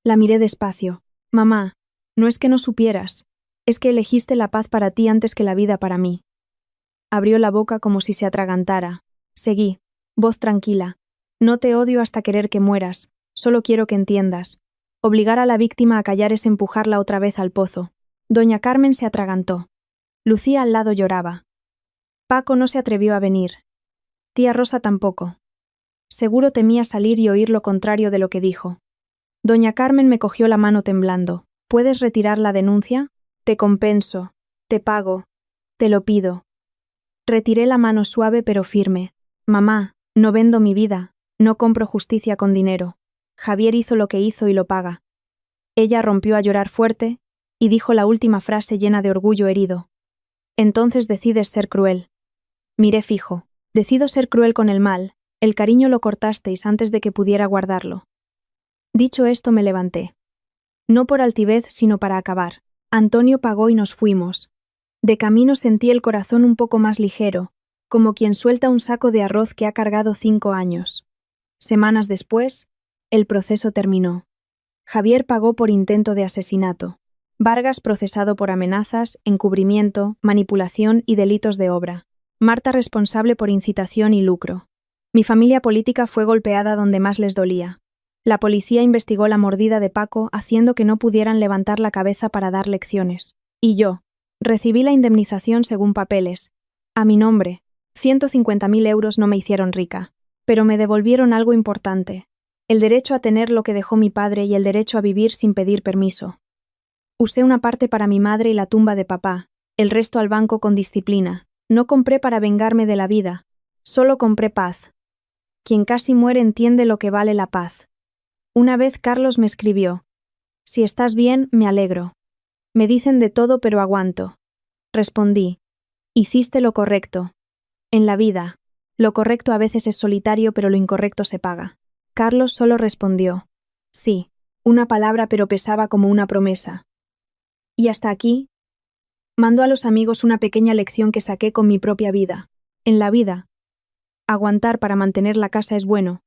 La miré despacio. Mamá, no es que no supieras, es que elegiste la paz para ti antes que la vida para mí. Abrió la boca como si se atragantara. Seguí, voz tranquila. No te odio hasta querer que mueras, solo quiero que entiendas. Obligar a la víctima a callar es empujarla otra vez al pozo. Doña Carmen se atragantó. Lucía al lado lloraba. Paco no se atrevió a venir. Tía Rosa tampoco. Seguro temía salir y oír lo contrario de lo que dijo. Doña Carmen me cogió la mano temblando. ¿Puedes retirar la denuncia? Te compenso, te pago, te lo pido. Retiré la mano suave pero firme. Mamá, no vendo mi vida, no compro justicia con dinero. Javier hizo lo que hizo y lo paga. Ella rompió a llorar fuerte y dijo la última frase llena de orgullo herido. Entonces decides ser cruel. Miré fijo. Decido ser cruel con el mal. El cariño lo cortasteis antes de que pudiera guardarlo. Dicho esto me levanté. No por altivez, sino para acabar. Antonio pagó y nos fuimos. De camino sentí el corazón un poco más ligero, como quien suelta un saco de arroz que ha cargado 5 años. Semanas después, el proceso terminó. Javier pagó por intento de asesinato. Vargas procesado por amenazas, encubrimiento, manipulación y delitos de obra. Marta responsable por incitación y lucro. Mi familia política fue golpeada donde más les dolía. La policía investigó la mordida de Paco, haciendo que no pudieran levantar la cabeza para dar lecciones. Y yo, recibí la indemnización según papeles. A mi nombre. 150.000 euros no me hicieron rica, pero me devolvieron algo importante. El derecho a tener lo que dejó mi padre y el derecho a vivir sin pedir permiso. Usé una parte para mi madre y la tumba de papá, el resto al banco con disciplina. No compré para vengarme de la vida, solo compré paz. Quien casi muere entiende lo que vale la paz. Una vez Carlos me escribió: si estás bien, me alegro. Me dicen de todo pero aguanto. Respondí: hiciste lo correcto. En la vida, lo correcto a veces es solitario pero lo incorrecto se paga. Carlos solo respondió: sí, una palabra pero pesaba como una promesa. Y hasta aquí, mando a los amigos una pequeña lección que saqué con mi propia vida. En la vida, aguantar para mantener la casa es bueno,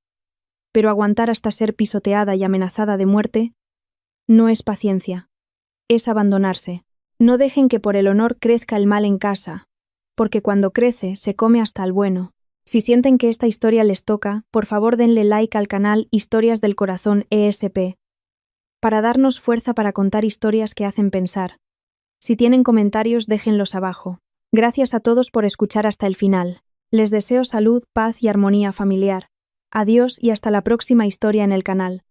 pero aguantar hasta ser pisoteada y amenazada de muerte no es paciencia, es abandonarse. No dejen que por el honor crezca el mal en casa, porque cuando crece se come hasta el bueno. Si sienten que esta historia les toca, por favor denle like al canal Historias del Corazón ESP, para darnos fuerza para contar historias que hacen pensar. Si tienen comentarios, déjenlos abajo. Gracias a todos por escuchar hasta el final. Les deseo salud, paz y armonía familiar. Adiós y hasta la próxima historia en el canal.